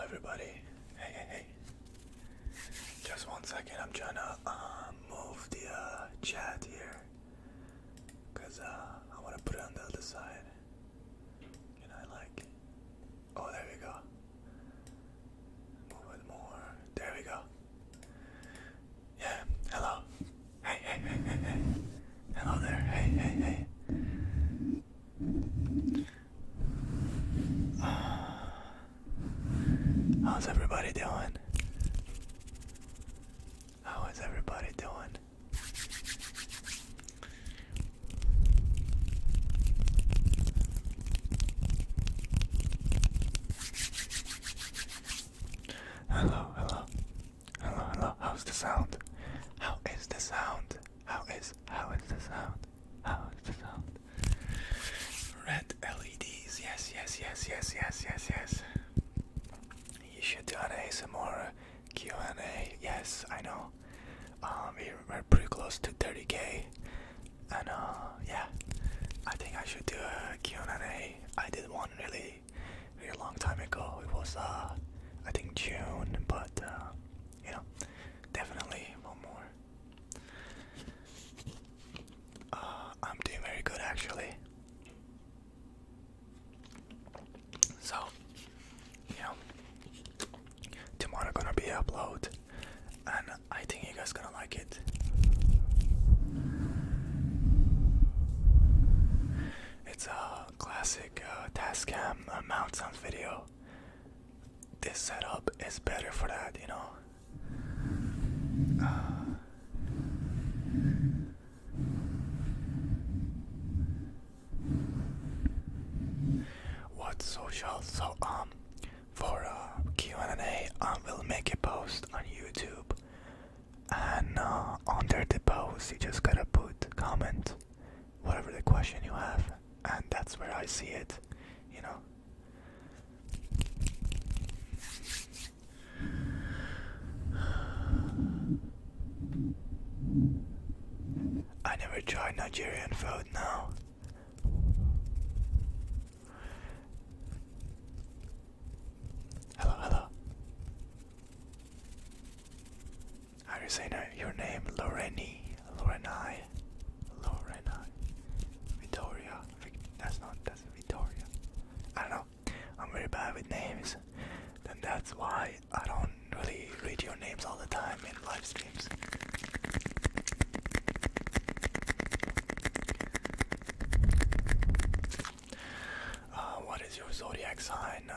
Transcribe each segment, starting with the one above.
everybody. Hey. Just 1 second, I'm trying to move the chat here. Because I want to put it on the other side. Can I oh, there we go. Move it more. There we go. Yeah, hello. Hey. Hello there. Hey. How's everybody doing? How is everybody doing? Hello. How's the sound? How is the sound? How is the sound? How is the sound? Red LEDs. Yes. You should do an ASMR Q&A. Yes, I know. We're pretty close to 30k, and yeah, I think I should do a Q&A. I did one really long time ago. It was I think June, but definitely one more. I'm doing very good actually. So, tomorrow gonna be upload, and I think you guys gonna like it. It's a classic Tascam mount sounds video. This setup is better for that, What social? So for Q&A, we'll make a post on YouTube, and under the post you just gotta put comment whatever the question you have, and that's where I see it. I never tried Nigerian food now. Hello. How do you say your name? Loreni. Victoria. That's Victoria. I don't know. I'm very bad with names. Then that's why I don't really read your names all the time in live streams. What is your zodiac sign?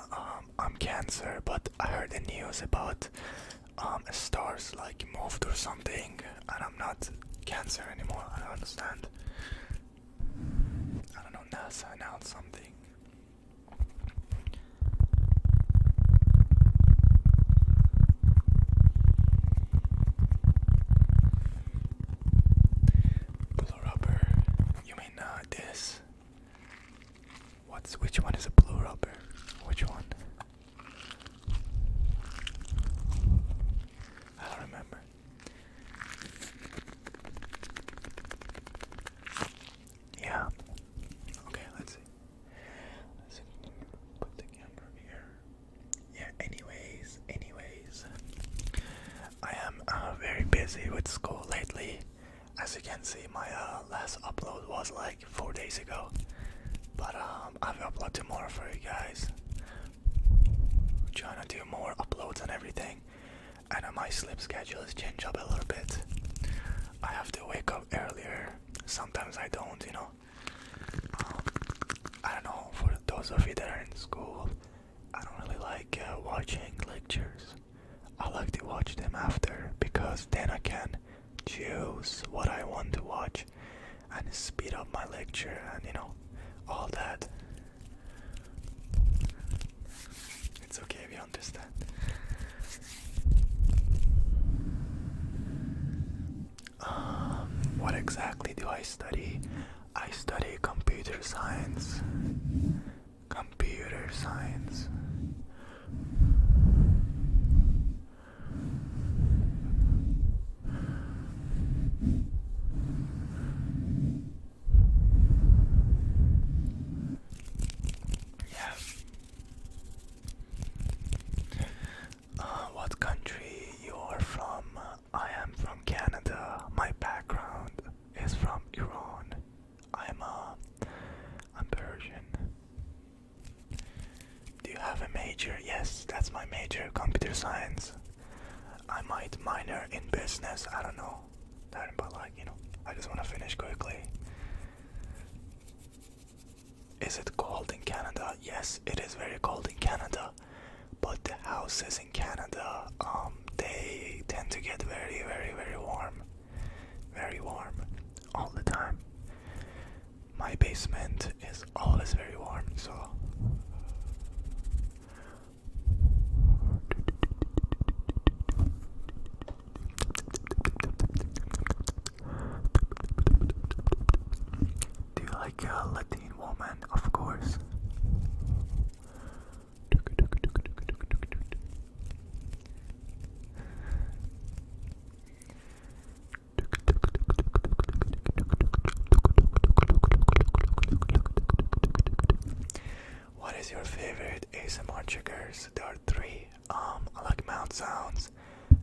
I'm Cancer, but I heard the news about stars moved or something, and I'm not Cancer anymore. I don't understand. I don't know, NASA announced something. Blue rubber. You mean this? Which one is a blue rubber? Which one? I don't remember. Yeah. Okay, let's see. Put the camera here. Yeah, anyways. I am very busy with school lately. As you can see, my last upload was 4 days ago. But I will upload tomorrow for you guys. Trying to do more uploads and everything. And my sleep schedule has changed up a little bit. I have to wake up earlier. Sometimes I don't, I don't know, for those of you that are in school, I don't really like watching lectures. I like to watch them after, because then I can choose what I want to watch and speed up my lecture and all that. It's okay if you understand. What exactly do I study? I study computer science. major. Yes, that's my major, computer science. I might minor in business. I don't know. But like, I just want to finish quickly. Is it cold in Canada? Yes, it is very cold in Canada. But the houses in Canada, they tend to get very, very, very warm. Very warm. All the time. My basement is always very warm, so... Do you like a Latin woman? Of course. What is your favorite ASMR triggers? There are 3. I like mouth sounds,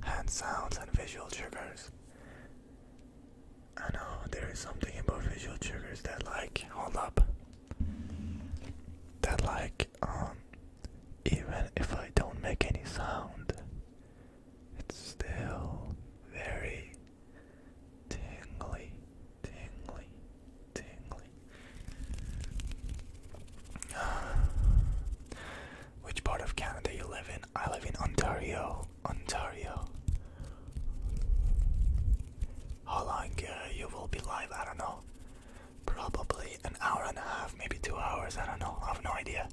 hand sounds, and visual triggers. I know there is something about visual triggers that hold up. That even if I don't make any sound, it's still very tingly. Which part of Canada you live in? I live in Ontario. How long you will be live? I don't know. Probably an hour and a half, maybe 2 hours. I don't know. I have no idea.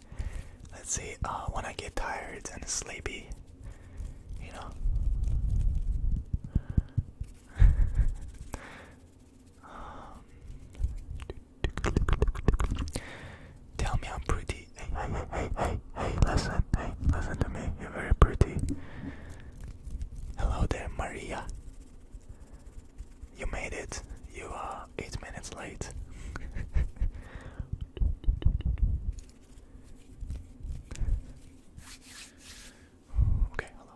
Let's see. When I get tired and sleepy, Tell me I'm pretty. Hey, listen to me. You're very pretty. Hello there, Maria. You made it. You are 8 minutes late. Okay, hello.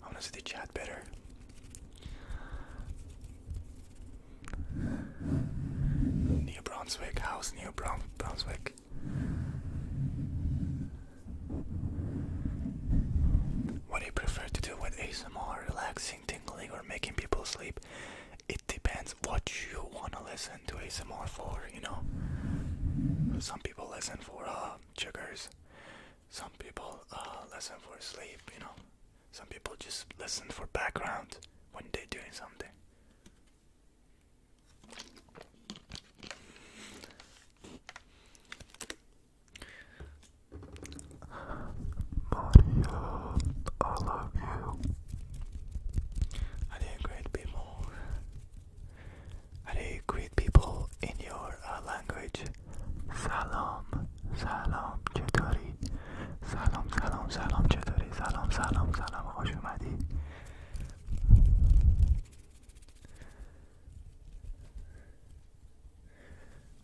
I wanna see the chat better. New Brunswick, how's New Brunswick? What do you prefer to do with ASMR? Relaxing, tingling, or making people sleep? It depends what you want to listen to ASMR for, Some people listen for triggers. Some people listen for sleep, Some people just listen for background when they're doing something. Maria, I love you. How do you greet people in your language? Salam چطوری؟ سلام چطوری؟ سلام خوش اومدی.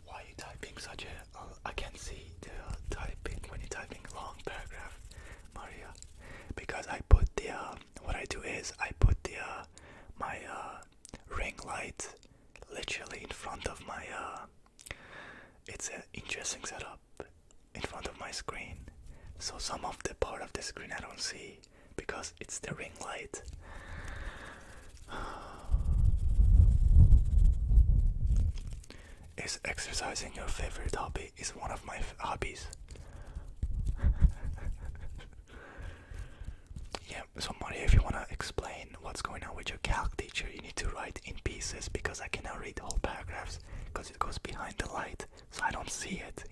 Why are you typing such I can see the typing when you're typing long paragraph, Maria. Because I put what I do is I put my ring light literally in front of my it's an interesting setup in front of my screen, so some of the part of the screen I don't see because it's the ring light. Is exercising your favorite hobby? Is one of my hobbies. Yeah, so Maria, if you want to explain what's going on with your calc teacher, you need to write in pieces because I cannot read the whole paragraphs because it goes behind the light, so I don't see it,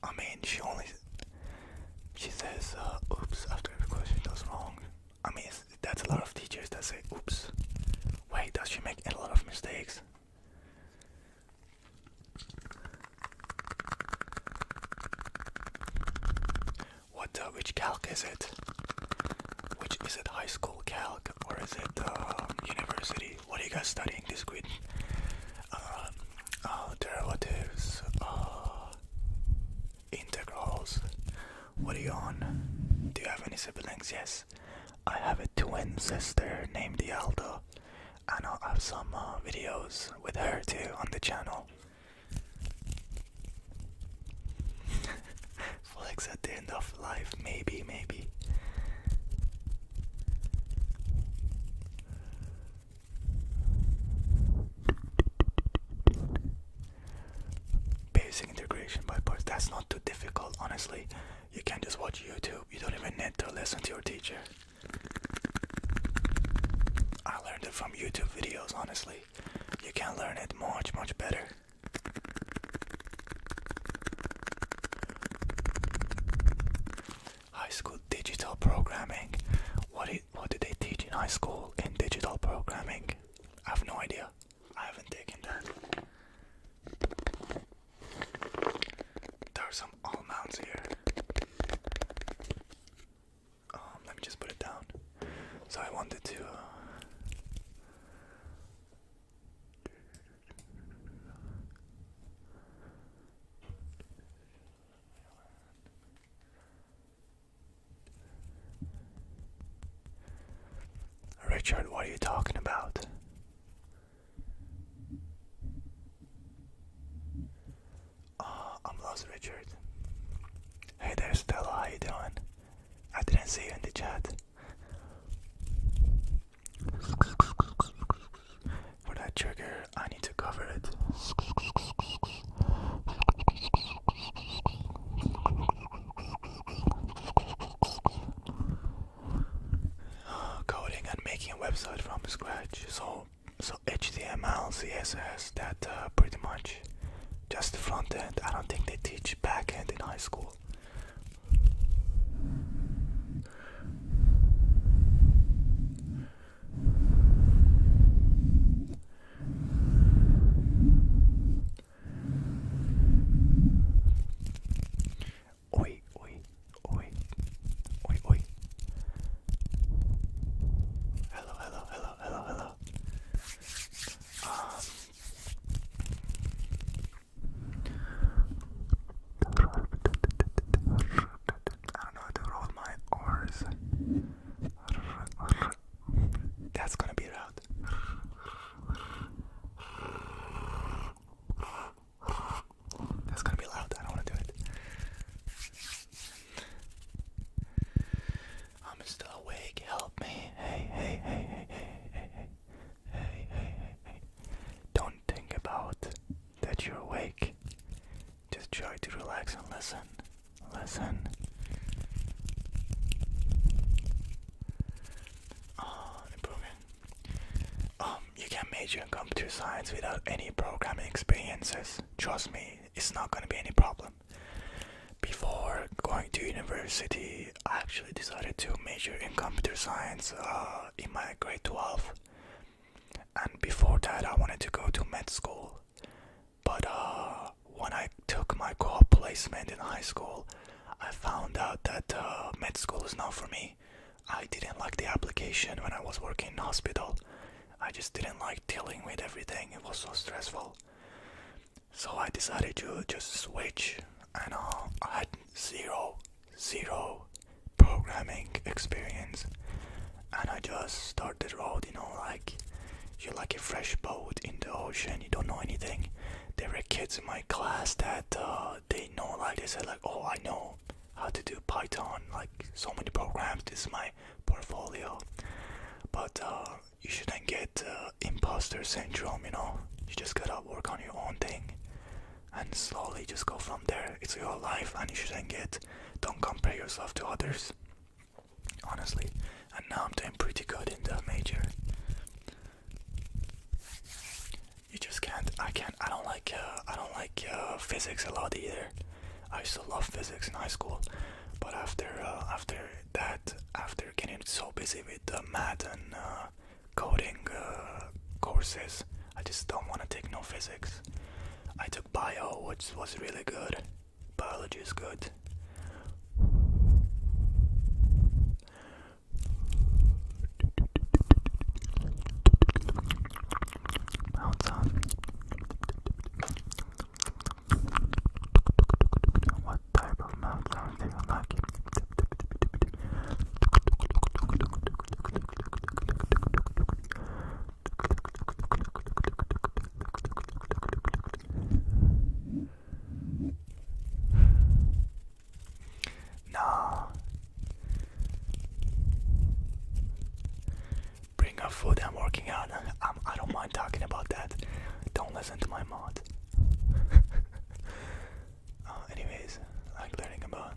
I mean, she says, oops, after every question goes wrong. I mean, that's a lot of teachers that say, oops. Wait, does she make a lot of mistakes? Which calc is it? Is it high school calc or is it university? What are you guys studying? Discrete derivatives, integrals. What are you on? Do you have any siblings? Yes. I have a twin sister named Yalda, and I'll have some videos with her too on the channel. Flex at the end of life, maybe. Basic integration by parts, that's not too difficult, honestly. You can just watch YouTube, you don't even need to listen to your teacher. I learned it from YouTube videos, honestly. You can learn it much better. High school digital programming. What do they teach in high school in digital programming? I have no idea. I haven't taken that. There are some all mounts here. Let me just put it down. So I wanted to Richard, what are you talking about? I'm lost, Richard. Hey there, Stella, how you doing? I didn't see you in the chat. For that trigger, I need to cover it. Coding and making a website from scratch. So HTML, CSS, that pretty much just the front end. I don't think they teach back end in high school. Oi. Hello. I don't know how to roll my R's. That's gonna be loud. That's gonna be loud. I don't wanna do it. I'm still awake. Help me. Hey. Don't think about that you're awake. Just try to relax and listen. You can major in computer science without any programming experiences. Trust me, it's not gonna be any problem. Before going to university, I actually decided to major in computer science in my grade 12. And before that, I wanted to go to med school. But when I took my co-op placement in high school, I found out that med school is not for me. I didn't like the application when I was working in hospital. I just didn't like dealing with everything. It was so stressful. So I decided to just switch, and I had zero programming experience, and I just started the road, like you're like a fresh boat in the ocean, you don't know anything. There were kids in my class that they said oh, I know how to do Python, like so many programs, this is my portfolio. But you shouldn't get imposter syndrome, you just gotta work on your own thing and slowly just go from there. It's your life, and don't compare yourself to others, honestly. And now I'm doing pretty good in the major. You just can't. I don't like physics a lot either. I used to love physics in high school, but after getting so busy with math and coding courses, I just don't want to take no physics. I took bio, which was really good. Biology is good. Mount sound. What type of mount sound do you like? of food and working out. I don't mind talking about that. Don't listen to my mod. Anyways, like learning about.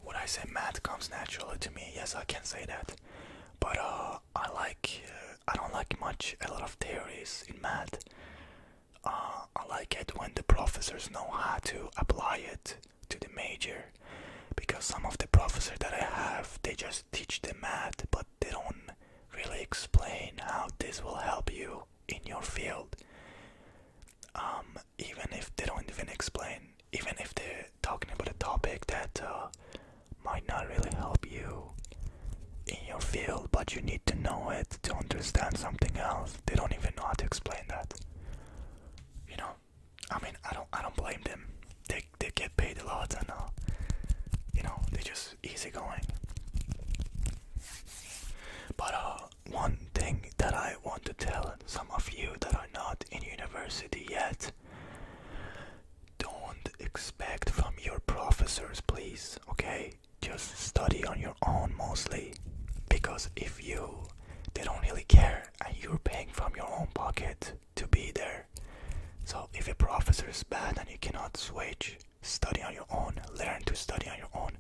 Would I say math comes naturally to me? Yes, I can say that. But I don't like much a lot of theories in math. I like it when the professors know how to apply it to the major, because some of the professors that I have, they just teach the math, but they don't really explain how this will help you in your field. Even if they don't even explain, even if they're talking about a topic that might not really help you in your field, but you need to know it to understand something else. They don't even know how to explain that. You know, I mean, I don't blame them. They get paid a lot, and they're just easygoing. But one thing that I want to tell some of you that are not in university yet: don't expect from your professors, please. Okay, just study on your own mostly, because they don't really care, and you're paying from your own pocket to be there. So if a professor is bad and you cannot switch, study on your own, learn to study on your own.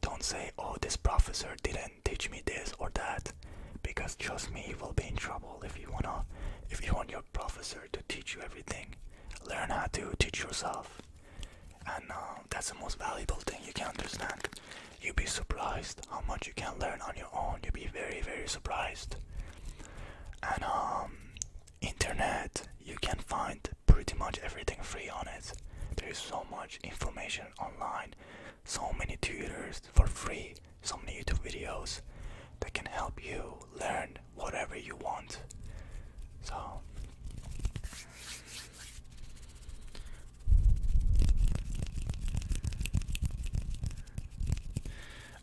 Don't say, oh, this professor didn't teach me this or that, because trust me, you will be in trouble if you want your professor to teach you everything. Learn how to teach yourself, and that's the most valuable thing you can understand. You'll be surprised how much you can learn on your own. You'll be very, very surprised. And internet, you can find pretty much everything free on it. There is so much information online, so many tutors for free, so many YouTube videos that can help you learn whatever you want. So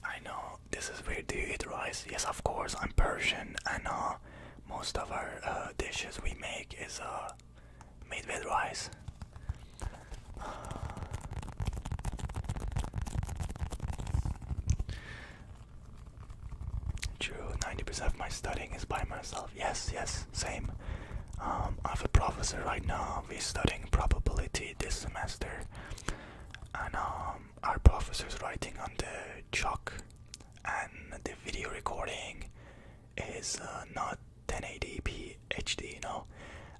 I know this is weird. Do you eat rice? Yes, of course. I'm Persian, and most of our dishes we make is made with rice. True, 90% of my studying is by myself. Yes, same. I have a professor right now. We're studying probability this semester, and our professor's writing on the chalk, and the video recording is not 1080p HD,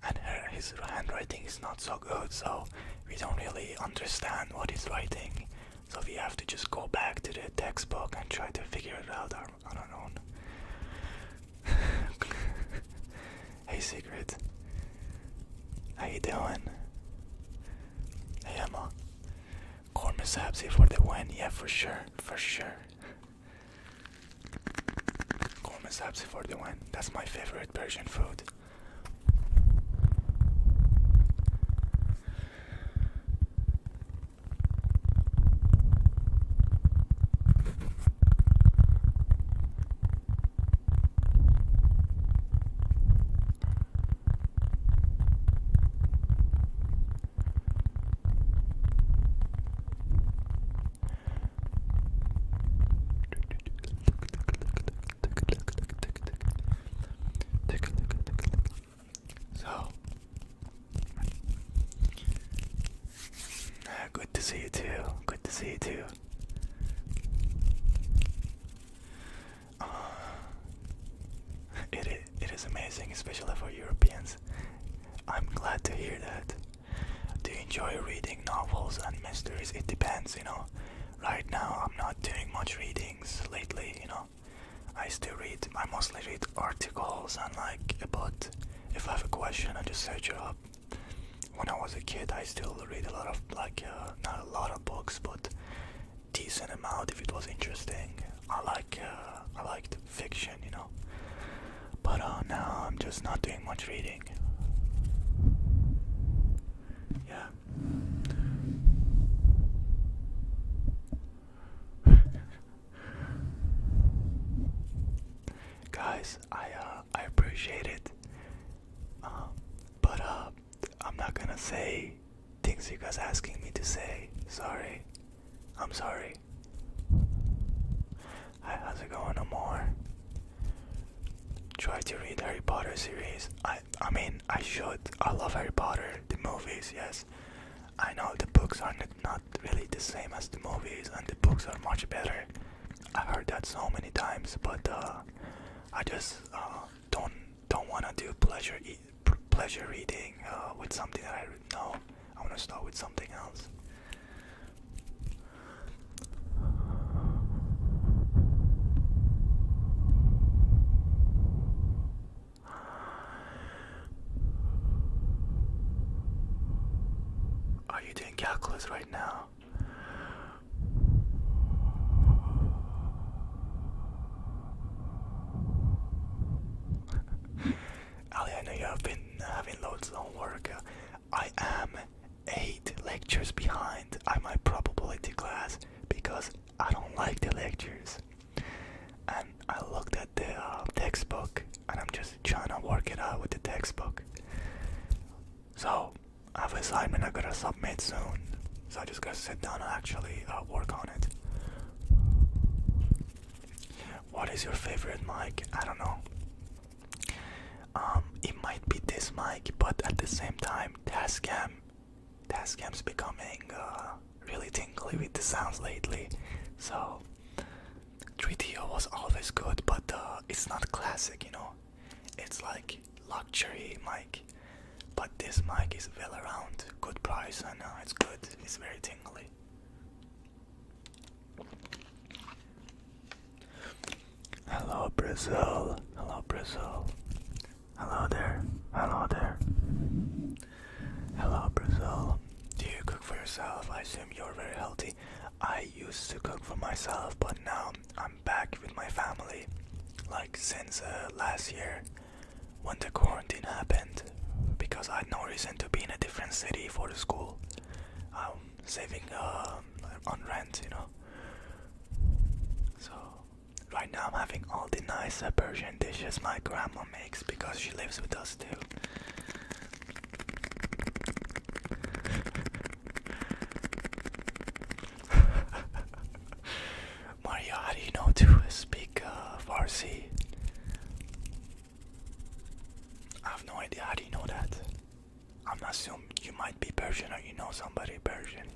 and his handwriting is not so good, so we don't really understand what he's writing. So we have to just go back to the textbook and try to figure it out on our own. Hey Secret, how you doing? Hey Emma, corn misapsy for the win. Yeah, for sure. Corn misapsy for the win. That's my favorite Persian food. Good to see you too. It is amazing, especially for Europeans. I'm glad to hear that. Do you enjoy reading novels and mysteries? It depends, Right now I'm not doing much readings lately, I mostly read articles and about, if I have a question I just search it up. When I was a kid, I still read a lot of not a lot of books, but decent amount if it was interesting. I liked fiction, But now I'm just not doing much reading. Yeah. Guys, I appreciate it. But I'm not gonna say things you guys asking me to say. Sorry. I'm sorry. how's it going, Amor? Try to read Harry Potter series. I mean, I should. I love Harry Potter, the movies, yes. I know the books are not really the same as the movies, and the books are much better. I heard that so many times, but I just don't want to do pleasure reading with something that I know. I want to start with something else. Are you doing calculus right now? Ali, I know you have been having loads of homework. I am 8 lectures behind on my probability class because I don't like the lectures. And I looked at the textbook and I'm just trying to work it out with the textbook. So, I have an assignment I gotta submit soon. So I just gotta sit down and actually work on it. What is your favorite mic? I don't know. It might be this mic, but at the same time, Tascam's becoming really tingly with the sounds lately. So 3DO was always good, but it's not classic, you know. It's like luxury mic. But this mic is well around, good price, and it's good. It's very tingly. Hello, Brazil. Hello, Brazil. Hello there. Hello there. Hello, Brazil. Do you cook for yourself? I assume you're very healthy. I used to cook for myself, but now I'm back with my family. Like since last year, when the quarantine happened, because I had no reason to be in a different city for the school. Saving on rent, you know. So right now I'm having all the nice Persian dishes my grandma makes because she lives with us too. Maria, how do you know to speak Farsi? I have no idea. How do you know that? I'm assuming you might be Persian or you know somebody Persian.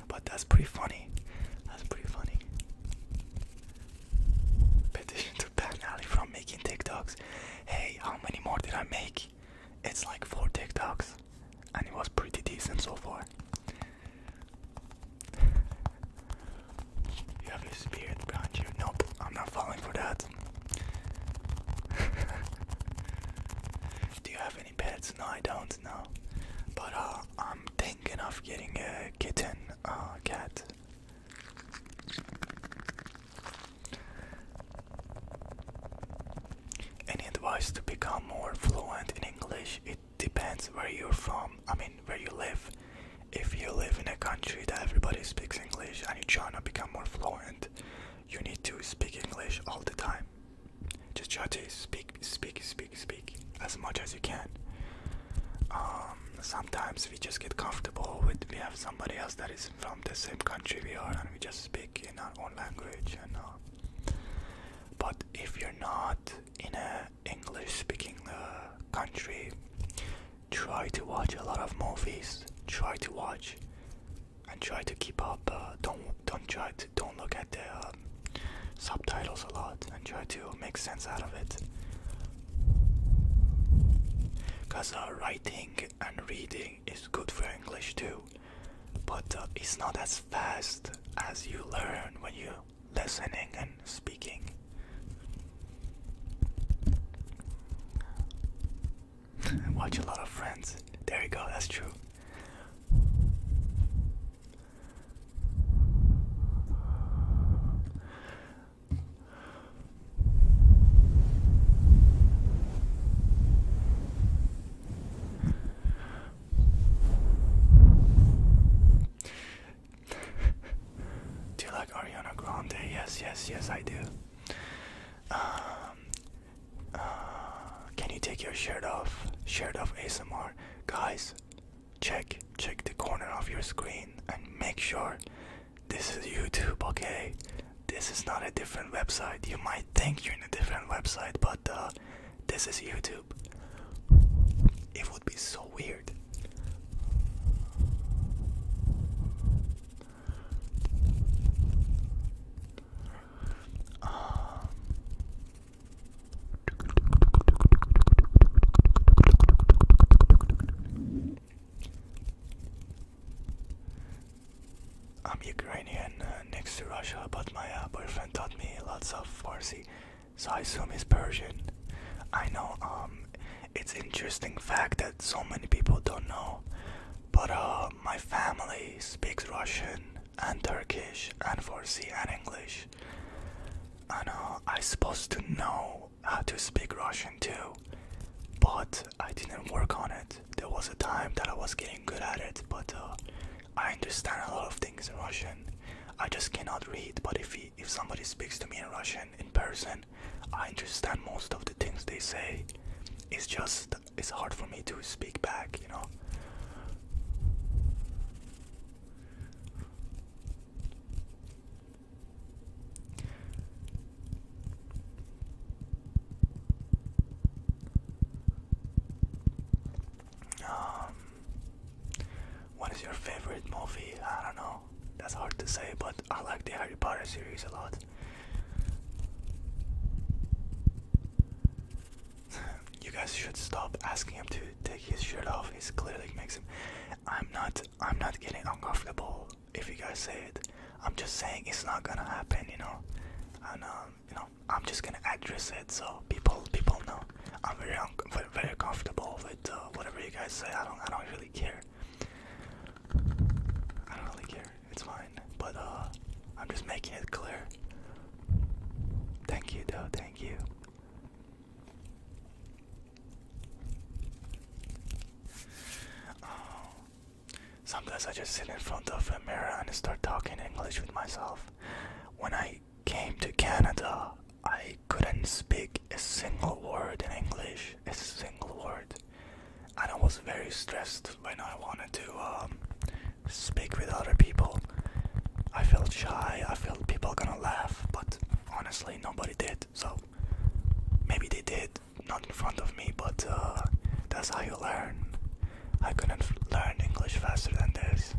But that's pretty funny. That's pretty funny. Petition to ban Ali from making TikToks. Hey, how many more did I make? It's like 4 TikToks. And it was pretty decent so far. You have a spirit behind you. Nope, I'm not falling for that. Do you have any pets? No, I don't, no. But I'm thinking of getting a kitten, cat. Any advice to become more fluent in English? It depends where you're from. I mean, where you live. If you live in a country that everybody speaks English and you're trying to become more fluent, you need to speak English all the time. Just try to speak as much as you can. Sometimes we just get comfortable with we have somebody else that is from the same country we are and we just speak in our own language. And but if you're not in a English speaking country, try to watch a lot of movies. Try to watch and try to keep up. Don't look at the subtitles a lot and try to make sense out of it. Because writing and reading is good for English too, but it's not as fast as you learn when you're listening and speaking. Watch a lot of Friends. There you go, that's true. Yes, I do. Can you take your shirt off? Shirt off ASMR. Guys, check the corner of your screen and make sure this is YouTube, okay? This is it's not a different website. You might think you're in a different website, but this is YouTube. It would be so weird. I'm Ukrainian next to Russia, but my boyfriend taught me lots of Farsi, so I assume he's Persian. I know, it's interesting fact that so many people don't know, but my family speaks Russian and Turkish and Farsi and English. And I supposed to know how to speak Russian too, but I didn't work on it. There was a time that I was getting good at it, but I understand a lot of things in Russian. I just cannot read, but if somebody speaks to me in Russian in person, I understand most of the things they say. It's hard for me to speak back, you know. What is your favorite movie? I don't know. That's hard to say, but I like the Harry Potter series a lot. You guys should stop asking him to take his shirt off. He's clearly makes him. I'm not getting uncomfortable if you guys say it. I'm just saying it's not gonna happen, you know. And I'm just gonna address it so people know. I'm very comfortable with whatever you guys say. I don't really care. I don't really care. It's fine. But I'm just making it clear. Thank you, though. Thank you. Sometimes I just sit in front of a mirror and start talking English with myself. When I came to Canada, I couldn't speak a single word in English. A single word. And I was very stressed when I wanted to speak with other people. I felt shy. I felt people gonna laugh, but honestly nobody did. So maybe they did, not in front of me, but that's how you learn. I couldn't learn English faster than this.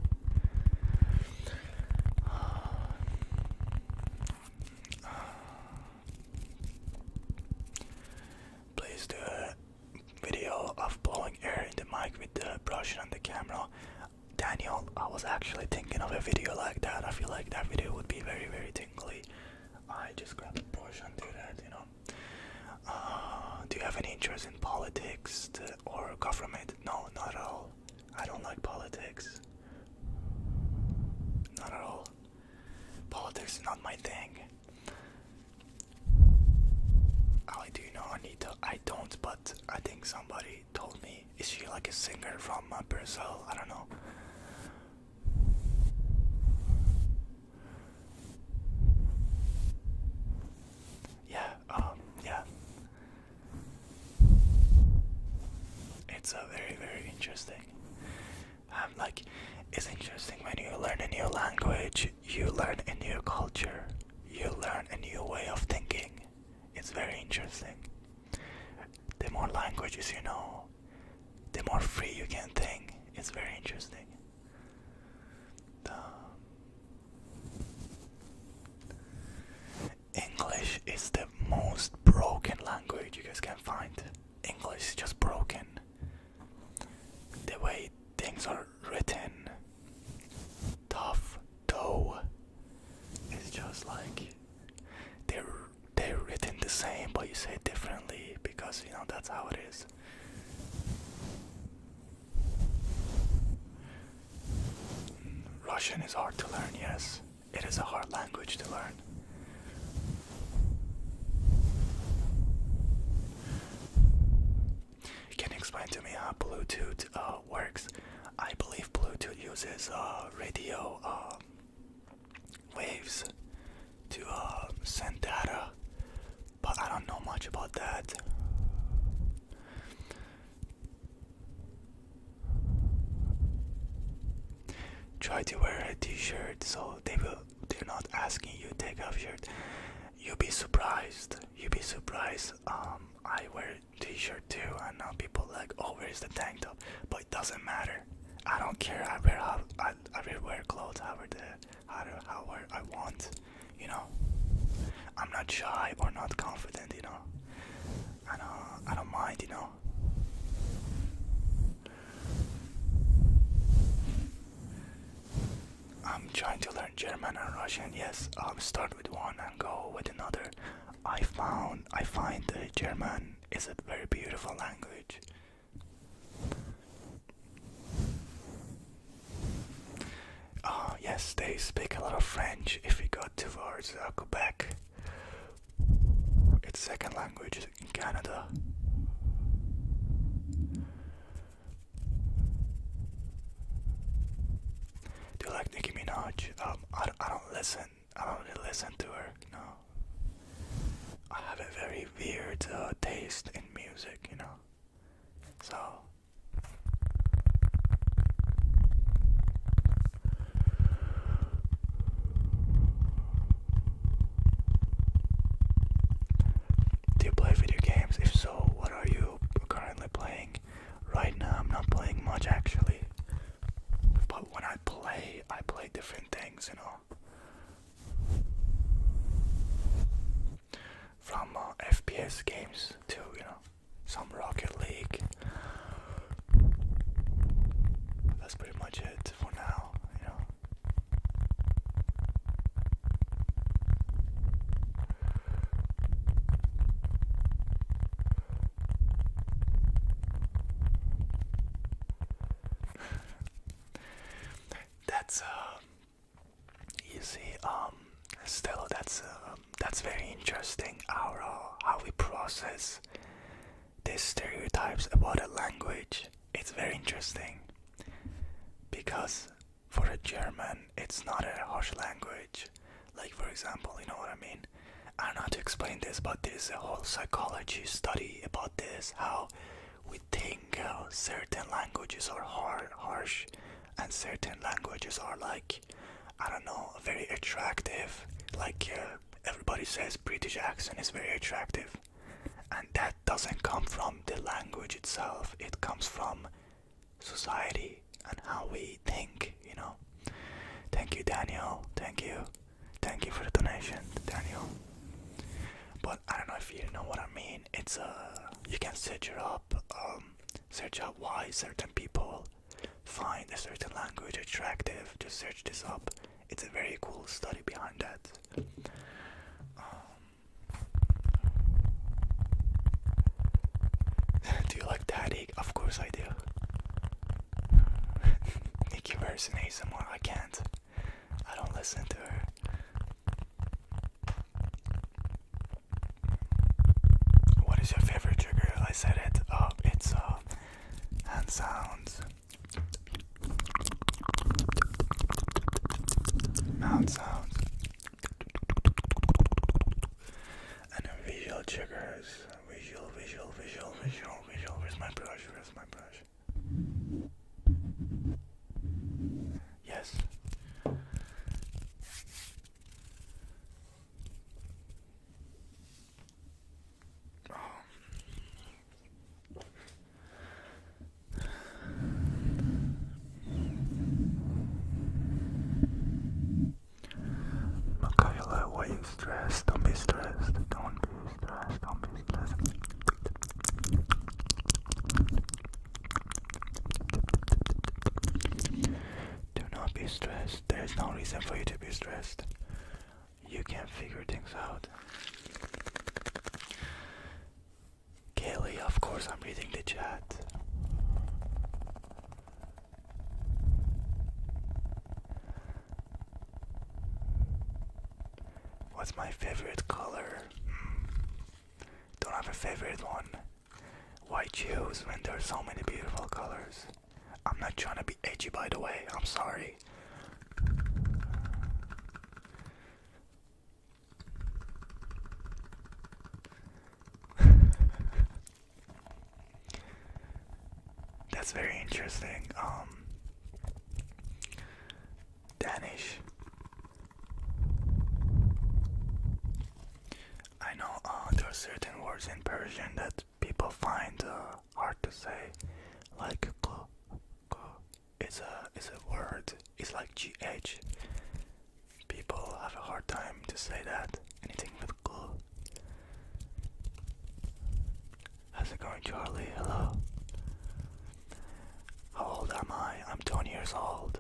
Please do a video of blowing air in the mic with the brush and the camera. Daniel, I was actually thinking of a video like that. I feel like that video would be very, very tingly. I just grab a brush and do that, you know. Do you have any interest in politics or government? No, not at all. I don't like politics. Not at all. Politics is not my thing. Oh, do you know Anita? I don't, but I think somebody told me. Is she like a singer from Brazil? I don't know. Yeah. It's very, very interesting. Like, it's interesting when you learn a new language, you learn a new culture, you learn a new way of thinking. It's very interesting. The more languages you know, the more free you can think. It's very interesting. English is the most broken language you guys can find. English is just broken. The way things are written, tough, though, it's just like they're written the same, but you say it differently because you know that's how it is. Russian is hard to learn, yes. It is a hard language to learn. Can you explain to me how Bluetooth works? I believe Bluetooth uses radio waves to send data, but I don't know much about that. Try to wear a t-shirt so they're not asking you to take off shirt. You'd be surprised. You'd be surprised. I wear t-shirt too, and now people like, oh, where's the tank top? But it doesn't matter. I don't care. I wear clothes however I want. You know. I'm not shy or not confident. You know. I don't mind. You know. I'm trying to learn German and Russian. Yes, start with one and go with another. I find German is a very beautiful language. Yes, they speak a lot of French. If we go towards Quebec, it's second language in Canada. Do you like Nicki Minaj? I don't listen. I don't really listen to her. No. I have a very weird taste in music, you know. So. Do you play video games? If so, what are you currently playing? Right now, I'm not playing much actually. But when I play different things, you know. From FPS games to, you know, some Rocket League. That's pretty much it for now, you know. That's you see, still that's very interesting how we process these stereotypes about a language. It's very interesting because for a German it's not a harsh language. Like for example, you know what I mean? I don't know how to explain this, but there's a whole psychology study about this, how we think certain languages are harsh and certain languages are like, I don't know, very attractive. Like everybody says British accent is very attractive, and that doesn't come from the language itself. It comes from society and how we think, you know. Thank you, Daniel. Thank you for the donation, Daniel. But I don't know if you know what I mean. It's you can search up why certain people find a certain language attractive. Just search this up. It's a very cool study behind that. Do you like Daddy? Of course I do. Nikki versus ASMR, I can't. I don't listen to her. What is your favorite trigger? I said it. It's hand sounds. Mouth sounds. And then visual triggers. Visual. Where's my brush? Yes. Michaela, why you stressed? Don't be stressed. Don't be stressed. Don't be stressed. Do not be stressed. There is no reason for you to be stressed. You can figure things out. Kaylee, of course I'm reading the chat. What's my favorite color? Don't have a favorite one. Why choose when there are so many beautiful colors? I'm not trying to be edgy, by the way. I'm sorry. That's very interesting. Danish. know there are certain words in Persian that people find hard to say, like k. Is a word. It's like gh. People have a hard time to say that. Anything with k. How's it going, Charlie? Hello. How old am I? I'm 20 years old.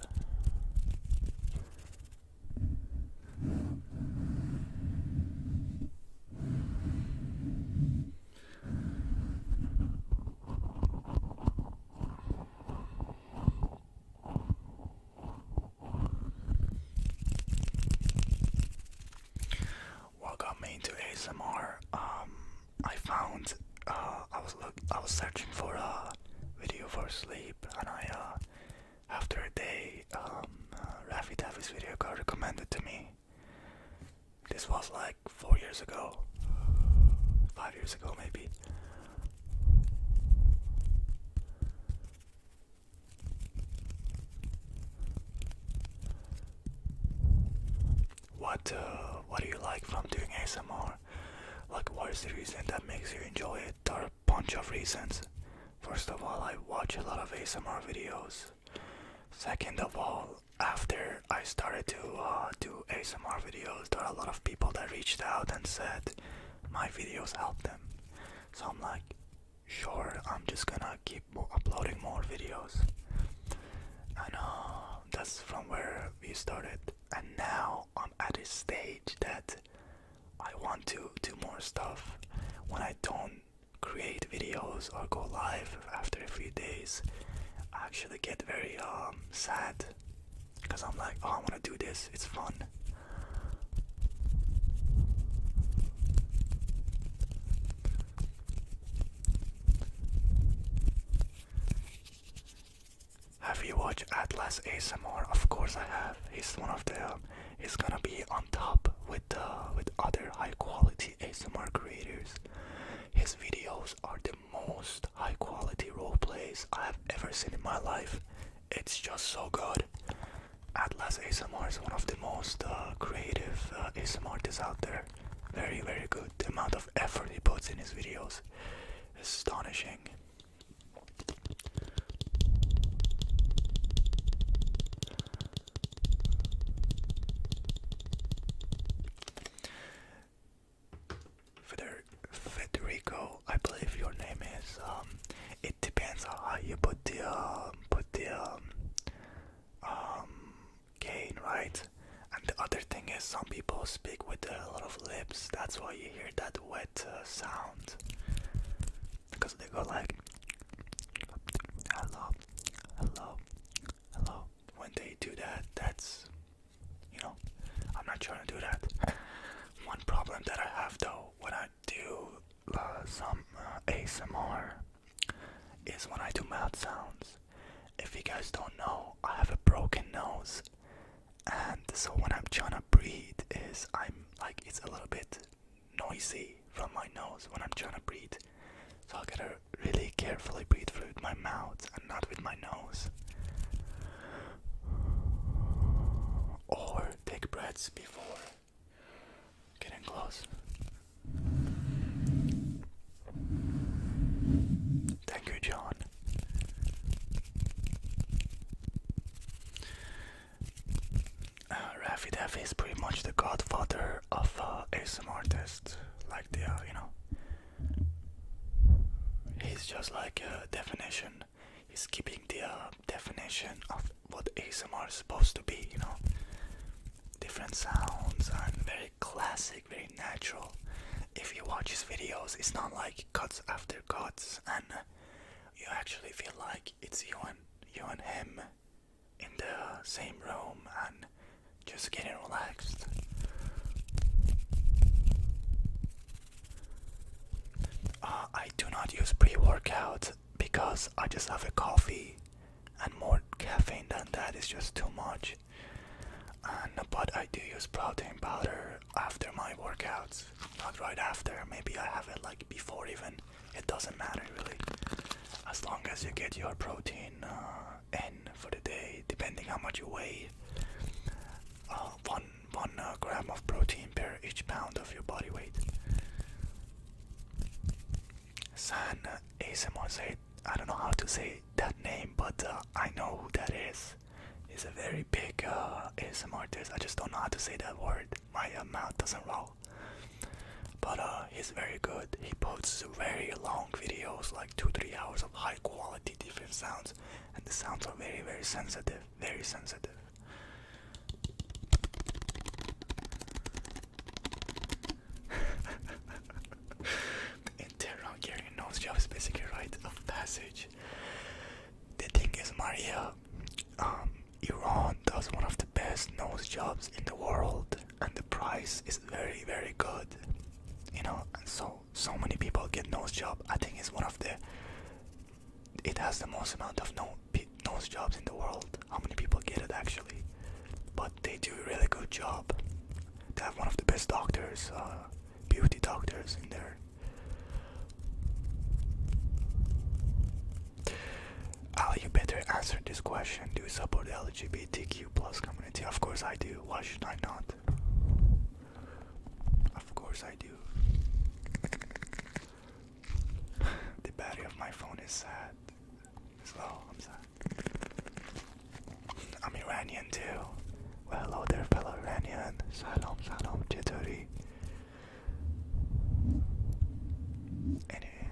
What got me into ASMR? I found I was searching for a video for sleep, and after a day, Raffy Taffy's video got recommended to me. This was like 4 years ago, 5 years ago maybe. What do you like from doing ASMR? Like, what is the reason that makes you enjoy it? There are a bunch of reasons. First of all, I watch a lot of ASMR videos. Second of all, after I started to do ASMR videos, there are a lot of people that reached out and said my videos help them. So I'm like, sure, I'm just gonna keep uploading more videos. And that's from where we started. And now I'm at a stage that I want to do more stuff. When I don't create videos or go live after a few days, I actually get very sad, because I'm like, oh, I want to do this, it's fun. Have you watched Atlas ASMR? Of course I have. He's one of the he's gonna be on top with other high quality ASMR creators. His videos are the most high quality role plays I have ever seen in my life. It's just so good. Atlas ASMR is one of the most creative ASMR artists out there. Very, very good. The amount of effort he puts in his videos is astonishing. Federico, I believe your name is. It depends on how you put the gain, right? And the other thing is, some people speak with a lot of lips. That's why you hear that wet sound, because they go like hello, hello, hello. When they do that, that's, I'm not trying to do that. One problem that I have though, when I do some ASMR, is when I do mouth sounds. If you guys don't know, I have a broken nose, and so when I'm trying to breathe, it's a little bit noisy from my nose when I'm trying to breathe. So I gotta really carefully breathe with my mouth and not with my nose. Or take breaths before getting close. Thank you, John. Raffy Daffy is pretty much the godfather of ASMR artists. Like he's just like a definition. He's keeping the definition of what ASMR is supposed to be, different sounds and very classic, very natural. If you watch his videos, it's not like cuts after cuts, and you actually feel like it's you and him in the same room and just getting relaxed. I do not use pre-workout because I just have a coffee, and more caffeine than that is just too much. But I do use protein powder after my workouts, not right after. Maybe I have it like before even. It doesn't matter really, as long as you get your protein in for the day, depending how much you weigh. One gram of protein per each pound of your body weight. San ASMR say, I don't know how to say that name, but I know who that is. He's a very big ASMR artist. I just don't know how to say that word. My mouth doesn't roll. But he's very good. He posts very long videos, like 2-3 hours of high quality different sounds, and the sounds are very, very sensitive. Very sensitive. Interrogating nose job is basically a rite of passage. The thing is, Maria, Iran does one of the best nose jobs in the world, and the price is very, very good. You know, and so many people get nose job. I think it's one of the. It has the most amount of nose jobs in the world. How many people get it actually? But they do a really good job. They have one of the best doctors, beauty doctors in there. Ali, you better answer this question. Do you support the LGBTQ plus community? Of course I do. Why should I not? Of course I do. The battery of my phone is sad. Slow, I'm sad. I'm Iranian too. Well, hello there, fellow Iranian. Salam, salam, chetori. Anyway,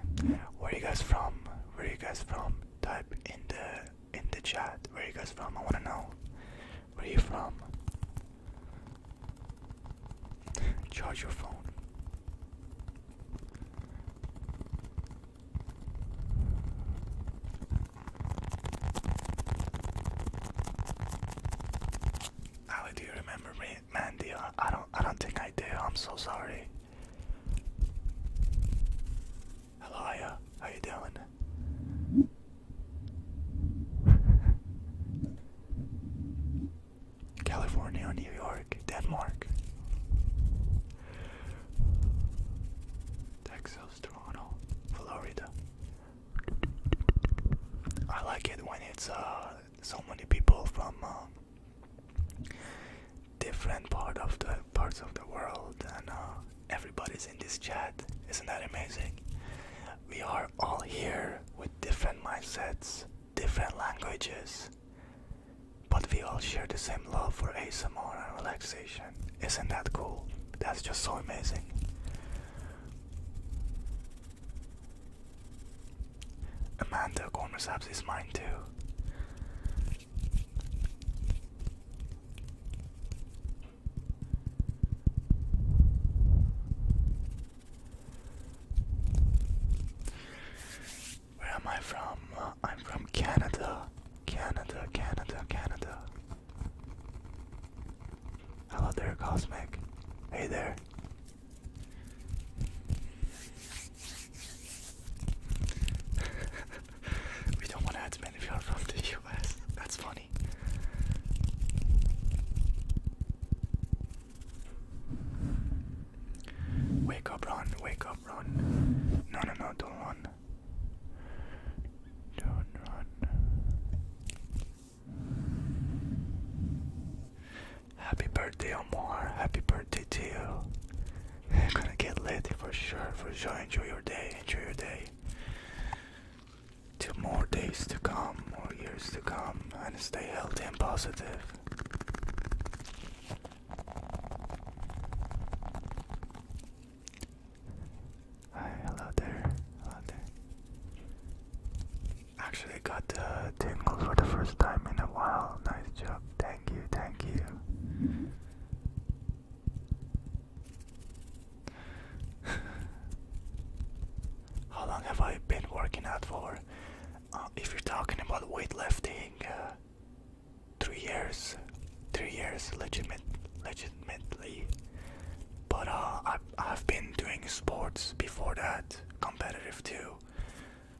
where are you guys from? Where are you guys from? Type in the chat. Where are you guys from? I wanna know. Where are you from? Charge your phone. Ali, do you remember me? Mandy, I don't think I do. I'm so sorry. Hello, Aya. How you doing? California, New York, Denmark, Texas, Toronto, Florida. I like it when it's so many people from different parts of the world, and everybody's in this chat. Isn't that amazing? We are all here with different mindsets, different languages, but we all share the same love for ASMR and relaxation. Isn't that cool? That's just so amazing. Amanda Corner Saps is mine too. Where am I from? I'm from Canada. Canada. Hello there, Cosmic. Hey there. We don't want to admit if you're from the US. That's funny. Wake up, run. No, don't run. Don't run. Happy birthday, Omar. Happy birthday to you. I'm gonna get lit for sure. Enjoy your day. 2 more days to come, more years to come, and stay healthy and positive. Hi, hello there. Actually got the tingles for the first time in a while. Nice job. Thank you. How long have I been working out for? If you're talking about weightlifting, 3 years. 3 years, legitimately. But I've been doing sports before that, competitive too.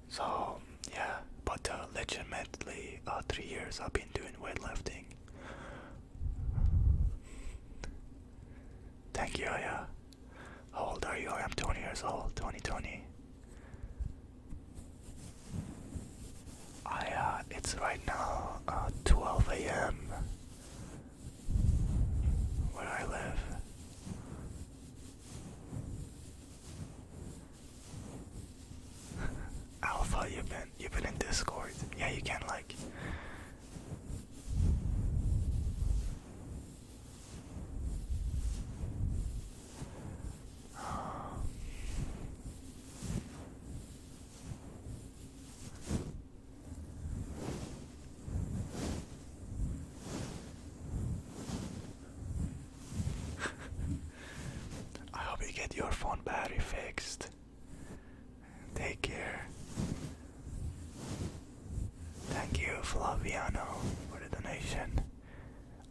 So yeah, but legitimately 3 years I've been doing weightlifting. Thank you, yeah. How old are you? I'm 20 years old, 2020. It's right now 12 a.m. where I live. Discord. Yeah, you can like. I hope you get your phone battery fixed. Take care. Thank you, Flaviano, for the donation.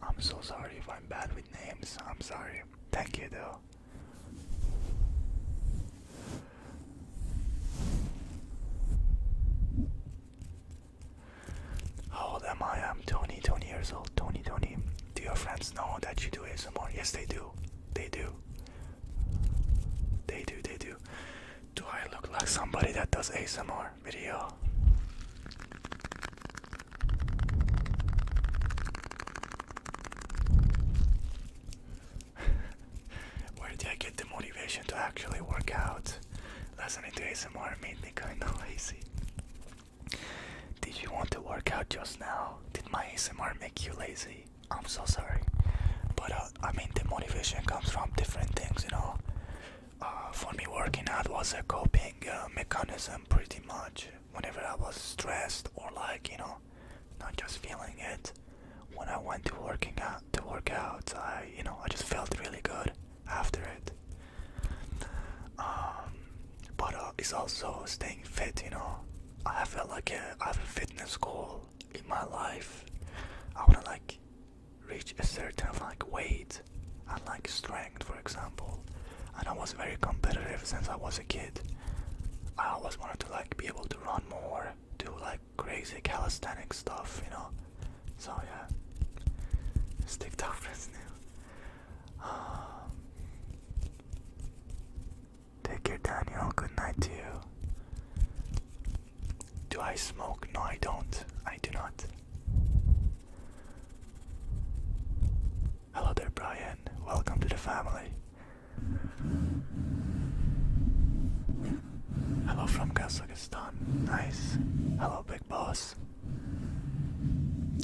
I'm so sorry if I'm bad with names. I'm sorry. Thank you, though. How old am I? I'm 20 years old. 20. Do your friends know that you do ASMR? Yes, they do. They do. Do I look like somebody that does ASMR video? Where did I get the motivation to actually work out? Listening to ASMR made me kinda lazy. Did you want to work out just now? Did my ASMR make you lazy? I'm so sorry. But I mean, the motivation comes from different things, you know. For me, working out was a coping mechanism pretty much. Whenever I was stressed or like, you know, not just feeling it. When I went to work out, I just felt really good after it. But it's also staying fit, you know. I felt like I have a fitness goal in my life. I wanna like reach a certain like weight and like strength, for example. And I was very competitive since I was a kid. I always wanted to like be able to run more, do like crazy calisthenic stuff, you know. So yeah, stick to friends now. Take care, Daniel. Good night to you. Do I smoke? No, I don't. I do not. Hello there, Brian. Welcome to the family. Hello from Kazakhstan. Nice. Hello, big boss.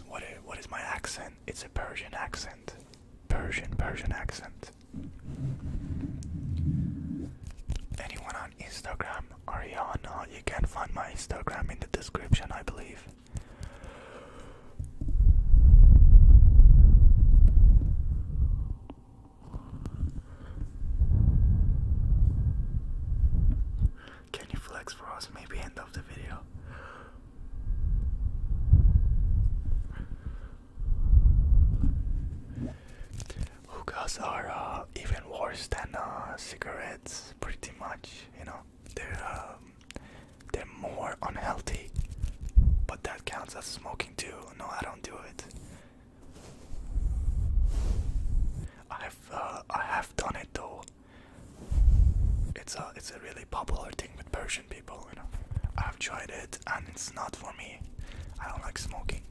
What is my accent? It's a Persian accent. Persian accent. Anyone on Instagram? Ariana, you can find my Instagram in the description, I believe. Can you flex for us? Maybe end of the video. Hookahs are even worse than cigarettes, pretty much. You know, they're more unhealthy, but that counts as smoking too. No, I don't do it. I have done it though. It's a really popular thing with Persian people, you know. I've tried it and it's not for me. I don't like smoking.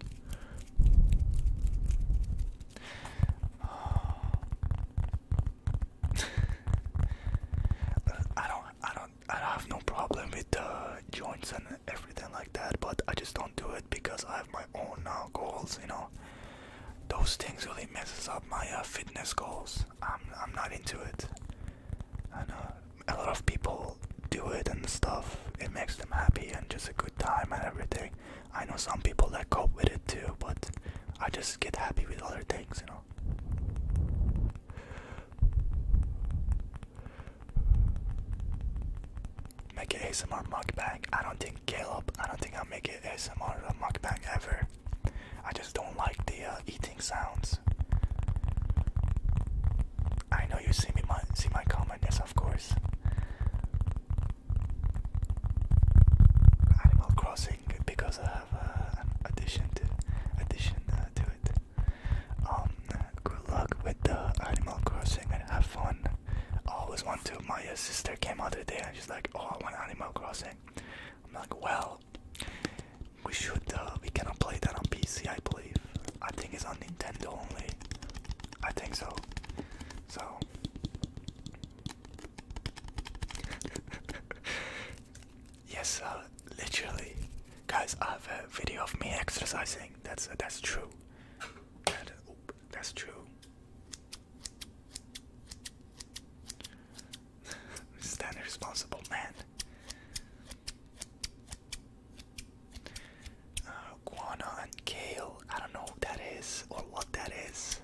I have no problem with joints and everything like that, but I just don't do it because I have my own goals, you know. Those things really messes up my fitness goals. I'm not into it. And a lot of people do it and stuff. It makes them happy and just a good time and everything. I know some people that cope with it too, but I just get happy with other things, you know. Make an ASMR mukbang. I don't think I'll make an ASMR mukbang ever. I just don't like the eating sounds. I know you see my comment, yes, of course. Animal Crossing, because I have an addition to it. Good luck with the Animal Crossing and have fun. I always want to. My sister came out the day and she's like, "Oh, I want Animal Crossing." I'm like, "Well, we cannot play that on PC, I believe. I think it's on Nintendo only. I think so. So." Yes, literally. Guys, Yes, I have a video of me exercising. That's true. That's true. Stand responsible, man. Guana and kale. I don't know who that is or what that is.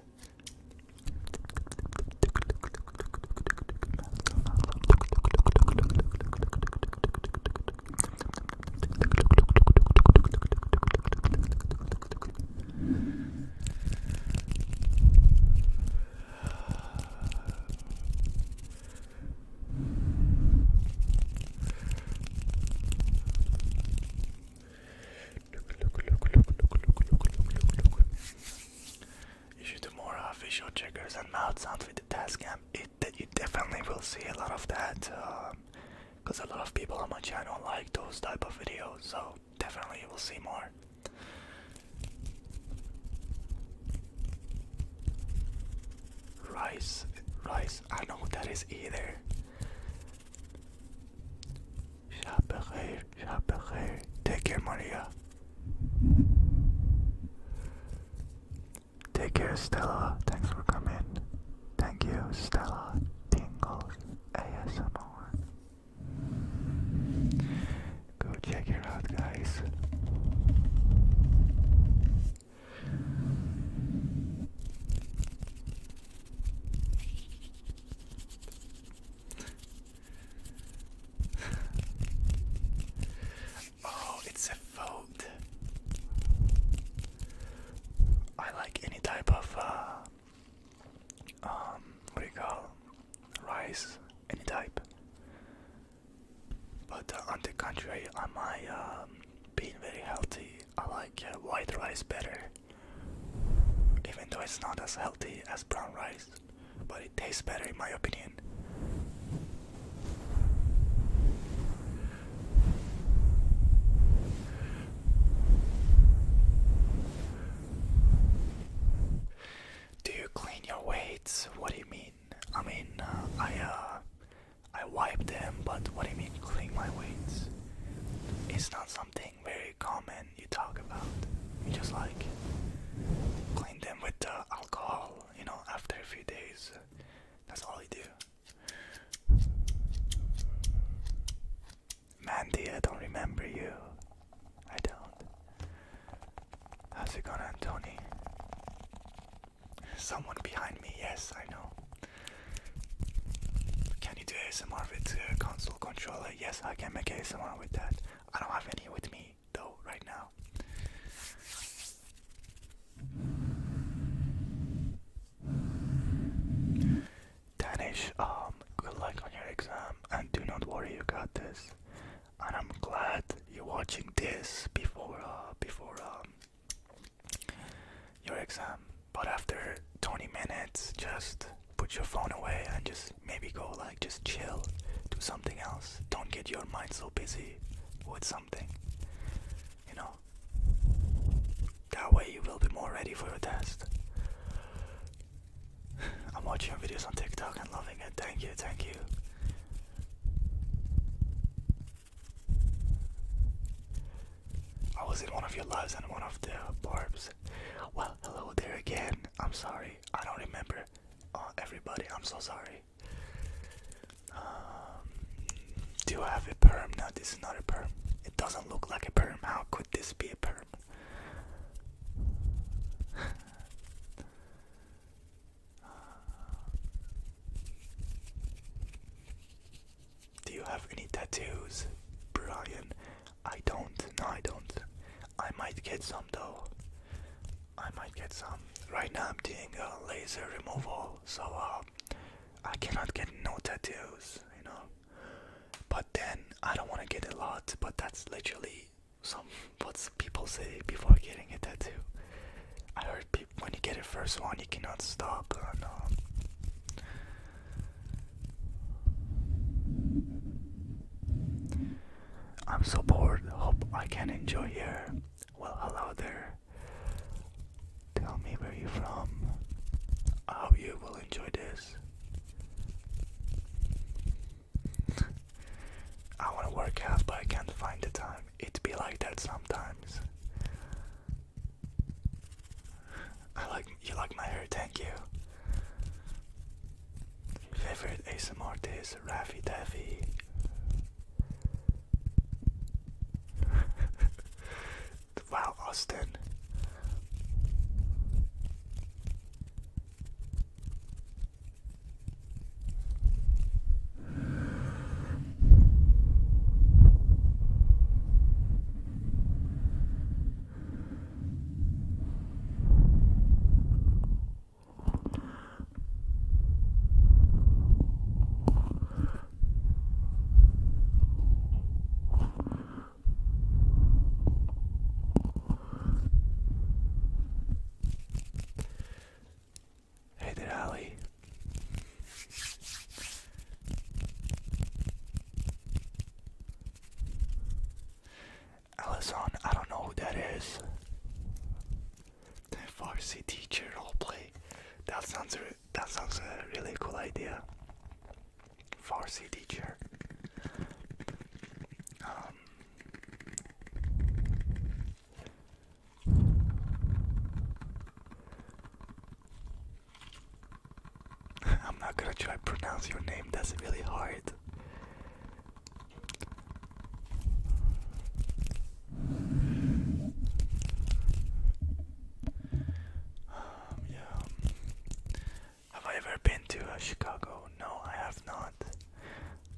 You should do more visual triggers and mouth sounds with the Tascam. You definitely will see a lot of that, because a lot of people on my channel like those type of videos, so definitely you will see more. Rice, I don't know what that is either. Shabakhir. Take care, Maria. Take care, Stella. Thanks for coming. Thank you, Stella. Tingles ASMR. Go check it out, guys. Oh, it's a food. I like any type of what do you call rice, any type. But on the contrary, on my being very healthy, I like white rice better. Even though it's not as healthy as brown rice, but it tastes better in my opinion. Do you clean your weights? What do you mean? I mean, I wipe them, but what do you mean clean my weights? It's not something very common you talk about. You just like clean them with alcohol, you know, after a few days. That's all you do. Mandy, I don't remember you. I don't. How's it going, Anthony? Someone behind me, yes, I know. Can you do ASMR with console controller? Yes, I can make ASMR with that. I don't have any with me though right now. Danish, good luck on your exam, and do not worry, you got this. And I'm glad you're watching this before your exam. But after 20 minutes, just put your phone away and just maybe go like just chill, do something else. Don't get your mind so busy with something, you know. That way you will be more ready for your test. I'm watching your videos on TikTok and loving it. Thank you. I was in one of your lives and one of the barbs. Well, hello there again. I'm sorry. I don't remember everybody. I'm so sorry. Do you have a perm? No, this is not a perm. It doesn't look like a perm. How could this be a perm? Do you have any tattoos, Brian? I don't. No, I don't. I might get some though. Right now I'm doing a laser removal, so I cannot get no tattoos, you know. But then I don't want to get a lot, but that's literally what people say before getting a tattoo. I heard when you get a first one, you cannot stop. I'm so bored. Hope I can enjoy here. Well, hello there. Tell me where you're from. I hope you will enjoy this. I want to wanna work out, but I can't find the time. It be like that sometimes. You like my hair, thank you. Favorite ASMR artist, Raffy Taffy. Wow, Austin. Hey there, Ali. Alison, I don't know who that is. The Farsi teacher roleplay. That sounds a really cool idea. Farsi teacher. I'm not gonna try to pronounce your name, that's really hard. Yeah. Have I ever been to Chicago? No, I have not.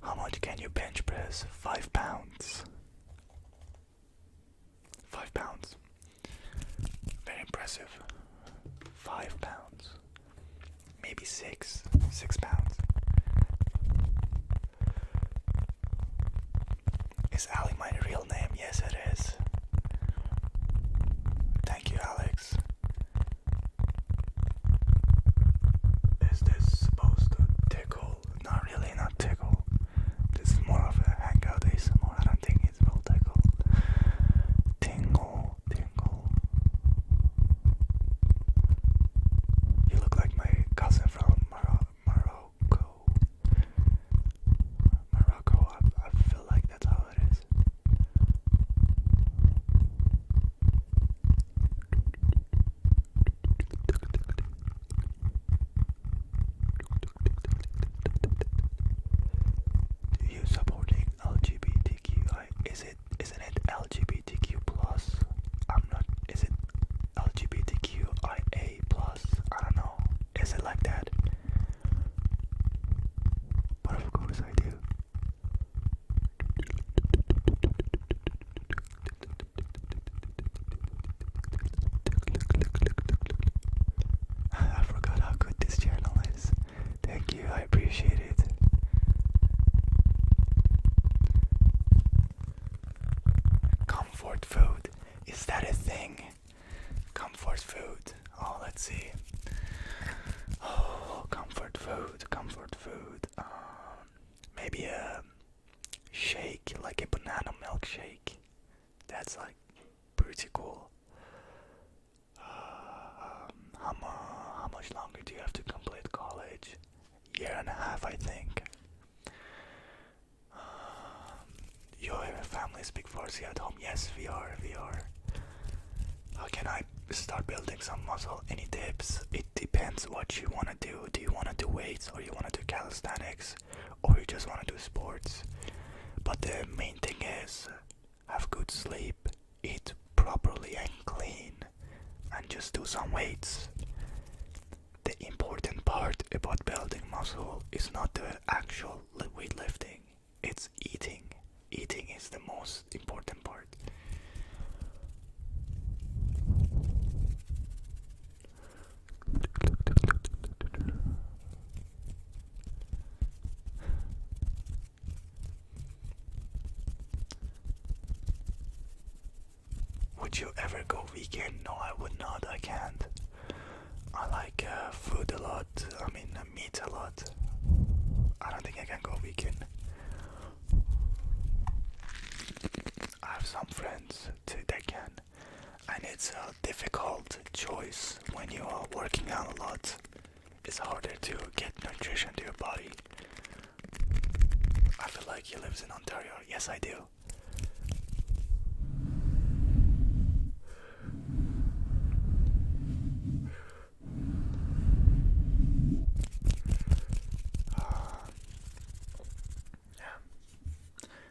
How much can you bench press? 5 pounds. 5 pounds. Very impressive. 5 pounds. Maybe 6 pounds. Is Ali my real name? Yes, it is. Thank you, Alex. Is this supposed to tickle? Not really, not tickle. This is more of a hangout ASMR. I don't think it will tickle. Tingle, tingle. You look like my cousin from Morocco. I feel like that's how it is. Do you supporting LGBTQI? Isn't it LGBTQ plus? I'm not. Is it LGBTQIA plus? I don't know. Is it like that? But of course I do. I forgot how good this channel is. Thank you, I appreciate it. Comfort food. Is that a thing? Comfort food. Oh, let's see. Oh, comfort food, comfort food. Maybe a shake, like a banana milkshake. That's like pretty cool. How much longer do you have to complete college? Year and a half, I think. Your family speak Farsi at home? Yes, we are. How can I start building some muscle? Any tips? It depends what you want to do. Do you want to do weights, or you want to do calisthenics, or you just want to do sports? But the main thing is have good sleep, eat properly and clean, and just do some weights. The important part about building muscle is not the actual weightlifting, it's eating. Eating is the most important part. Would you ever go vegan? No, I would not. I can't. I like food a lot. Meat a lot. I don't think I can go vegan. I have some friends that can, and it's a difficult choice when you are working out a lot. It's harder to get nutrition to your body. I feel like he lives in Ontario. Yes, I do. Yeah.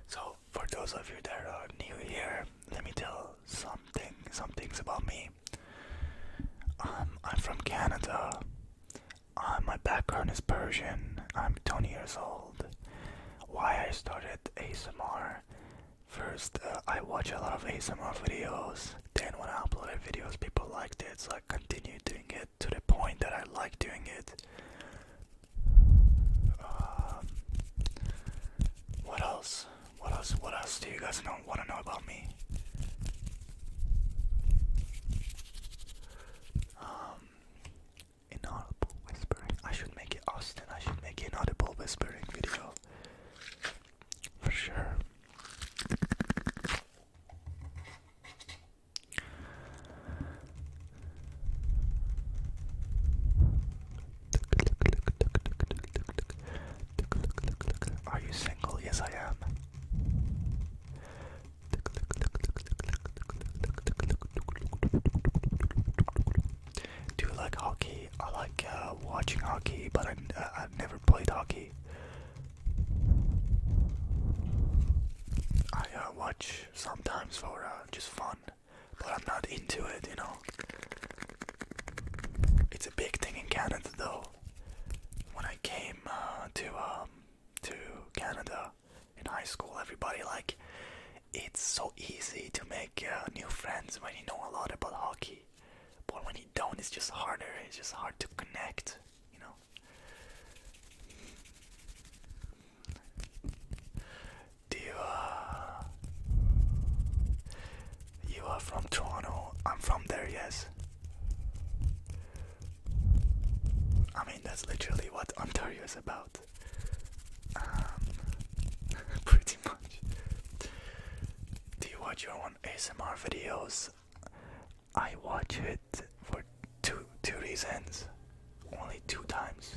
So, for those of you that are new here, let me tell some things about me. I'm from Canada. My background is Persian. I'm 20 years old. Why I started ASMR? First, I watch a lot of ASMR videos. Then when I uploaded videos, people liked it, so I continued doing it to the point that I like doing it. What else? What else do you guys want to know about me? Inaudible whispering. I should make it Austin. I should make an inaudible whispering video. For sure. Are you single? Yes, I am. Do you like hockey? I like watching hockey, but I've never played hockey. I watch sometimes for just fun, but I'm not into it, you know. It's a big thing in Canada, though. When I came to Canada in high school, everybody like it's so easy to make new friends when you know a lot about hockey. But when you don't, it's just harder. It's just hard to connect, you know. Do you are from Toronto? I'm from there, yes. I mean, that's literally what Ontario is about. Pretty much. Do you watch your own ASMR videos? I watch it for two reasons. Only 2 times.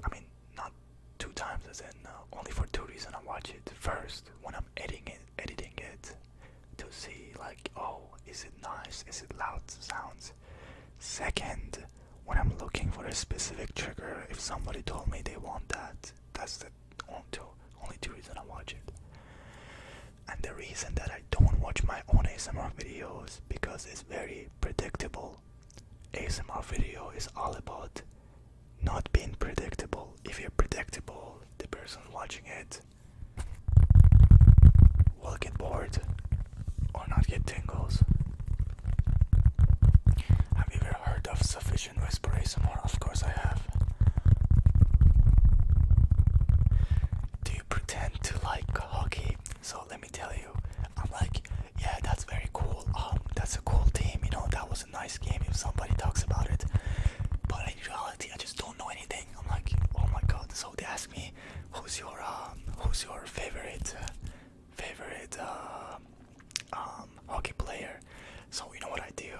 I mean, not 2 times as in only for 2 reasons I watch it. First, when I'm editing it to see like, oh, is it nice? Is it loud sounds? Second, when I'm looking for a specific trigger, if somebody told me they want that, that's the only two reasons I watch it. And the reason that I don't watch my own ASMR videos because it's very predictable. ASMR video is all about not being predictable. If you're predictable, the person watching it will get bored or not get tingles. Have you ever heard of sufficient whisper ASMR? Of course I have. Do you pretend to like hockey? So let me tell you, I'm like, yeah, that's very cool. That's a cool team, you know, that was a nice game if somebody talks about it. But in reality, I just don't know anything. I'm like, oh my god. So they ask me, who's your favorite hockey player? So you know what I do?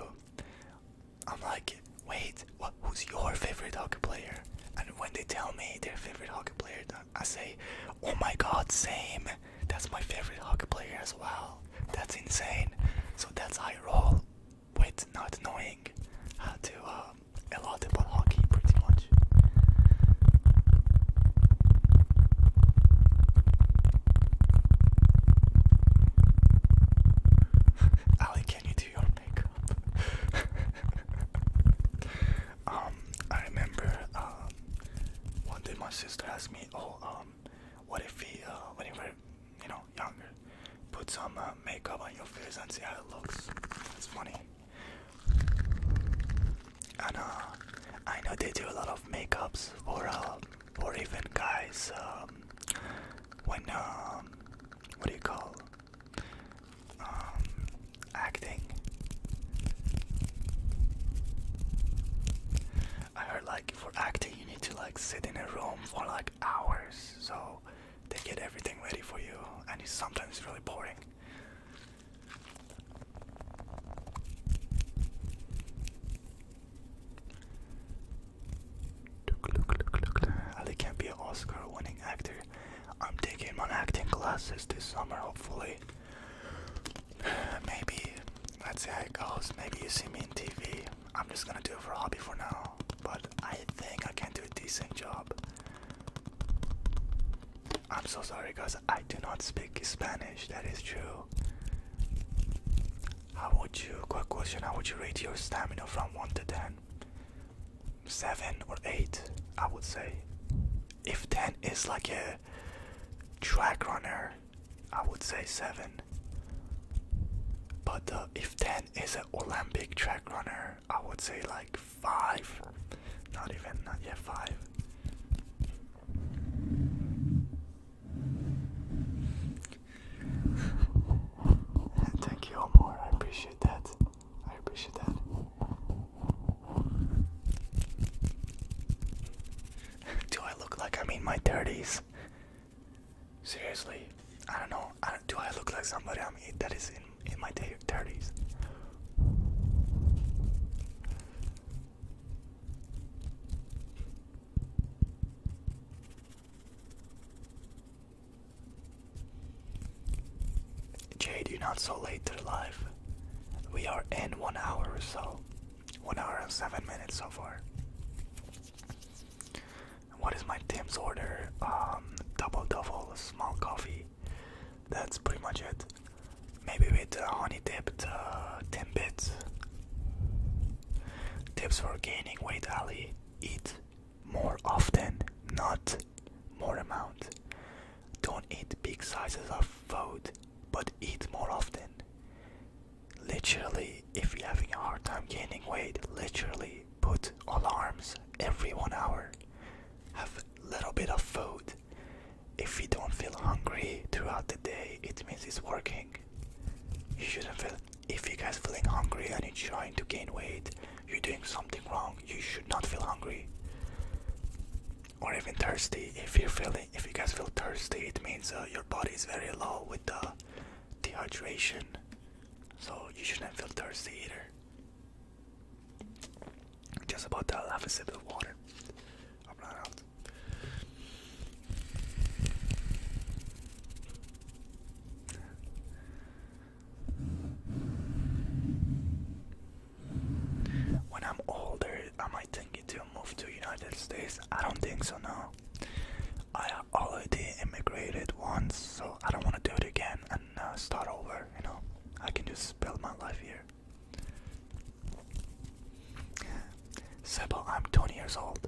I'm like, wait, who's your favorite hockey player? And when they tell me their favorite hockey player, I say, oh my god, same. That's my favorite hockey player as well. That's insane. So that's how I roll with not knowing how to a lot about hockey, pretty much. Ali, can you do your makeup? I remember one day my sister asked me, what if when you were, you know, younger, put some makeup on your face and see how it looks. It's funny. And I know they do a lot of makeups or even guys when what do you call acting. I heard like for acting you need to like sit in a room for like hours, so they get everything ready for you, and it's sometimes really boring. Ali can be an Oscar-winning actor. I'm taking my acting classes this summer, hopefully. Maybe, let's see how it goes. Maybe you see me in TV. I'm just gonna do it for a hobby for now. But I think I can do a decent job. I'm so sorry guys, I do not speak Spanish, that is true. Quick question, how would you rate your stamina from 1 to 10? 7 or 8, I would say. If 10 is like a track runner, I would say 7. But if 10 is an Olympic track runner, I would say like 5. Not yet 5. Thank you, Omar. I appreciate that. Do I look like I'm in my 30s? Seriously, I don't know. Do I look like somebody that is in my 30s? Jade, you're not so late to the live. We are in 1 hour or so. 1 hour and 7 minutes so far. What is my Tim's order? Double, small coffee. That's pretty much it. Maybe with honey dipped Timbits. Tips for gaining weight, Ali. Eat more often, not more amount. Don't eat big sizes of food, but eat more often. Literally, if you're having a hard time gaining weight, literally put alarms every 1 hour. Have a little bit of food. If you don't feel hungry throughout the day, it means it's working. You shouldn't feel. If you guys feeling hungry and you're trying to gain weight, you're doing something wrong. You should not feel hungry. Or even thirsty. If you guys feel thirsty, it means your body is very low with the dehydration. So you shouldn't feel thirsty either. Just about to have a sip of water. I'm not out. When I'm older, I might think to move to United States. I don't think so now. I already immigrated once, so I don't want to do it again and start over, you know. I can just build my life here. Sebo, I'm 20 years old.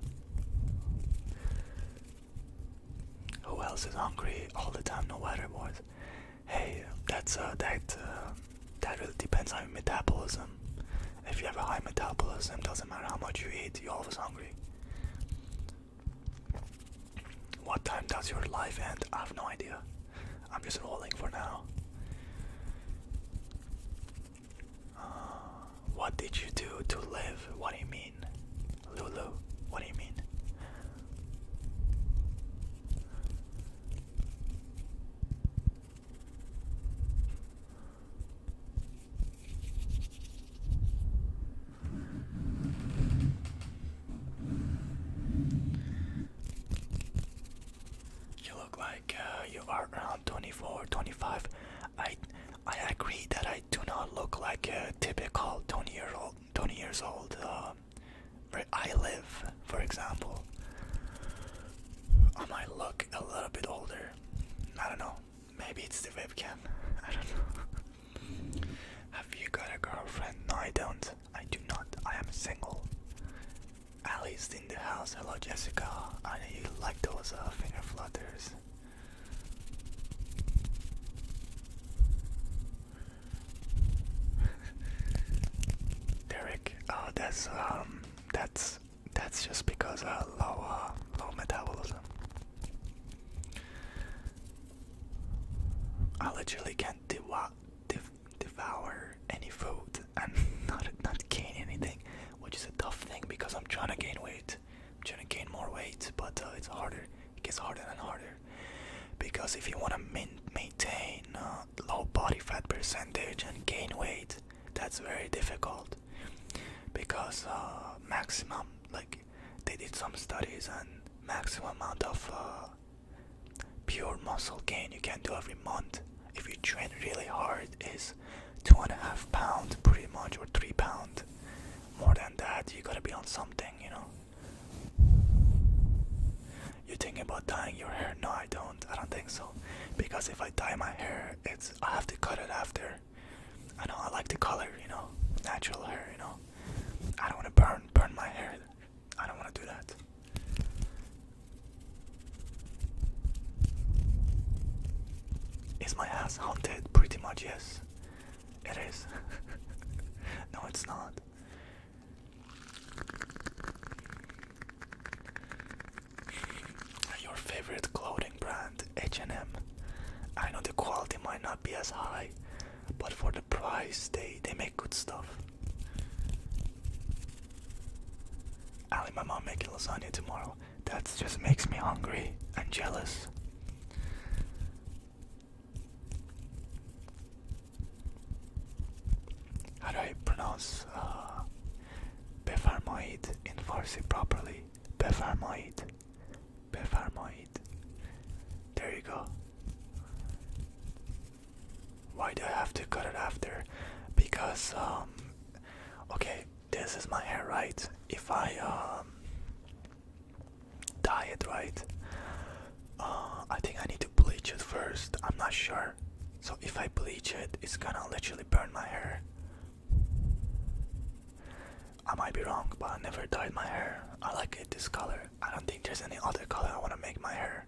Who else is hungry all the time? No matter what. Hey, that really depends on your metabolism. If you have a high metabolism, doesn't matter how much you eat, you're always hungry. What time does your life end? I have no idea. I'm just rolling for now. What did you do to live? What do you mean? Lulu, what do you mean? You look like you are around 24, 25. I agree that I do not look like a typical 20 years old where I live, for example. I might look a little bit older. I don't know. Maybe it's the webcam. I don't know. Have you got a girlfriend? No, I don't. I do not. I am single. Ali's in the house. Hello, Jessica. I know you like those finger flutters. Derek, that's just because low metabolism. I literally can't devour any food and not gain anything, which is a tough thing because I'm trying to gain weight. I'm trying to gain more weight, but it's harder. It gets harder and harder because if you want to maintain low body fat percentage and gain weight, that's very difficult because maximum, like they did some studies and maximum amount of pure muscle gain you can do every month if you train really hard is 2.5 pounds pretty much, or 3 pounds. More than that, you gotta be on something, you know. You thinking about dyeing your hair? No, I don't. I don't think so. Because if I dye my hair, I have to cut it after. I know I like the color, you know, natural hair, you know. I don't want to burn my hair. I don't want to do that. Is my house haunted? Pretty much, yes. It is. No, it's not. Your favorite clothing brand, H&M. I know the quality might not be as high, but for the price, they make good stuff. Ali, my mom making lasagna tomorrow. That just makes me hungry and jealous. How do I pronounce بفرمایید in Farsi properly? بفرمایید. بفرمایید. There you go. Why do I have to cut it after? Because okay, this is my hair, right? If I dye it, right, I think I need to bleach it first. I'm not sure. So if I bleach it, it's gonna literally burn my hair. I might be wrong, but I never dyed my hair. I like it this color. I don't think there's any other color I want to make my hair.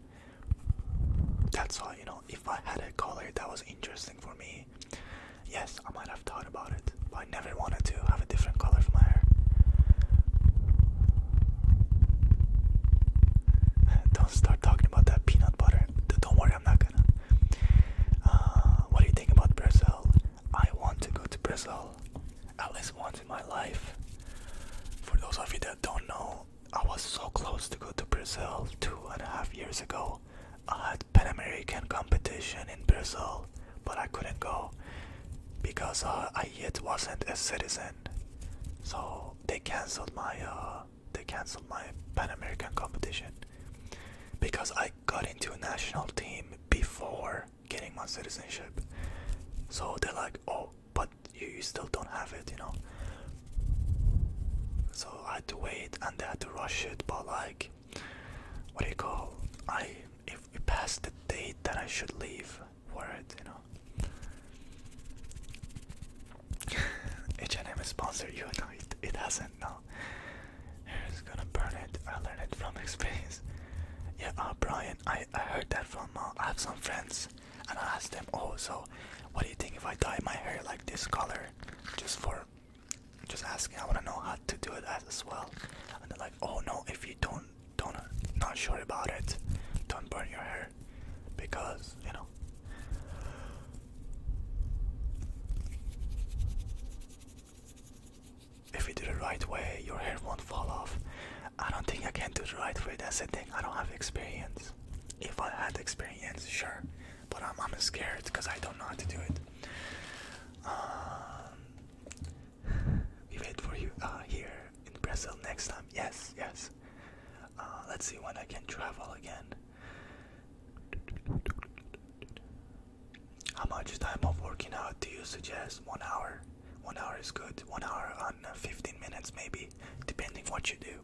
That's why, you know, if I had a color that was interesting for me, yes, I might have thought about it, but I never wanted to have a different color for my hair. Don't start talking about that peanut butter. Don't worry, I'm not gonna. What do you think about Brazil? I want to go to Brazil at least once in my life. For those of you that don't know, I was so close to go to Brazil 2.5 years ago. I had Pan American competition in Brazil, but I couldn't go because I yet wasn't a citizen. So they canceled my Pan American competition because I got into a national team before getting my citizenship. So they're like, oh, but you still don't have it, you know. So I had to wait and they had to rush it, but like, what do you call? If we passed the date, then I should leave for it, you know. H&M sponsored you? No, it hasn't. No, it's gonna burn it. I learned it from experience. Yeah, Brian, I heard that from. I have some friends, and I asked them, oh, so what do you think if I dye my hair like this color? Just asking. I want to know how to do it as well. And they're like, oh no, if you don't not sure about it, don't burn your hair, because you know. If you do the right way, your hair won't fall off. I don't think I can do the right way. That's the thing. I don't have experience. If I had experience, sure, but I'm scared because I don't know how to do it. We wait for you here in Brazil next time. Yes. Let's see when I can travel again. How much time of working out do you suggest? 1 hour. 1 hour is good. 1 hour on 15 minutes maybe, depending what you do.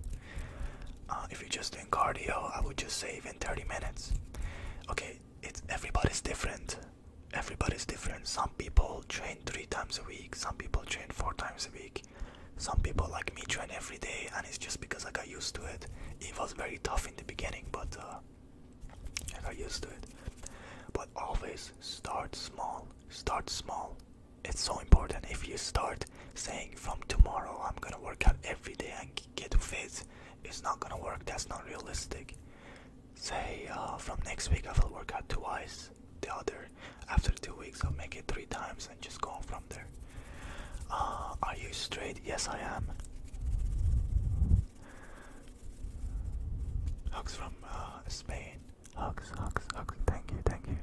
If you're just doing cardio, I would just say even 30 minutes. Okay, everybody's different. Everybody's different. Some people train 3 times a week. Some people train 4 times a week. Some people like me train every day, and it's just because I got used to it. It was very tough in the beginning, but I got used to it. But always start small. Start small. It's so important. If you start saying from tomorrow I'm gonna work out every day and get fit, it's not gonna work. That's not realistic. Say from next week I will work out twice. The other, after 2 weeks I'll make it 3 times and just go on from there. Are you straight? Yes, I am. Hugs from Spain. Hugs. Thank you.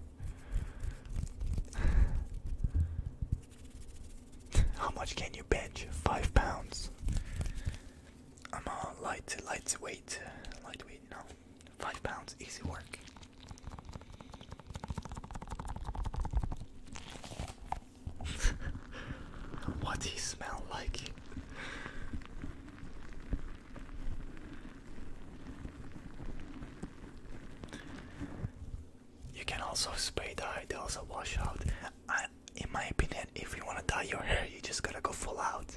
How much can you bench? 5 pounds. I'm a lightweight, you know. 5 pounds, easy work. What he smell like? You can also spray dye, they also wash out. In my opinion, if you want to dye your hair, you just gotta go full out.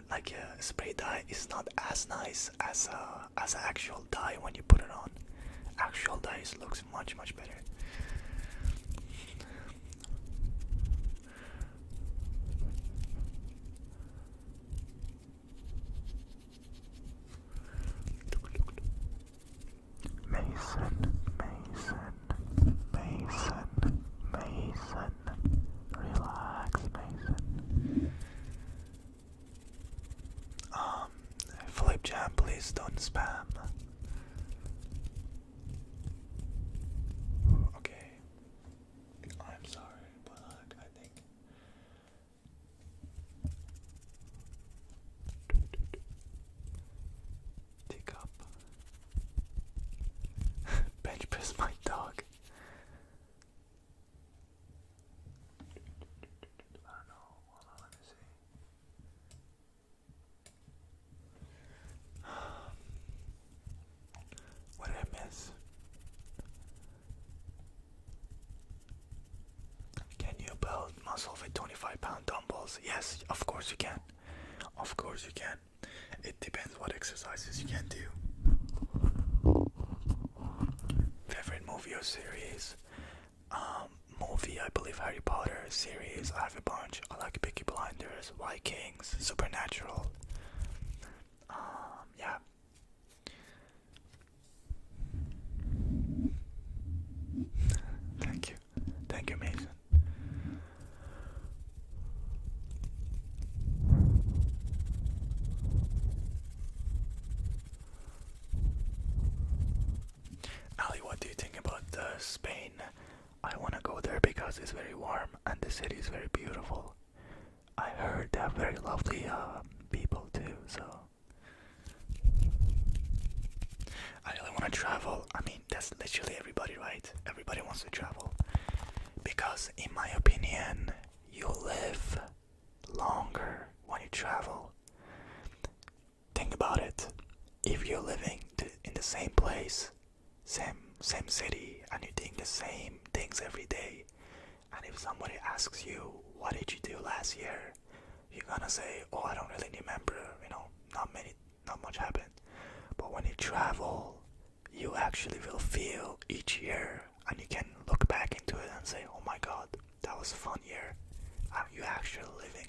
Like spray dye is not as nice as actual dye when you put it on. Actual dye looks much better. Mason, relax, Mason. Flip jam, please don't spam. Okay, I'm sorry, but I think teacup. Bench press my dog. I don't know. Hold on, let me see. What did I miss? Can you build muscle with 25-pound dumbbells? Yes, of course you can. Of course you can. It depends what exercises you can do. Favorite movie or series? Movie, I believe Harry Potter. Series, I have a bunch. I like Peaky Blinders, Vikings, Supernatural. Yeah. Thank you, Mason. Ali, what do you think about Spain? I want to go there because it's very warm and the city is very beautiful. I heard they have very lovely people too, so I really want to travel. I mean, that's literally everybody, right? Everybody wants to travel because in my opinion, you live longer when you travel. Think about it. If you're living in the same place, same city, and you're doing the same things every day, and if somebody asks you, what did you do last year? You're gonna say, oh, I don't really remember, not much happened. But when you travel, you actually will feel each year, and you can look back into it and say, oh my god, that was a fun year. You actually living,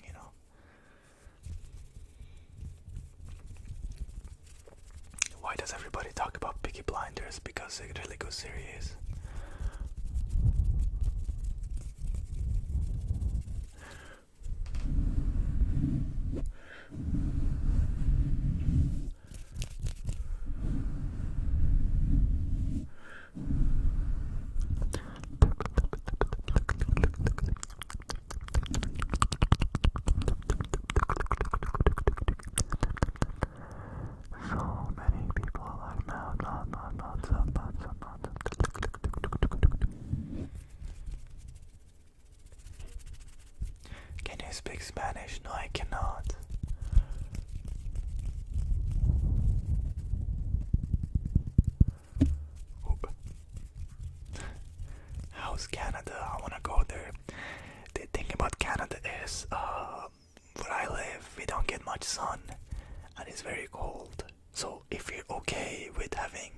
Why does everybody talk about Peaky Blinders? Because it's a really good series. Can you speak Spanish? No, I cannot. How's Canada? I wanna go there. The thing about Canada is, where I live, we don't get much sun, and it's very cold. So if you're okay with having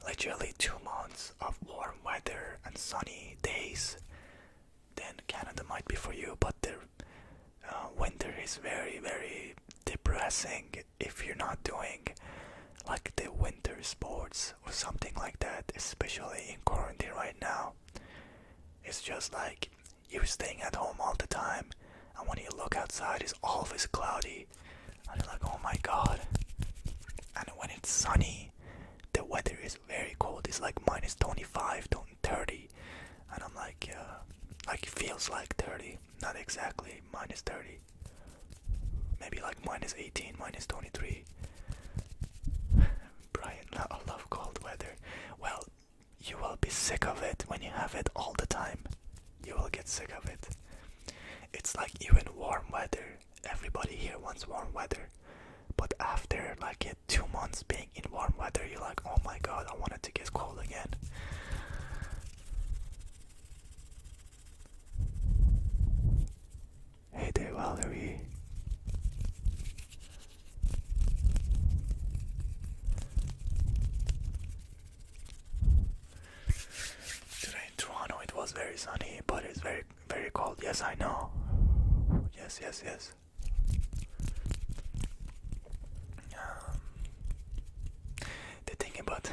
literally 2 months of warm weather and sunny days, then Canada might be for you. But the winter is very depressing if you're not doing like the winter sports or something like that, especially in quarantine right now. It's just like you're staying at home all the time, and when you look outside it's always cloudy, and you're like, oh my god. And when it's sunny, the weather is very cold. It's like minus 25 to 30, and I'm like it feels like 30, not exactly minus 30, maybe like minus 18, minus 23. Brian, I love cold weather. Well, you will be sick of it when you have it all the time. You will get sick of it. it's like even warm weather. Everybody here wants warm weather. But after like 2 months being in warm weather, you're like, oh my god, I wanted to get cold again. Hey there, Valerie. Today in Toronto it was very sunny, but it's very, very cold. Yes, I know. Yes, yes, yes. The thing about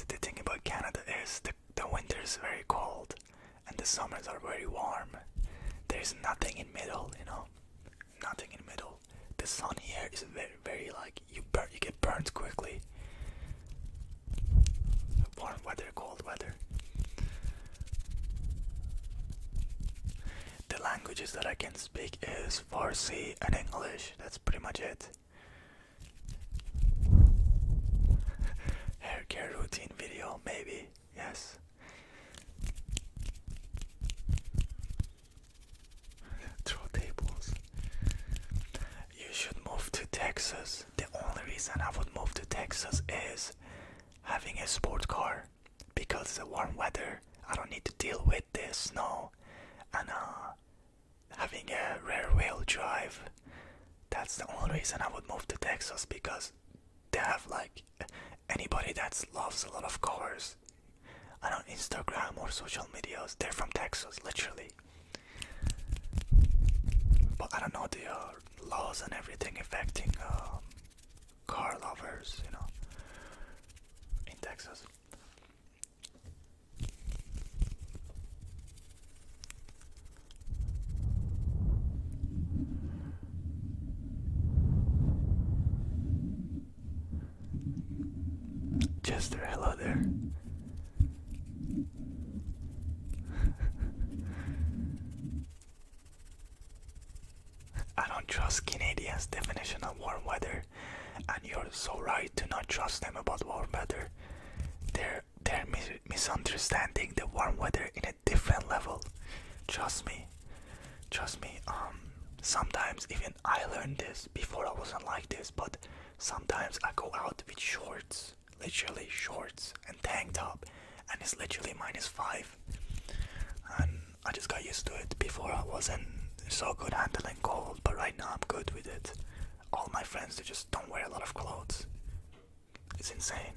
the thing about Canada is the winter is very cold and the summers are very warm. There's nothing in middle, you know. Nothing in middle. The sun here is very, very like you get burnt quickly. Warm weather, cold weather. The languages that I can speak is Farsi and English. That's pretty much it. Hair care routine video, maybe. Yes. Throw tables. You should move to Texas. The only reason I would move to Texas is having a sport car. Because it's a warm weather, I don't need to deal with the snow. And having a rear wheel drive. That's the only reason I would move to Texas, because they have like anybody that loves a lot of cars and on Instagram or social medias, they're from Texas, literally. But I don't know the laws and everything affecting car lovers, you know, in Texas. Chester, hello there. I don't trust Canadians' definition of warm weather, and you're so right to not trust them about warm weather. They're misunderstanding the warm weather in a different level. Trust me. Trust me. Sometimes even I learned this before. I wasn't like this, but sometimes I go out with shorts, literally shorts and tank top, and it's literally -5. And I just got used to it. Before I wasn't so good handling cold, but right now I'm good with it. All my friends, they just don't wear a lot of clothes. It's insane.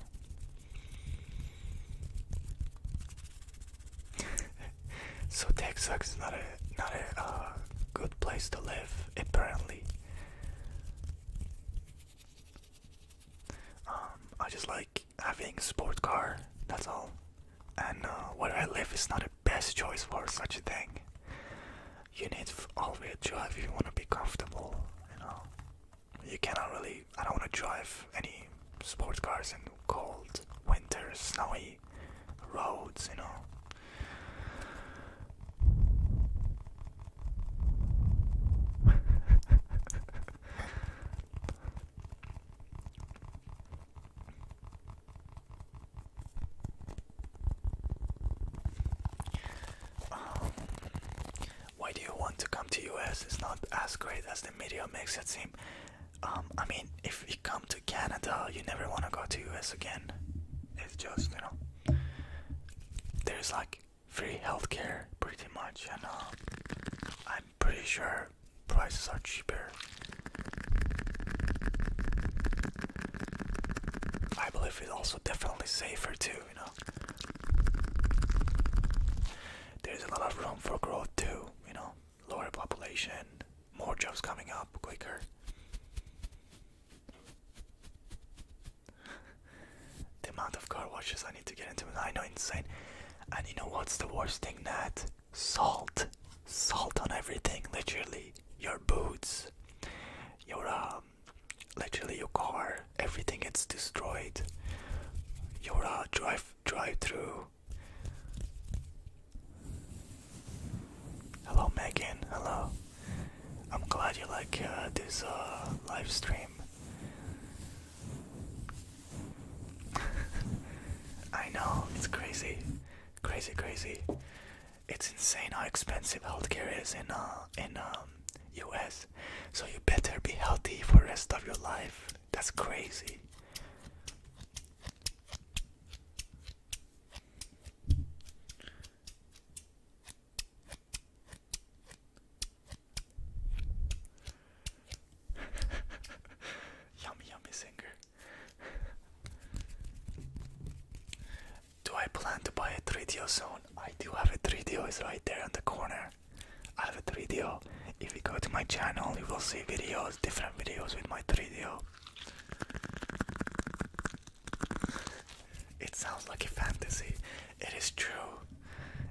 So Texas is not a good place to live, apparently. I just like having a sport car, that's all. And where I live is not the best choice for such a thing. You need all-wheel drive if you want to be comfortable, you know. You cannot really, I don't want to drive any sports cars in cold, winter, snowy roads, you know. Why do you want to come to US? It's not as great as the media makes it seem. I mean, if you come to Canada, you never want to go to US again. It's just, you know, there's like free healthcare pretty much, and I'm pretty sure prices are cheaper. I believe it's also definitely safer too, you know. There's a lot of room for growth too, you know. Lower population, more jobs coming up quicker. The amount of car washes I need to get into, I know, insane. And you know what's the worst thing, Nat? Salt. Salt on everything, literally. Your boots, your literally your car, everything gets destroyed. Your drive-through. Hello Megan, hello. I'm glad you like this live stream. I know, it's crazy. Crazy. It's insane how expensive healthcare is in US. So you better be healthy for the rest of your life. That's crazy. Yummy yummy singer. Do I plan to buy a 3DO soon? I do have a 3DO, it's right there in the corner. I have a 3DO. If you go to my channel, you will see videos, different videos with my 3DO. It sounds like a fantasy. It is true.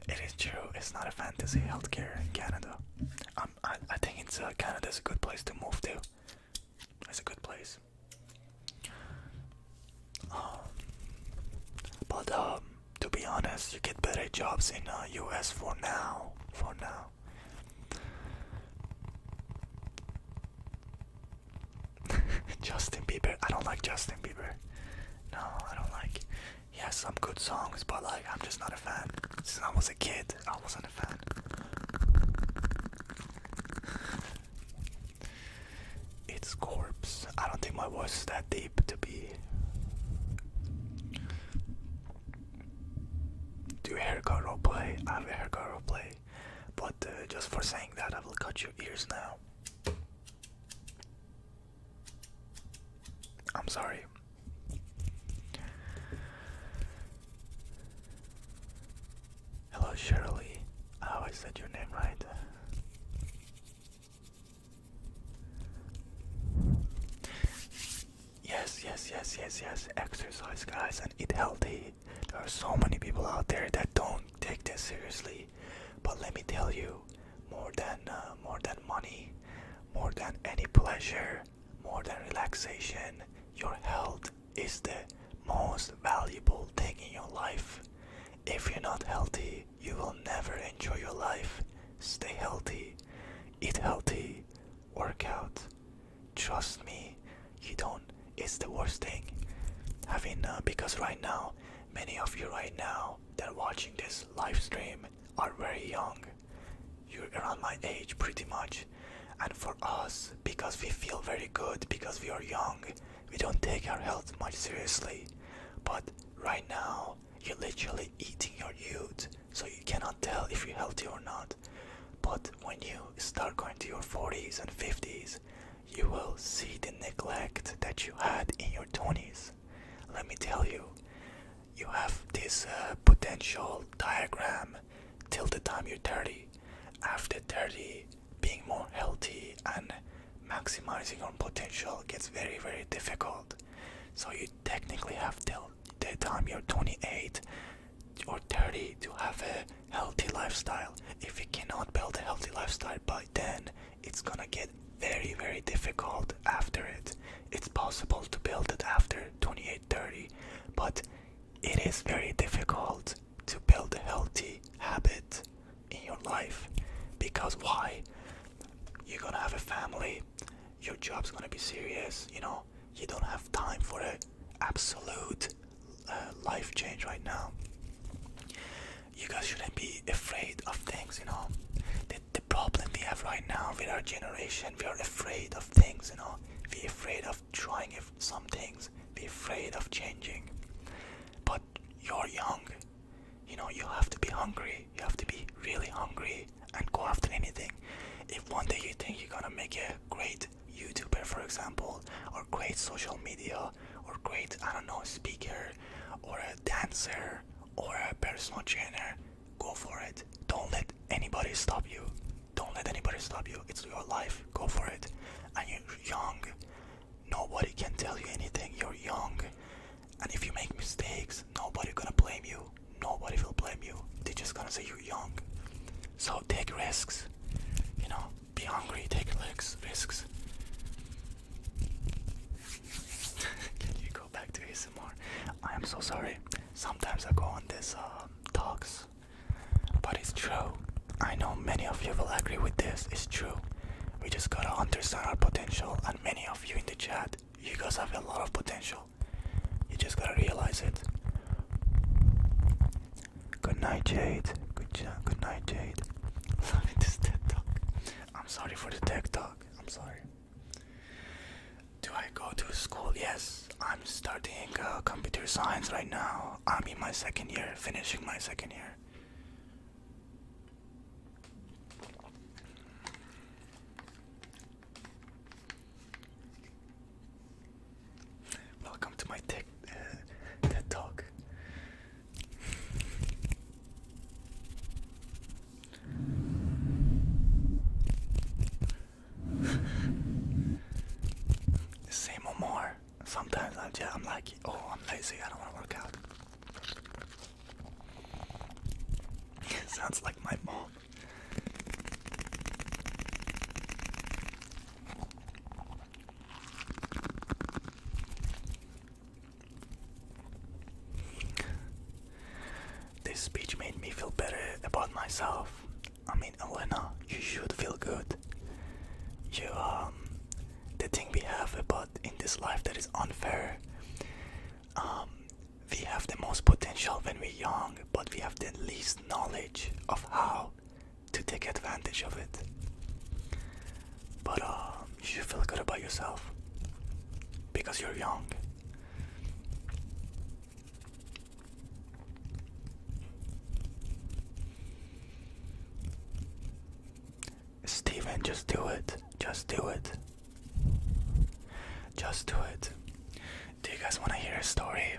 It is true. It's not a fantasy. Healthcare in Canada. I think Canada's a good place to move to. It's a good place. But to be honest, you get better jobs in US for now. For now. Justin Bieber. I don't like Justin Bieber. No, I don't like. He has some good songs, but like I'm just not a fan. Since I was a kid, I wasn't a fan. It's corpse. I don't think my voice is that deep to be. Do a haircut roleplay? I have a haircut roleplay. But just for saying that, I will cut your ears now. I'm sorry. Hello, Shirley. Oh, I said your name right. Yes. Exercise, guys, and eat healthy. There are so many people out there that don't take this seriously. But let me tell you, more than money, more than any pleasure, more than relaxation, your health is the most valuable thing in your life. If you're not healthy, you will never enjoy your life. Stay healthy, eat healthy, work out. Trust me, you don't. It's the worst thing. Because right now, many of you right now that are watching this live stream are very young. You're around my age pretty much. And for us, because we feel very good, because we are young, we don't take our health much seriously. But right now, you're literally eating your youth, so you cannot tell if you're healthy or not. But when you start going to your 40s and 50s, you will see the neglect that you had in your 20s. Let me tell you, you have this potential diagram till the time you're 30. After 30, being more healthy and maximizing your potential gets very, very difficult. So you technically have till the time you're 28 or 30 to have a healthy lifestyle. If you cannot build a healthy lifestyle by then, it's gonna get very, very difficult after it. It's possible to build it after 28, 30, but it is very difficult to build a healthy habit in your life. Because why? You're gonna have a family, your job's gonna be serious, you don't have time for an absolute life change right now. You guys shouldn't be afraid of things, The problem we have right now with our generation, we are afraid of things, We're afraid of trying some things, we're afraid of changing. But you're young, you have to be hungry, you have to be really hungry and go after anything. If one day you think you're gonna make a great YouTuber, for example, or great social media, or great, speaker, or a dancer, or a personal trainer, go for it. Don't let anybody stop you. Don't let anybody stop you. It's your life. Go for it. And you're young. Nobody can tell you anything. You're young. And if you make mistakes, nobody gonna blame you. Nobody will blame you. They're just gonna say you're young. So take risks. Be hungry. Take risks. Can you go back to ASMR? I am so sorry. Sometimes I go on this talks, but it's true. I know many of you will agree with this. It's true. We just gotta understand our potential, and many of you in the chat, you guys have a lot of potential. You just gotta realize it. Good night, Jade. Good night, night, Jade. Loving this TED Talk. I'm sorry for the TED Talk. I'm sorry. Do I go to school? Yes. I'm studying computer science right now. I'm in my second year, finishing my second year. Welcome to my TED Talk. Same or more. Sometimes I'm like, oh, I'm lazy, I don't want to work out. Sounds like my mom. This speech made me feel better about myself. I mean, Elena, you should feel good. The thing we have about in this life that is unfair, we have the most potential when we're young, but we have the least knowledge of how to take advantage of it. But you should feel good about yourself because you're young. Steven, just do it. Just do it. Just do it. Do you guys want to hear a story?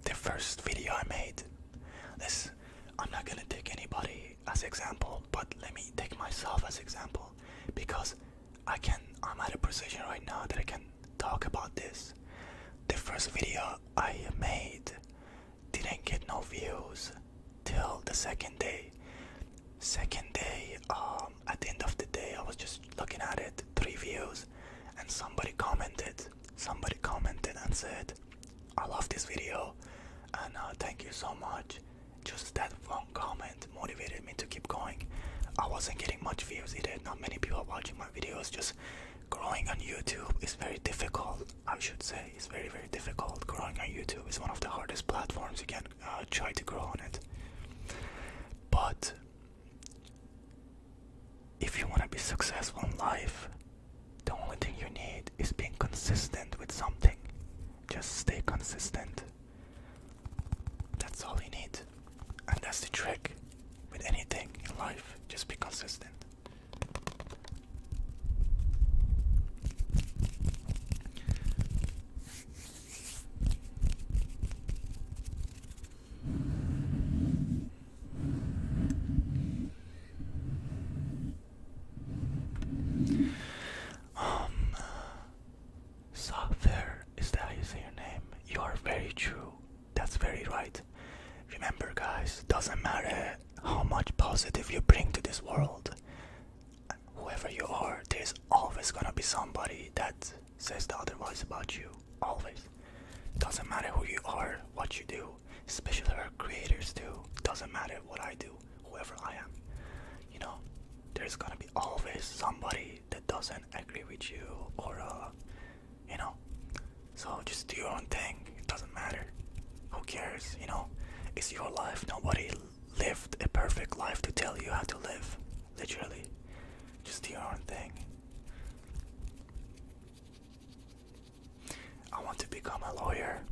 The first video I made. I'm not gonna take anybody as example, but let me take myself as example because I'm at a position right now that I can talk about this. The first video I made didn't get no views till the second day. At the end of the day, I was just looking at it, 3 views, and somebody commented and said, I love this video, and thank you so much. Just that one comment motivated me to keep going. I wasn't getting much views either, not many people watching my videos. Just growing on YouTube is very difficult, I should say. It's very, very difficult. Growing on YouTube is one of the hardest platforms you can try to grow on it. But if you want to be successful in life, the only thing you need is being consistent with something. Just stay consistent. That's all you need. And that's the trick with anything in life. Just be consistent. Safir, is that how you say your name? You are very true. That's very right. Remember, guys, doesn't matter how much positive you bring to this world. Whoever you are, there's always gonna be somebody that says the otherwise about you. Always. Doesn't matter who you are, what you do. Especially our creators too. Doesn't matter what I do, whoever I am. You know, there's gonna be always somebody that doesn't agree with you or you know. So just do your own thing. It doesn't matter. Who cares, you know? It's your life. Nobody lived a perfect life to tell you how to live. Literally. Just do your own thing. I want to become a lawyer.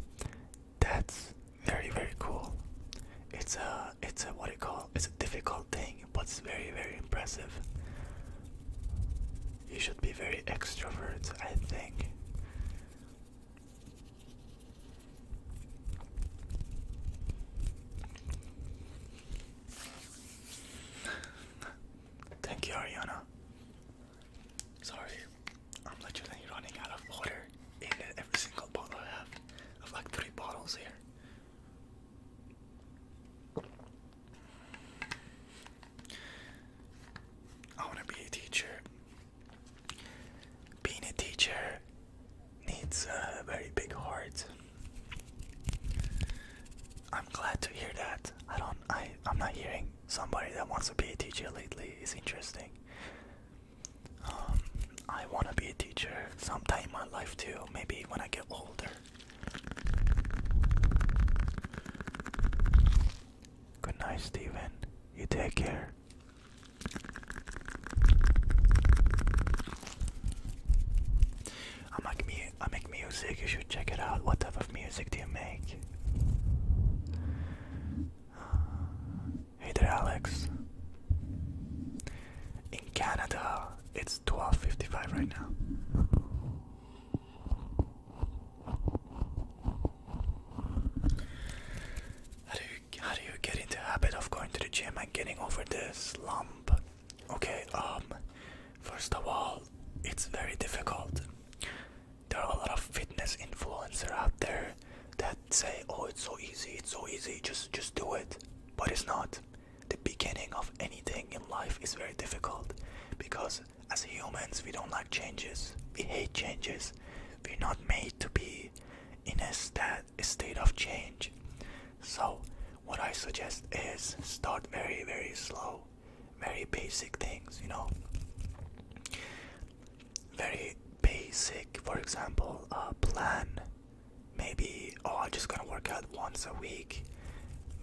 That's very, very cool. It's a what do you call? It's a difficult thing, but it's very, very impressive. You should be very extrovert, I think. Thank you, Ariana. Sorry, I'm literally running out of water in every single bottle I have. I have like 3 bottles here. I want to be a teacher. Being a teacher needs a very big heart. I'm glad to hear that. I'm not hearing somebody that wants to be a teacher lately. It's interesting. I want to be a teacher sometime in my life too, maybe when I get older. Good night, Steven. You take care. I make music. You should check it out. What type of music do you make? Hey there, Alex. In Canada, it's 12:55 right now. How do you get into the habit of going to the gym and getting over this lump? Okay, first of all, it's very difficult. There are a lot of fitness influencers out there that say, "Oh, it's so easy, just do it." But it's not. The beginning of anything in life is very difficult because as humans, we don't like changes. We hate changes. We're not made to be in a state of change. So, what I suggest is start very, very slow, very basic things, very basic. For example, plan. Maybe, I'm just gonna work out once a week.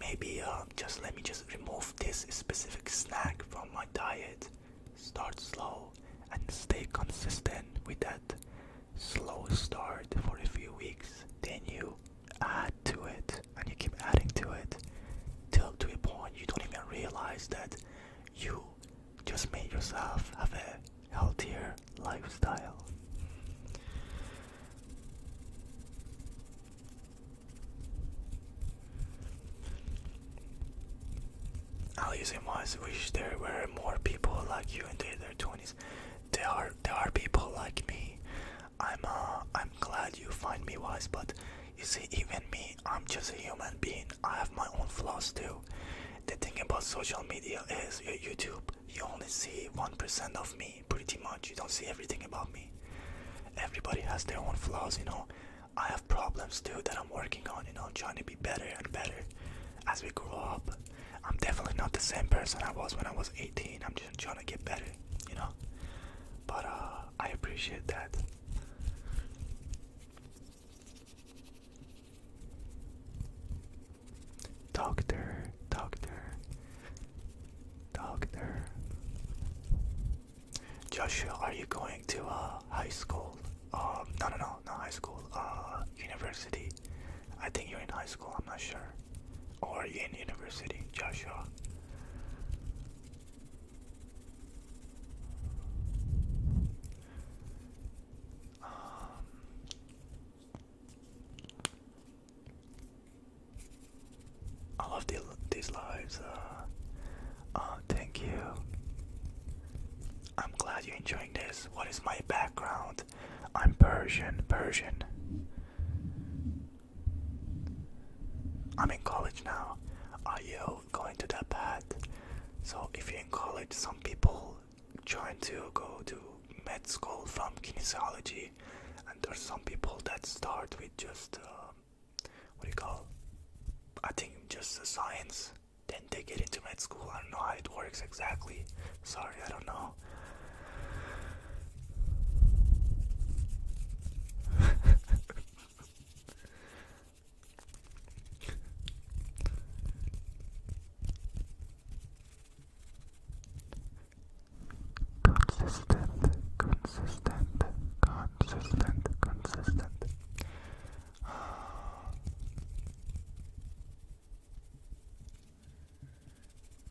Maybe let me just remove this specific snack from my diet. Start slow and stay consistent with that slow start for a few weeks. Then you add to it and you keep adding to it till to a point you don't even realize that you just made yourself have a healthier lifestyle. Alice and Wise wish there were more people like you in their 20s. There are people like me. I'm glad you find me wise, but you see, even me, I'm just a human being. I have my own flaws too. The thing about social media is YouTube, you only see 1% of me, pretty much. You don't see everything about me. Everybody has their own flaws, I have problems too that I'm working on, trying to be better and better as we grow up. I'm definitely not the same person I was when I was 18. I'm just trying to get better, But I appreciate that. Doctor. Joshua, are you going to high school? No, not high school. University. I think you're in high school. I'm not sure. Or are you in university, Joshua? I love these lives. Thank you. I'm glad you're enjoying this. What is my background? I'm Persian. I'm in college now. Are you going to that path? So if you're in college, some people trying to go to med school from kinesiology, and there's some people that start with just I think just the science. Then they get into med school. I don't know how it works exactly. Sorry, I don't know. Consistent.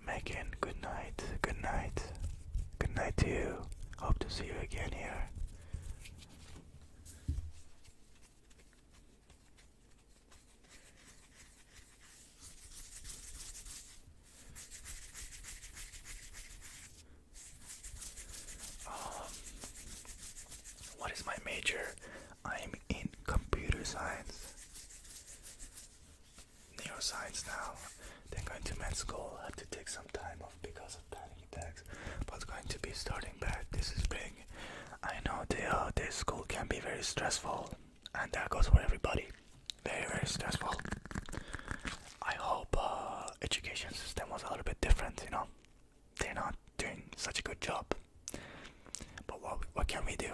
Megan, good night. Good night to you. Hope to see you again here. What is my major? I'm in computer science. Neuroscience now. Then going to med school. I have to take some time off because of panic attacks. But going to be starting back this spring. I know the school can be very stressful. And that goes for everybody. Very, very stressful. I hope education system was a little bit different, They're not doing such a good job. But what can we do?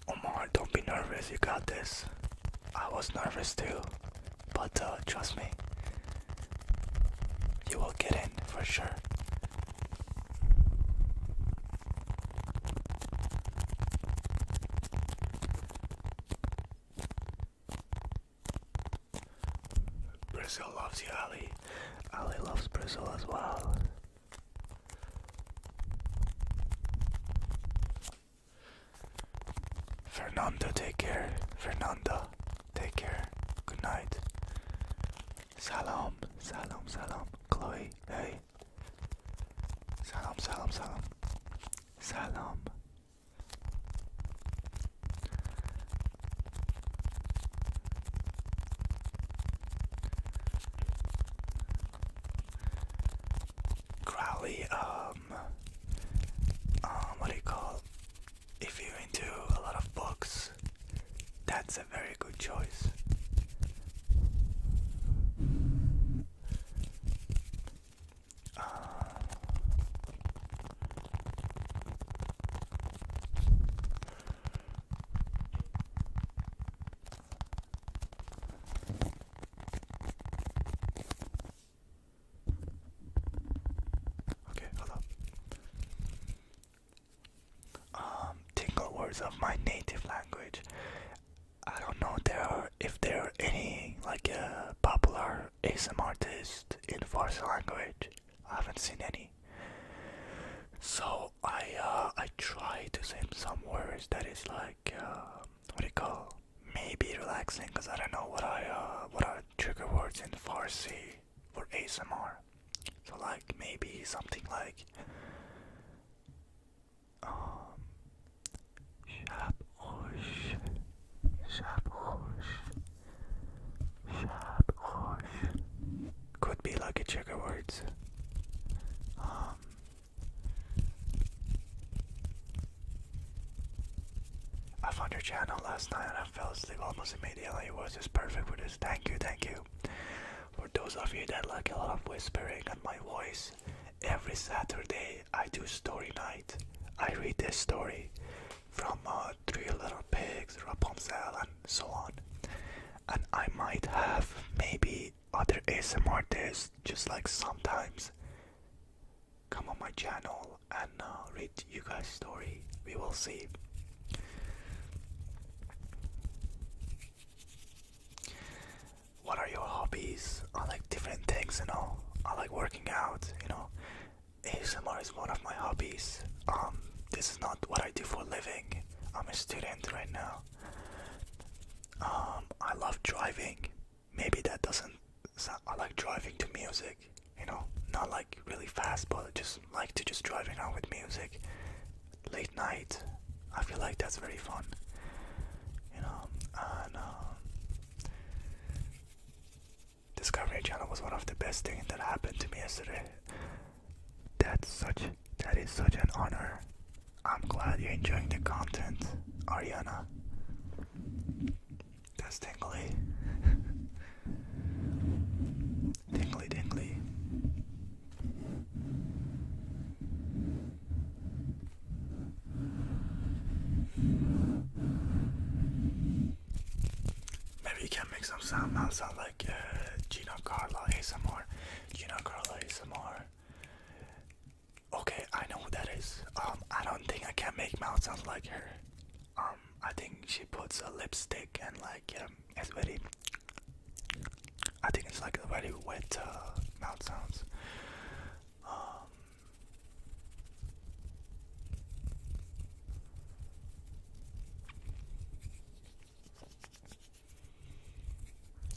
Omar, don't be nervous, you got this. I was nervous too, but trust me, you will get in for sure. Brazil loves you, Ali. Ali loves Brazil as well. Fernando, take care. Fernanda, take care. Good night. Salam, salam, salam. Chloe, hey. Salam, salam, salam. Salam. Crowley, what do you call? If you're into a lot of books, that's a very good choice. Okay, hold up. Tingle words of my native language. I don't know if there are any like popular ASM artists in Farsi language. I haven't seen any. So I try to say some words that is like what do you call, maybe relaxing, because I don't know what are trigger words in Farsi for ASMR. So like maybe something like shab hosh, shab hosh, shab hosh. Could be like a trigger words. I found your channel last night and I fell asleep almost immediately. It was just perfect for this. Thank you, thank you. For those of you that like a lot of whispering and my voice, every Saturday I do story night. I read this story from Three Little Pigs, Rapunzel, and so on. And I might have maybe other ASMR artists just like sometimes come on my channel and read you guys' story. We will see. What are your hobbies? I like different things, you know. I like working out, you know. ASMR is one of my hobbies. This is not what I do for a living. I'm a student right now. I love driving. Maybe that doesn't sound, I like driving to music, you know. Not like really fast, but just like to just driving around with music. Late night. I feel like that's very fun. You know, and Discovery Channel was one of the best things that happened to me yesterday. That is such an honor. I'm glad you're enjoying the content, Ariana. That's tingly. Tingly, tingly. Maybe you can make some sound like Gina Carla ASMR. Gina Carla ASMR. Okay, I know who that is. I don't think I can make mouth sounds like her. I think she puts a lipstick and like it's very. I think it's like a very wet mouth sounds.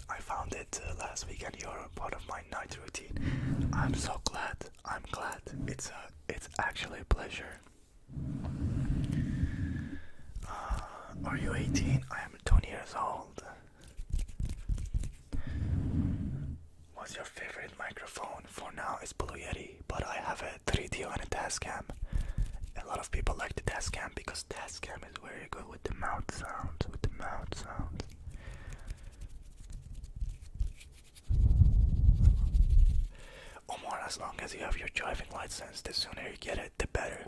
I found it last week and you're part of my night routine. I'm so glad. I'm glad. It's actually a pleasure. Are you 18? I am 20 years old. What's your favorite microphone? For now it's Blue Yeti, but I have a 3DO and a Tascam. A lot of people like the Tascam because Tascam is very good with the mouth sounds. Omar, as long as you have your driving license, the sooner you get it, the better.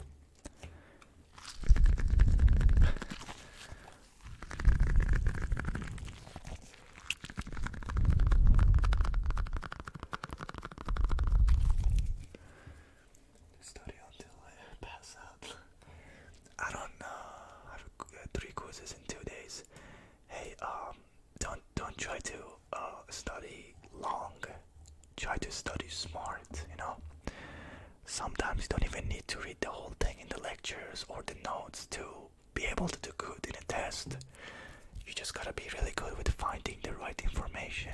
don't try to study long. Try to study smart. Sometimes you don't even need to read the whole thing in the lectures or the notes to be able to do good in a test. You just gotta be really good with finding the right information.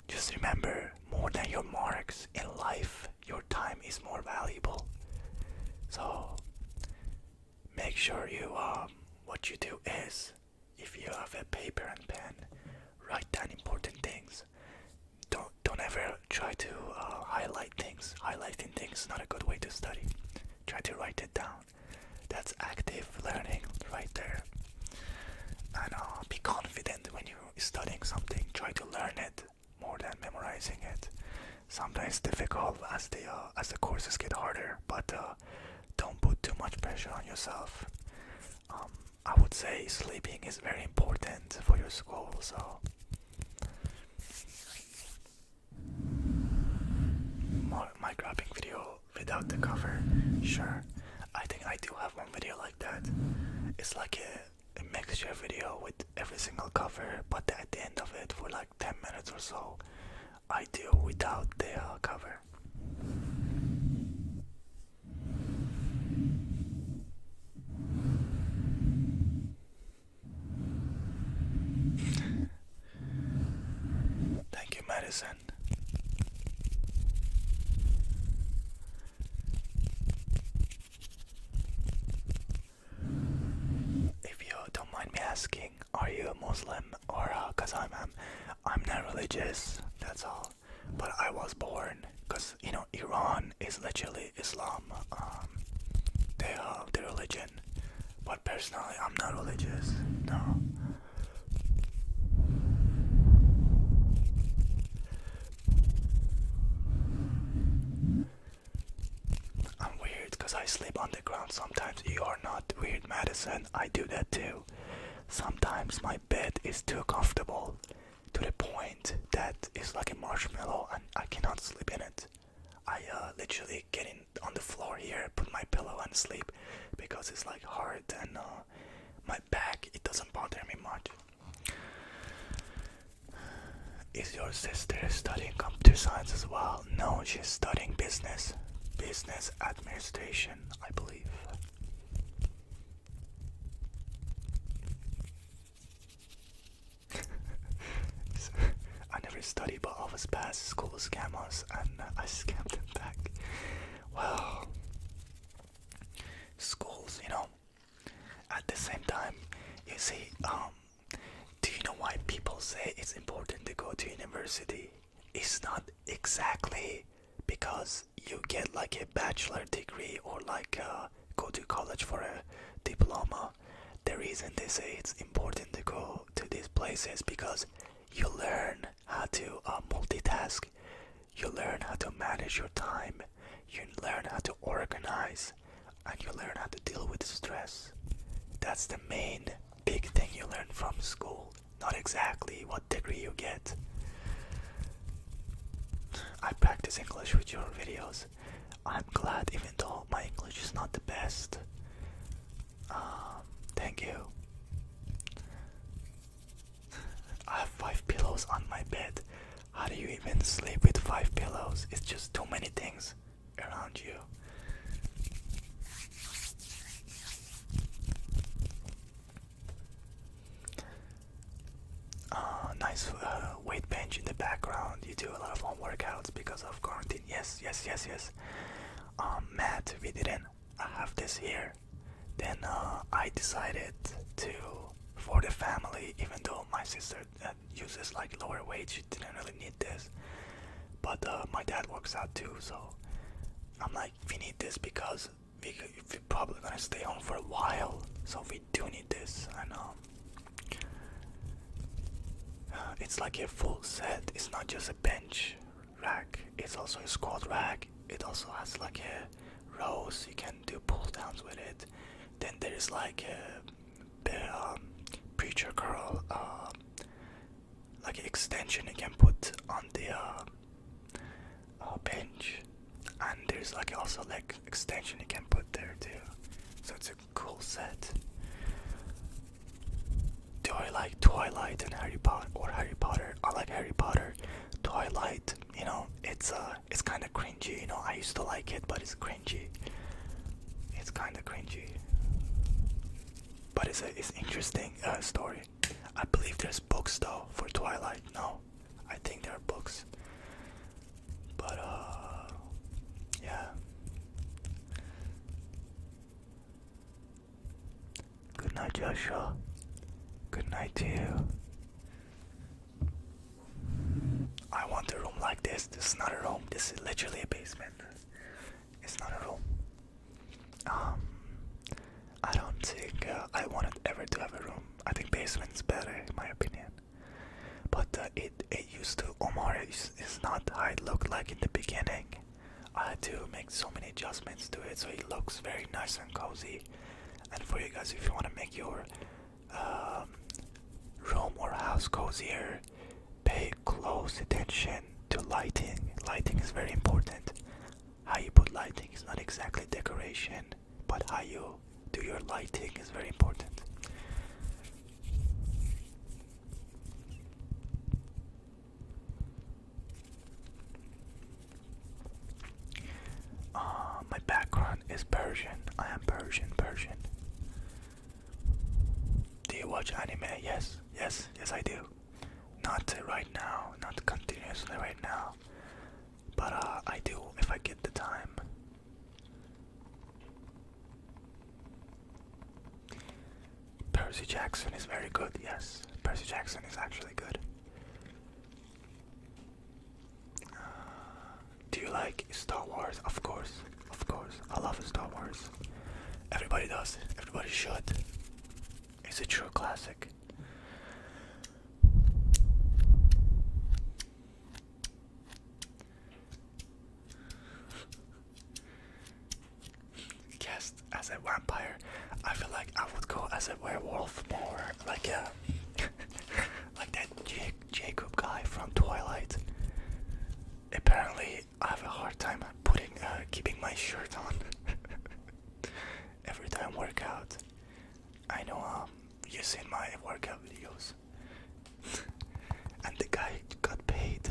Just remember, more than your marks in life, your time is more valuable. So make sure what you do is, if you have a paper and pen, write down important things. Don't ever try to highlight things. Highlighting things is not a good way to study. Try to write it down. That's active learning right there. And be confident when you're studying something. Try to learn it more than memorizing it. Sometimes it's difficult as the courses get harder, but don't put too much pressure on yourself. I would say sleeping is very important for your school, so mic wrapping video without the cover. Sure, I think I do have one video like that. It's like a mixture video with every single cover, but at the end of it, for like 10 minutes or so, I do without the cover. Thank you, Medicine. If you don't mind me asking, are you a Muslim? Or cause I'm not religious, that's all. But I was born, cause Iran is literally Islam, the religion. But personally, I'm not religious. No. I'm weird because I sleep on the ground sometimes. You are not weird, Madison. I do that too. Sometimes my bed is too comfortable to the point that it's like a marshmallow and I cannot sleep in it. I literally get in on the floor here, put my pillow and sleep because it's like hard, and my back, it doesn't bother me much. Is your sister studying computer science as well? No, she's studying business administration, I believe. I never studied, but always passed school scammers, and I scammed them back. Well, schools, at the same time, you see, do you know why people say it's important to go to university? It's not exactly because you get like a bachelor degree or like go to college for a diploma. The reason they say it's important to go to these places because you learn how to multitask, you learn how to manage your time, you learn how to organize, and you learn how to deal with stress. That's the main big thing you learn from school, not exactly what degree you get. I practice English with your videos. I'm glad, even though my English is not the best. Thank you. I have 5 pillows on my bed. How do you even sleep with 5 pillows? It's just too many things around you. Nice weight bench in the background. You do a lot of home workouts because of quarantine. Yes. Matt, we didn't have this here. Then I decided to, for the family, even though my sister uses like lower weight, she didn't really need this. But my dad works out too, so I'm like, we need this because we're probably gonna stay home for a while, so we do need this. And it's like a full set. It's not just a bench rack, it's also a squat rack. It also has like a rows, you can do pull downs with it. Then there's like a preacher curl, like an extension you can put on the bench, and there's like also leg extension you can put there too. So it's a cool set. Do story like Twilight and Harry Potter, or Harry Potter. I like Harry Potter. Twilight, you know, it's kind of cringy. You know, I used to like it, but it's cringy. It's kind of cringy, but it's interesting story. I believe there's books though for Twilight. No, I think there are books. But yeah. Good night, Joshua. Good night to you. I want a room like this. This is not a room. This is literally a basement. It's not a room. I don't think I wanted ever to have a room. I think basement's better in my opinion. But it used to, Omar is not how it looked like in the beginning. I had to make so many adjustments to it so it looks very nice and cozy. And for you guys, if you want to make your room or house cozier, pay close attention to lighting. Lighting is very important. How you put lighting is not exactly decoration, but how you do your lighting is very important. My background is Persian. I am Persian. Do you watch anime? Yes, I do. Not right now, not continuously right now, but I do if I get the time. Percy Jackson is very good, yes. Percy Jackson is actually good. Do you like Star Wars? Of course. I love Star Wars. Everybody does. Everybody should. It's a true classic. Guessed as a vampire. I feel like I would go as a werewolf more, like like that Jacob guy from Twilight. Apparently, I have a hard time keeping my shirt on every time workout. I know, you've seen my workout videos, and the guy got paid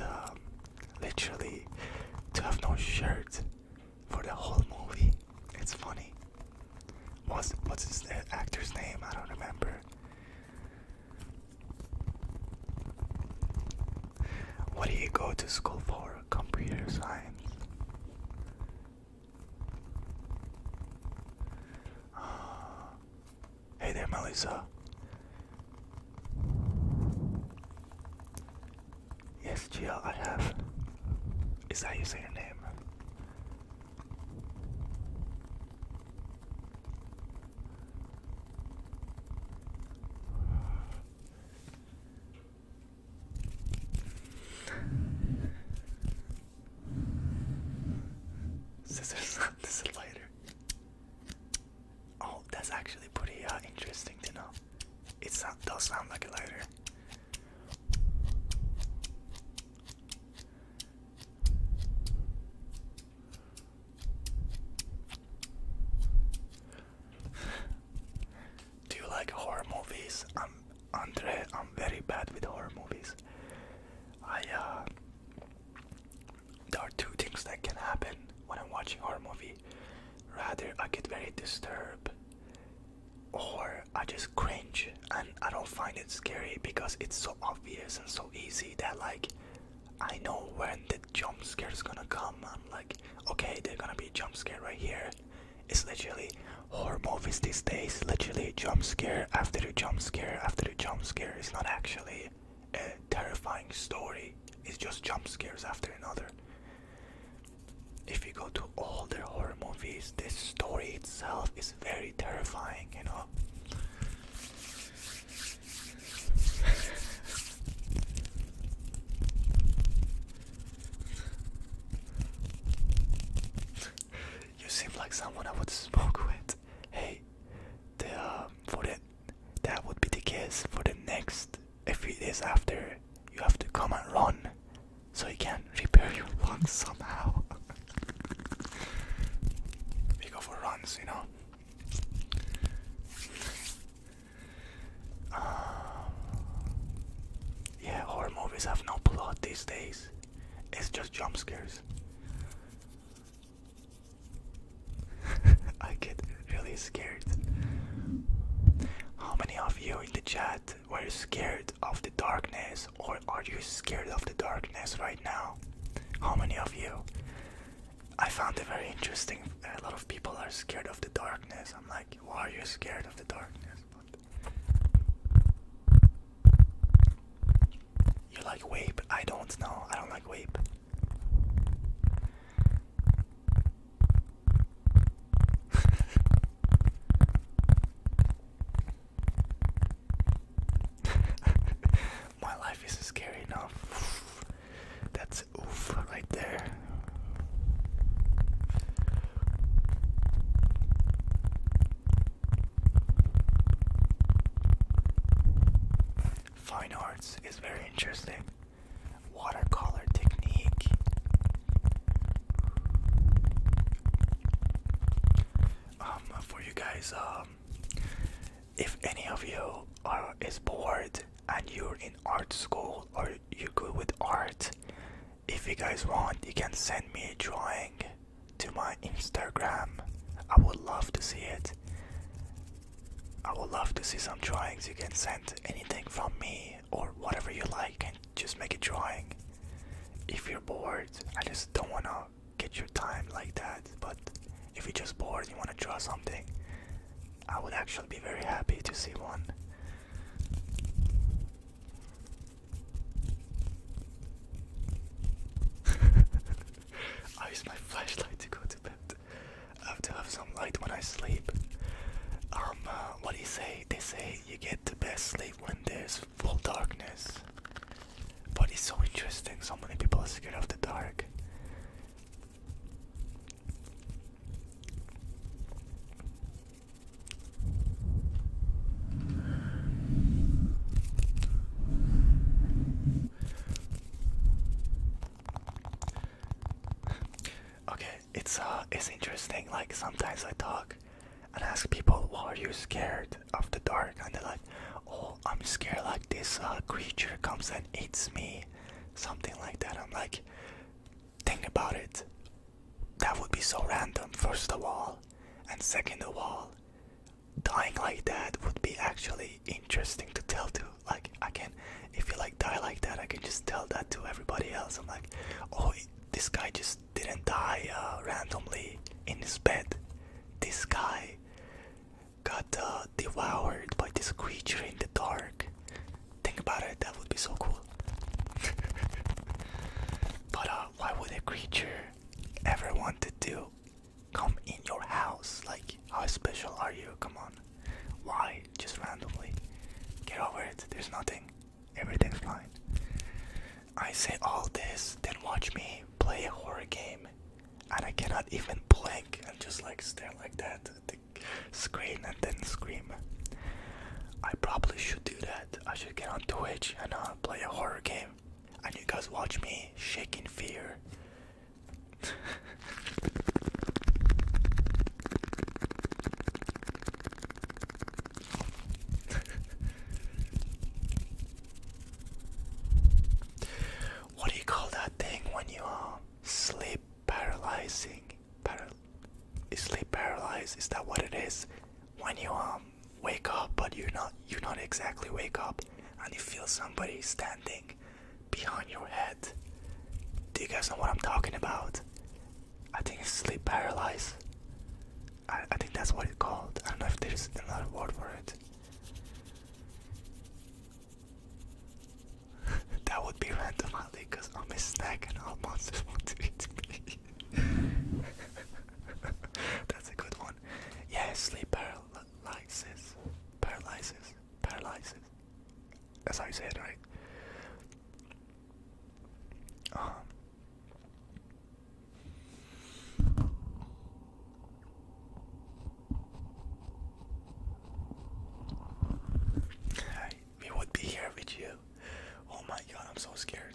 literally to have no shirt for the whole movie. It's funny. What's his actor's name? I don't remember. What do you go to school for? Computer science. Hey there, Melissa. Yes, Gia, I have. Is that you say your name? Scissors. This is lighter. Oh, that's actually pretty interesting to know. It does sound like a lighter. Do you like horror movies? I'm very bad with horror movies. There are two things that can happen when I'm watching horror movie. Rather, I get very disturbed, or I just cringe, and I don't find it scary because it's so obvious and so easy that like I know when the jump scare is gonna come. I'm like, okay, there's gonna be a jump scare right here. It's literally horror movies these days. Literally jump scare after the jump scare after the jump scare. It's not actually a terrifying story. It's just jump scares after another. If you go to older horror movies, the story itself is very terrifying, you know. You seem like someone I would smoke with. Hey, that would be the case for the next. If it is after, you have to come and run, so you can repair your lungs somehow. We go for runs, you know. movies have no plot these days. It's just jump scares. I get really scared. How many of you in the chat were scared of the darkness, or are you scared of the darkness right now? How many of you? I found it very interesting. A lot of people are scared of the darkness. I'm like, why are you scared of the darkness? But you like vape? I don't know. I don't like vape. My life is scary enough. That's oof right there. Fine arts is very interesting. Watercolor technique. For you guys, if any of you is bored and you're in art school or you're good with art, if you guys want, you can send me a drawing to my Instagram. I would love to see it. I would love to see some drawings. You can send anything from me or whatever you like and just make a drawing. If you're bored, I just don't want to get your time like that, but if you're just bored and you want to draw something, I would actually be very happy to see one. I use my flashlight to go to bed. I have to have some light when I sleep. What do you say? They say you get the best sleep when there's full darkness. But it's so interesting. So many people are scared of the dark. Okay, it's interesting. Like sometimes I talk and ask people, "Why are you scared of the dark?" And they're like, "Oh, I'm scared like this creature comes and eats me," something like that. I'm like, think about it. That would be so random, first of all, and second of all, dying like that would be actually interesting to tell to. Like, I can, if you like die like that, I can just tell that to everybody else. I'm like, oh, this guy just didn't die randomly in his bed. This guy got devoured by this creature in the dark. Think about it, that would be so cool. But why would a creature ever want to come in your house? Like, how special are you? Come on. Why? Just randomly. Get over it. There's nothing. Everything's fine. I say all this, then watch me play a horror game. And I cannot even blink and just like stare like that at the screen and then scream. I probably should do that. I should get on Twitch and play a horror game. And you guys watch me shake in fear. What do you call that thing when you sleep paralyzing? Sleep paralyzed, is that what it is? When you wake up but you're not exactly wake up and you feel somebody standing behind your head. Do you guys know what I'm talking about? I think it's sleep paralyzed. I think that's what it's called. I don't know if there's another word for it. That would be random, Ali, because I'm a snack and all monsters want to eat me. That's a good one. Yeah, sleep paralysis. Paralysis. That's how you say it, right? We would be here with you. Oh my god, I'm so scared.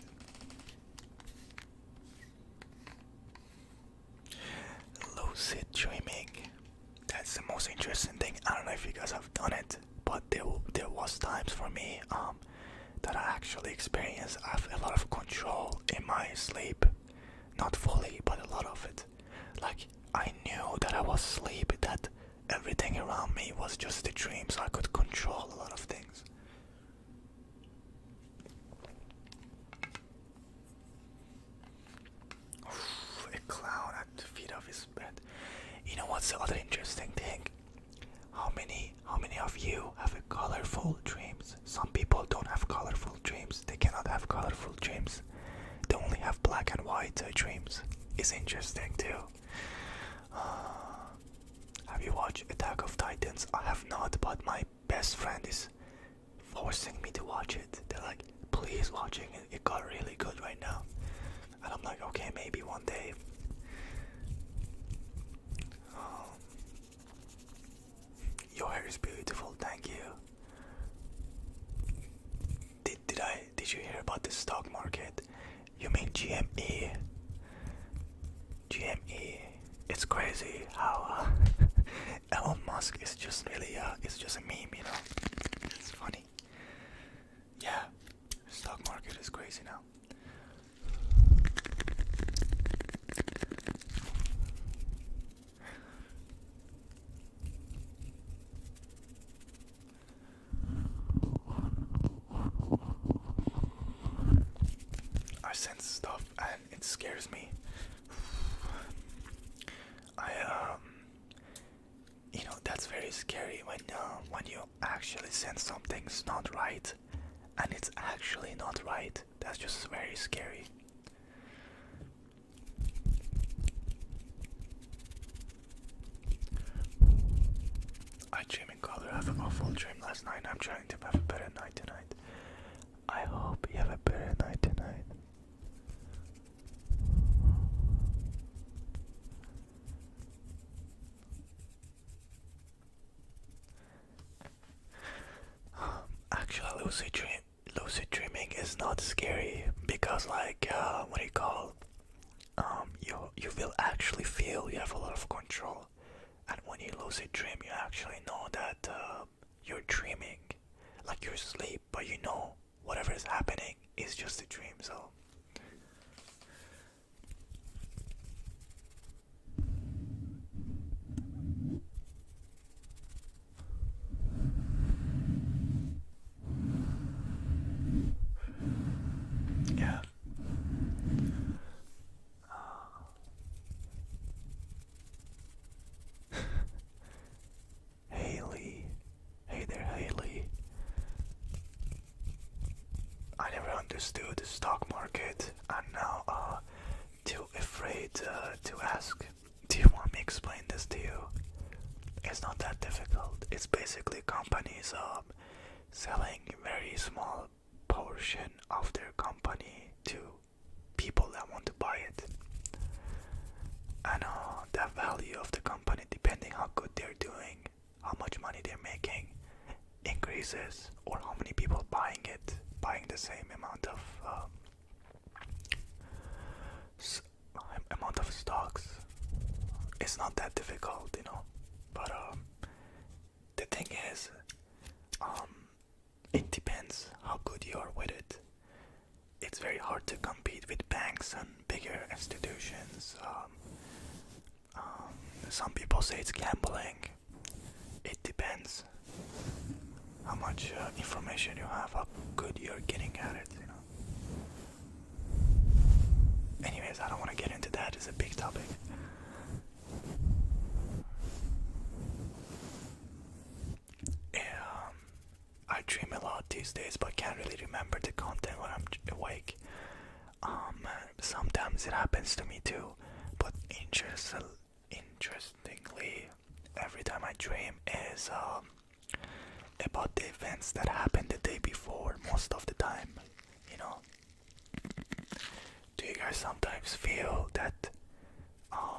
Lucid dreaming. That's the most interesting thing. I don't know if you guys have done it, but there was times for me that I actually experience I have a lot of control in my sleep. Not fully, but a lot of it. Like, I knew that I was asleep, that everything around me was just a dream, so I could control a lot of things. A clown at the feet of his bed. You know what's the other interesting thing? How many of you have a colorful dreams? Some people don't have colorful dreams. They cannot have colorful dreams. They only have black and white dreams. It's interesting too. Have you watched Attack of Titans? I have not, but my best friend is forcing me to watch it. They're like, please watching it. It got really good right now. And I'm like, okay, maybe one day. Your hair is beautiful, thank you. Did you hear about the stock market? You mean GME? GME. It's crazy how Elon Musk is just really it's just a meme, you know. It's funny. Yeah, stock market is crazy now. I sense stuff and it scares me. You know, that's very scary when you actually sense something's not right and it's actually not right. That's just very scary. I dream in color. I have an awful dream last night. I'm trying to have a better night tonight. I hope you have a better night tonight. Actually, lucid dreaming is not scary because, like, what do you call? You will actually feel you have a lot of control, and when you lucid dream, you actually know that you're dreaming, like you're asleep, but you know whatever is happening is just a dream. So. Yeah. Haley. Hey there, Haley. I never understood the stock market. I'm now too afraid to ask. Do you want me to explain this to you? It's not that difficult. It's basically companies selling very small portion of their company to people that want to buy it. And the value of the company, depending how good they're doing, how much money they're making, increases, or how many people buying the same amount of stocks. It's not that difficult, you know. But the thing is, it depends how good you are with it. It's very hard to compete with banks and bigger institutions. Some people say it's gambling. It depends how much information you have, how good you're getting at it, you know. Anyways, I don't want to get into that. It's a big topic. I dream a lot these days, but can't really remember the content when I'm awake. Sometimes it happens to me too, but interestingly, every time I dream is about the events that happened the day before, most of the time, you know. Do you guys sometimes feel that, I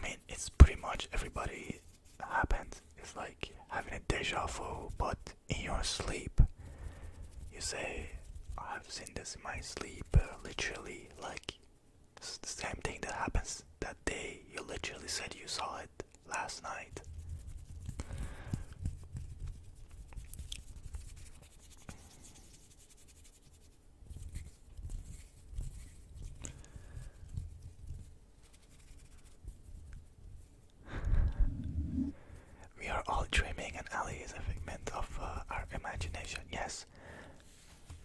mean, it's pretty much everybody happens. It's like having a deja vu, but in your sleep, you say, I've seen this in my sleep, literally, like, it's the same thing that happens that day. You literally said you saw it last night.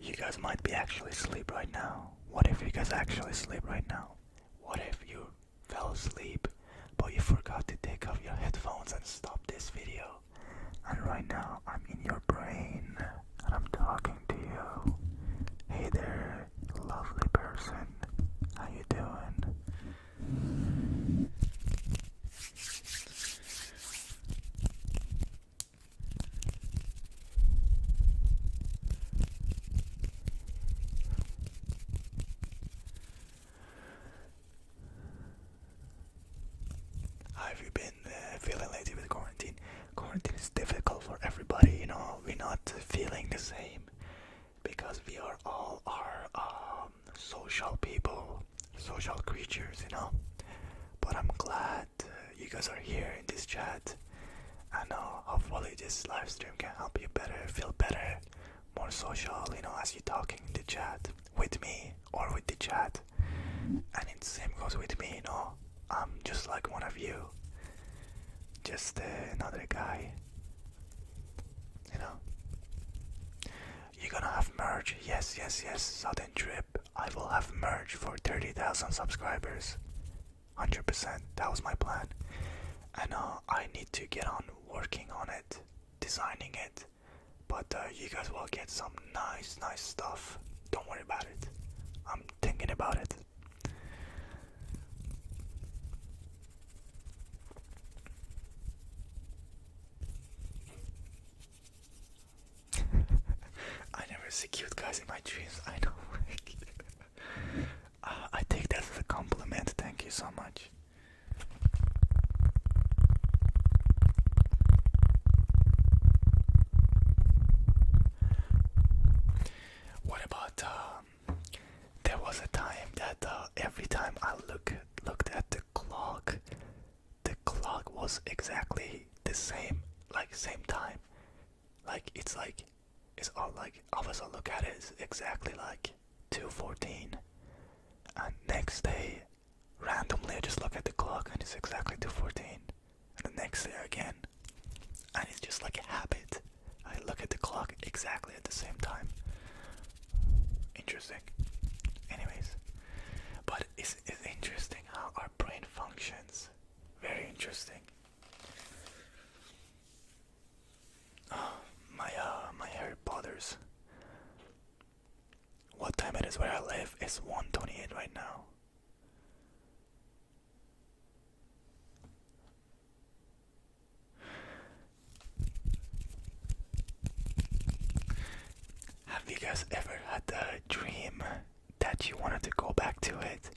You guys might be actually asleep right now. What if you guys actually sleep right now? What if you fell asleep but you forgot to take off your headphones and stop this video? And right now I'm in your brain and I'm talking to you. Hey there, lovely person. How you doing? How have you been feeling lately with quarantine? Quarantine is difficult for everybody, you know. We're not feeling the same because we are all social people, social creatures, you know. But I'm glad you guys are here in this chat. And hopefully this live stream can help you feel better, more social, you know, as you're talking in the chat with me or with the chat. And the same goes with me, you know. I'm just like one of you, just another guy, you know. You're gonna have merch, yes, Southern Trip. I will have merch for 30,000 subscribers, 100%. That was my plan, and I need to get on working on it, designing it. But you guys will get some nice stuff. Don't worry about it. I'm thinking about it. I never see cute guys in my dreams. I know. I take that as a compliment. Thank you so much. What about there was a time that every time I looked at the clock was exactly the same, like same time. It's all like always I look at it, it's exactly like 2:14, and next day randomly I just look at the clock and it's exactly 2:14, and the next day again, and it's just like a habit. I look at the clock exactly at the same time. Interesting. Anyways, but it's interesting how our brain functions. Very interesting. Oh, my hair bothers. What time it is where I live? It's 1:28 right now. Have you guys ever had a dream that you wanted to go back to it?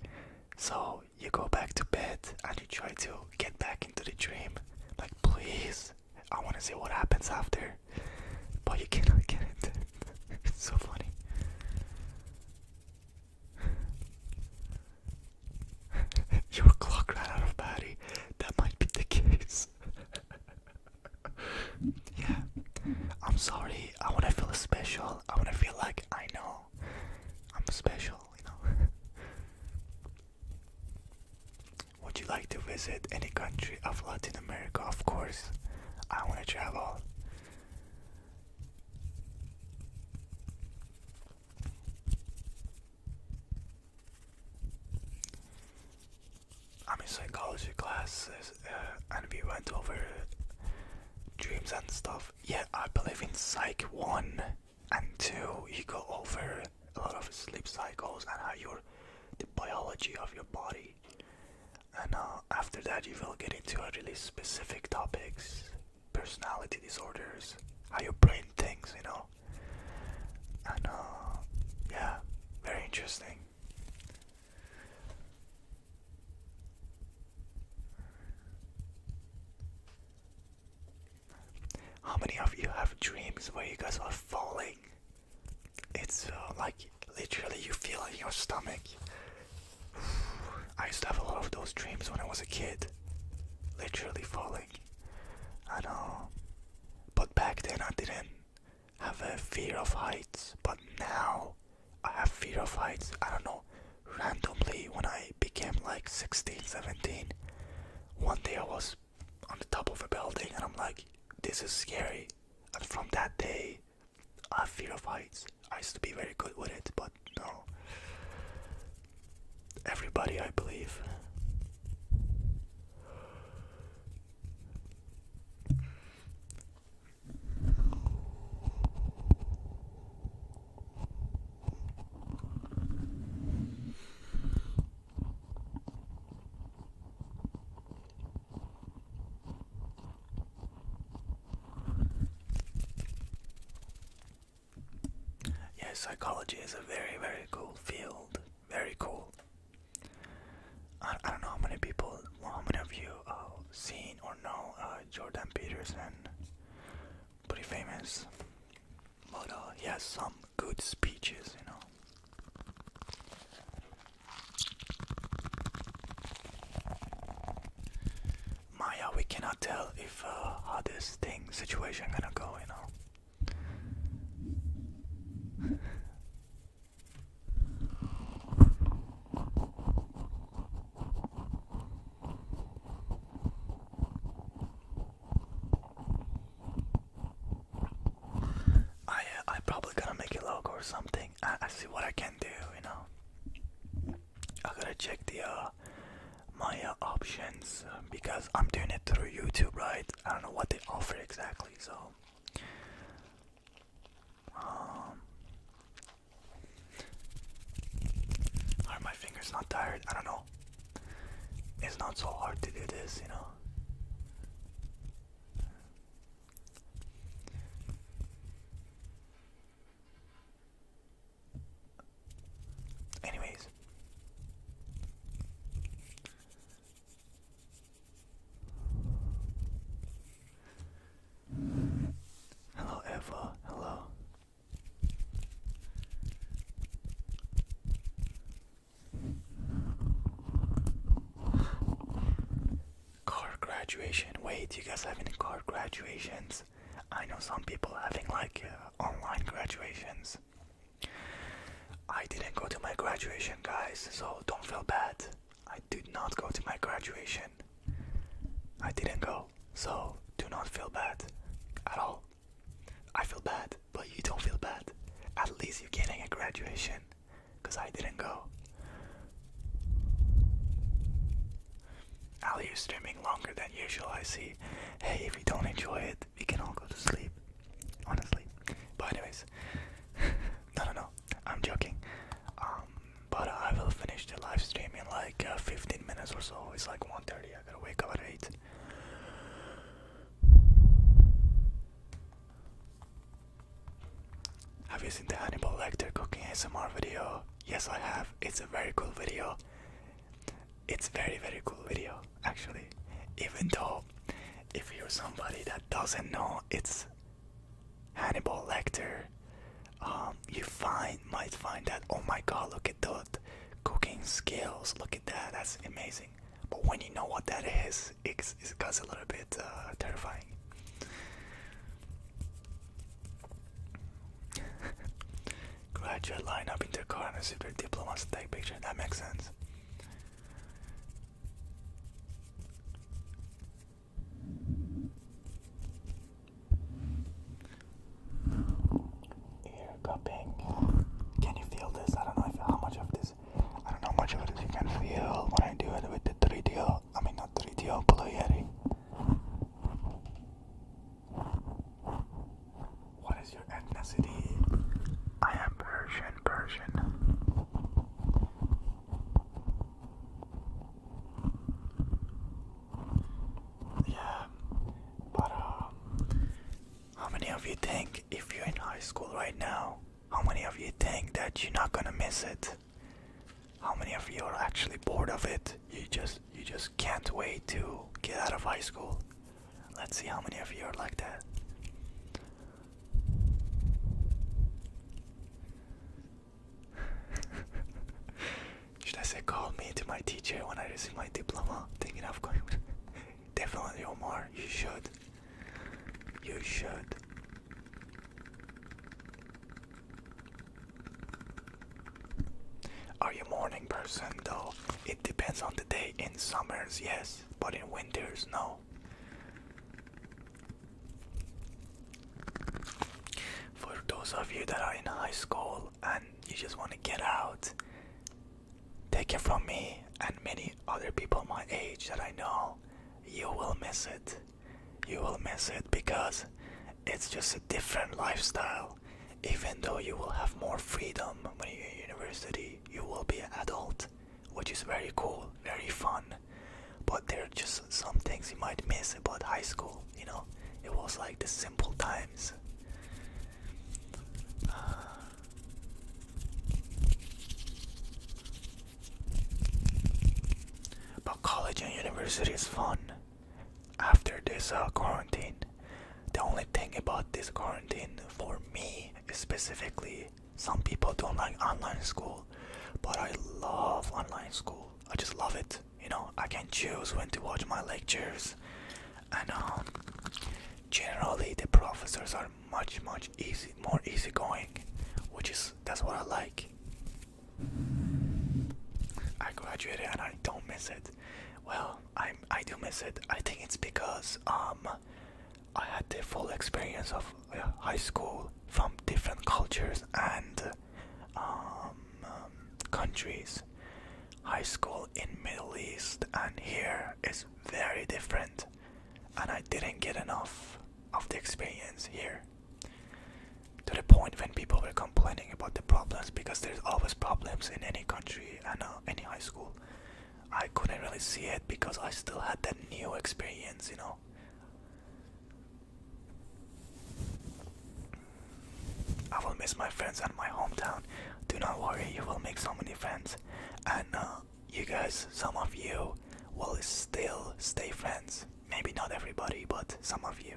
So you go back to bed and you try to get back into the dream. Like, please, I want to see what happens after. But you cannot get into it. It's so funny. Your clock ran out of battery. That might be the case. Yeah. I'm sorry. I want to feel special. I want to feel like I know I'm special, you know. Would you like to visit any country of Latin America? Of course. I want to travel. I'm in psychology classes and we went over dreams and stuff. Yeah, I believe in Psych 1 and 2 you go over a lot of sleep cycles and how the biology of your body. And after that you will get into really specific topics, personality disorders, how your brain thinks, you know. And yeah, very interesting. How many of you have dreams where you guys are falling? It's like literally you feel in your stomach. I used to have a lot of those dreams when I was a kid. Literally falling. I know. But back then I didn't have a fear of heights. But now I have fear of heights. I don't know. Randomly when I became like 16, 17, one day I was on the top of a building and I'm like, this is scary. And from that day I have fear of heights. I used to be very good with it, but no. Everybody, I believe. Yes, psychology is a very, very cool field. Very cool. I don't know how many people, how many of you seen or know Jordan Peterson. Pretty famous. But he has some good speeches, you know. Maya, we cannot tell if how this situation gonna go, you know. I probably gonna make a logo or something. I see what I can do, you know. I gotta check the my options because I'm doing it through YouTube, right? I don't know what they offer exactly, so are my fingers not tired? I don't know. It's not so hard to do this, you know. Anyways, hello Eva, hello. Car graduation. Wait, you guys have any car graduations? I know some people having like online graduations. I didn't go to my graduation, guys, so don't feel bad. I did not go to my graduation. I didn't go, so do not feel bad at all. I feel bad, but you don't feel bad. At least you're getting a graduation, because I didn't go. Ali, you're streaming longer than usual, I see. Hey, if you don't enjoy it, we can all go to sleep. Honestly. But anyways, no, I'm joking. But I will finish the live stream in like 15 minutes or so. It's like 1:30. I gotta wake up at 8. Have you seen the Hannibal Lecter cooking ASMR video? Yes, I have. It's a very cool video. It's very, very cool video, actually. Even though, if you're somebody that doesn't know, it's Hannibal Lecter. You might find that, oh my god, look at the cooking skills, look at that, that's amazing. But when you know what that is, it gets a little bit terrifying. Graduate line up in their car and receive their diplomas to take picture. That makes sense. Ear cupping. Can you feel this? I don't know how much of this. I don't know how much of this you can feel when I do it with the 3DO. I mean not 3DO, Blue Yeti. What is your ethnicity? I am Persian. Yeah, but how many of you think if you're in high school right now, how many of you think that you're not gonna miss it? How many of you are actually bored of it? You just can't wait to get out of high school. Let's see how many of you are like that. Should I say call me to my teacher when I receive my diploma? Thinking of going. Definitely, Omar. You should. You should. Are you a morning person though? It depends on the day. In summers, yes, but in winters, no. For those of you that are in high school and you just want to get out, take it from me and many other people my age that I know, you will miss it. You will miss it because it's just a different lifestyle. Even though you will have more freedom when you're in university, you will be an adult, which is very cool, very fun. But there are just some things you might miss about high school, you know? It was like the simple times. But college and university is fun. After this quarantine, the only thing about this quarantine for me is specifically, some people don't like online school, but I love online school. I just love it. You know, I can choose when to watch my lectures, and generally the professors are much more easygoing, that's what I like. I graduated and I don't miss it. Well, I do miss it. I think it's because I had the full experience of high school from different cultures and countries. High school in Middle East and here is very different, and I didn't get enough of the experience here. To the point when people were complaining about the problems, because there's always problems in any country and any high school. I couldn't really see it because I still had that new experience, you know. I will miss my friends and my hometown. Do not worry, you will make so many friends. And you guys, some of you will still stay friends. Maybe not everybody, but some of you.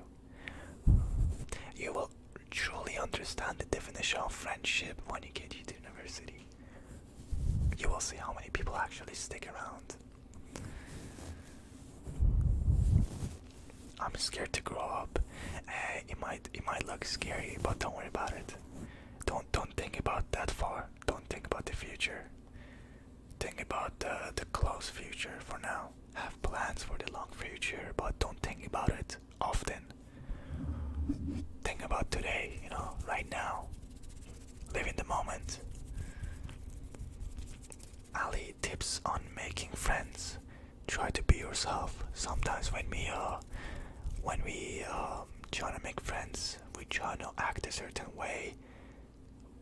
You will truly understand the definition of friendship when you get to university. You will see how many people actually stick around. I'm scared to grow up. It might look scary, but don't worry about it. Don't think about that far. Don't think about the future. Think about the close future for now. Have plans for the long future, but don't think about it often. Think about today, you know, right now. Live in the moment. Ali, tips on making friends. Try to be yourself. Sometimes when we try to make friends, we try to act a certain way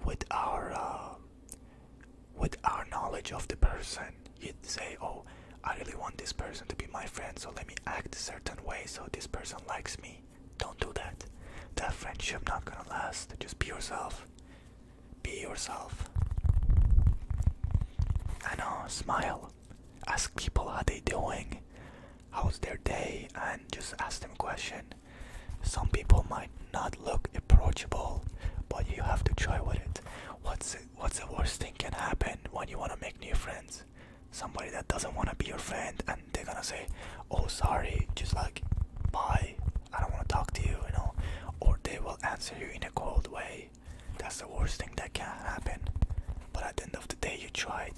with our knowledge of the person. You'd say, oh, I really want this person to be my friend, so let me act a certain way so this person likes me. Don't do that. That friendship not gonna last. Just be yourself. Be yourself. And smile. Ask people how they doing. How's their day? And just ask them a question. Some people might not look approachable, but you have to try with it. What's the worst thing can happen when you want to make new friends? Somebody that doesn't want to be your friend, and they're gonna say, oh sorry, just like, bye, I don't want to talk to you, you know. Or they will answer you in a cold way. That's the worst thing that can happen. But at the end of the day, you tried.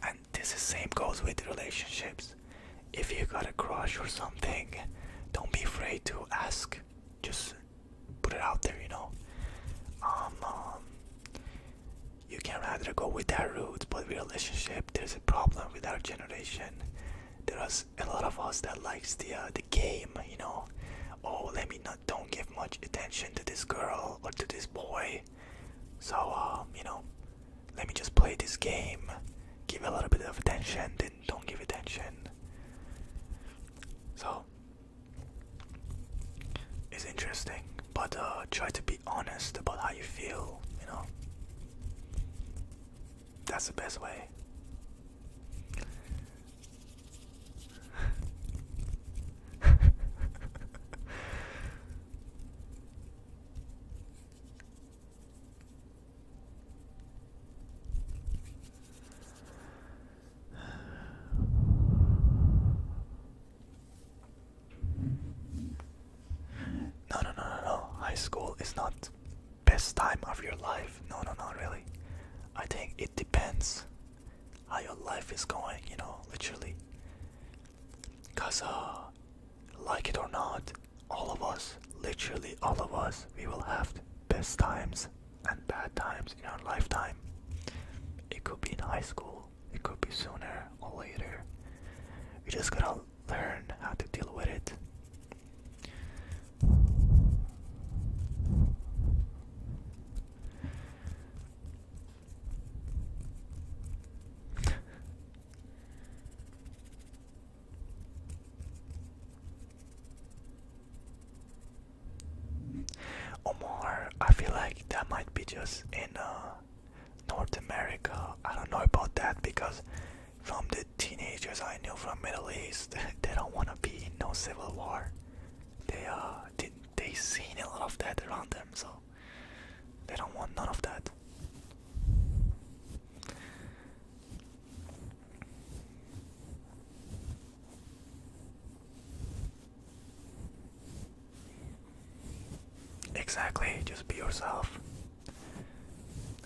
And this is same goes with relationships. If you got a crush or something, don't be afraid to ask. Just put it out there, you know. You can rather go with that route, but with relationship, there's a problem with our generation. There's a lot of us that likes the game, you know. Oh, don't give much attention to this girl or to this boy. So, you know, let me just play this game. Give a little bit of attention, then don't give attention. So, it's interesting, but try to be honest about how you feel, you know. That's the best way. No. High school is not best time of your life. No, not really. I think it depends how your life is going, you know, literally. Cause like it or not, all of us, literally all of us, we will have the best times and bad times in our lifetime. It could be in high school, it could be sooner or later. We just gotta learn how to deal with it. Omar, I feel like that might be just in North America. I don't know about that because from the teenagers I knew from Middle East, they don't want to be in no civil war. They seen a lot of that around them, so they don't want none of that. Exactly, just be yourself.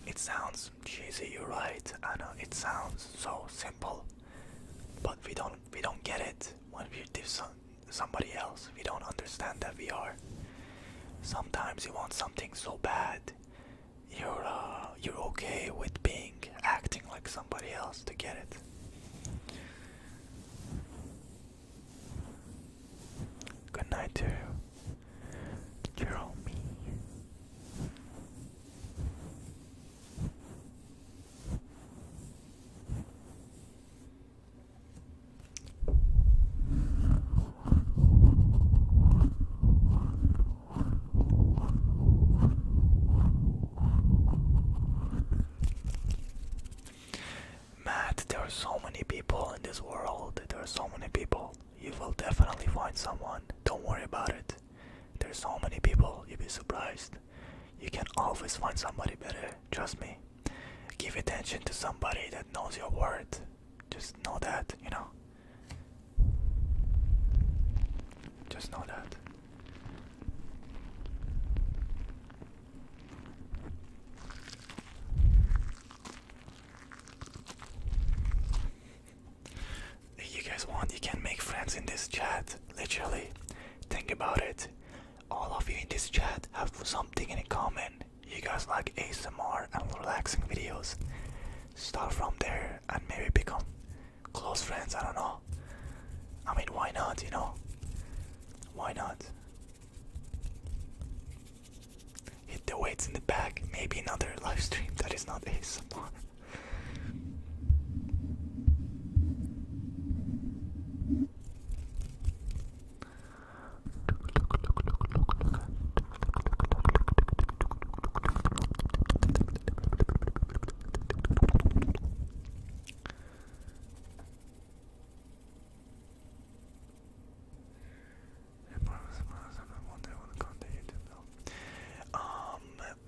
It sounds cheesy, you're right. I know it sounds so simple, but we don't get it when we're somebody else. We don't understand that we are. Sometimes you want something so bad, you're okay with acting like somebody else to get it. Good night to Jerome. Matt, there are so many people in this world. There are so many people. You will definitely find someone. Don't worry about it. There's so many people. You'll be surprised. You can always find somebody better. Trust me. Give attention to somebody that knows your worth. Just know that, you know. Just know that. If you guys want, you can make friends in this chat. Literally. Think about it. All of you in this chat have something in common. You guys like ASMR and relaxing videos. Start from there and maybe become close friends. I don't know. I mean, why not, you know? Why not? Hit the weights in the back. Maybe another live stream that is not ASMR.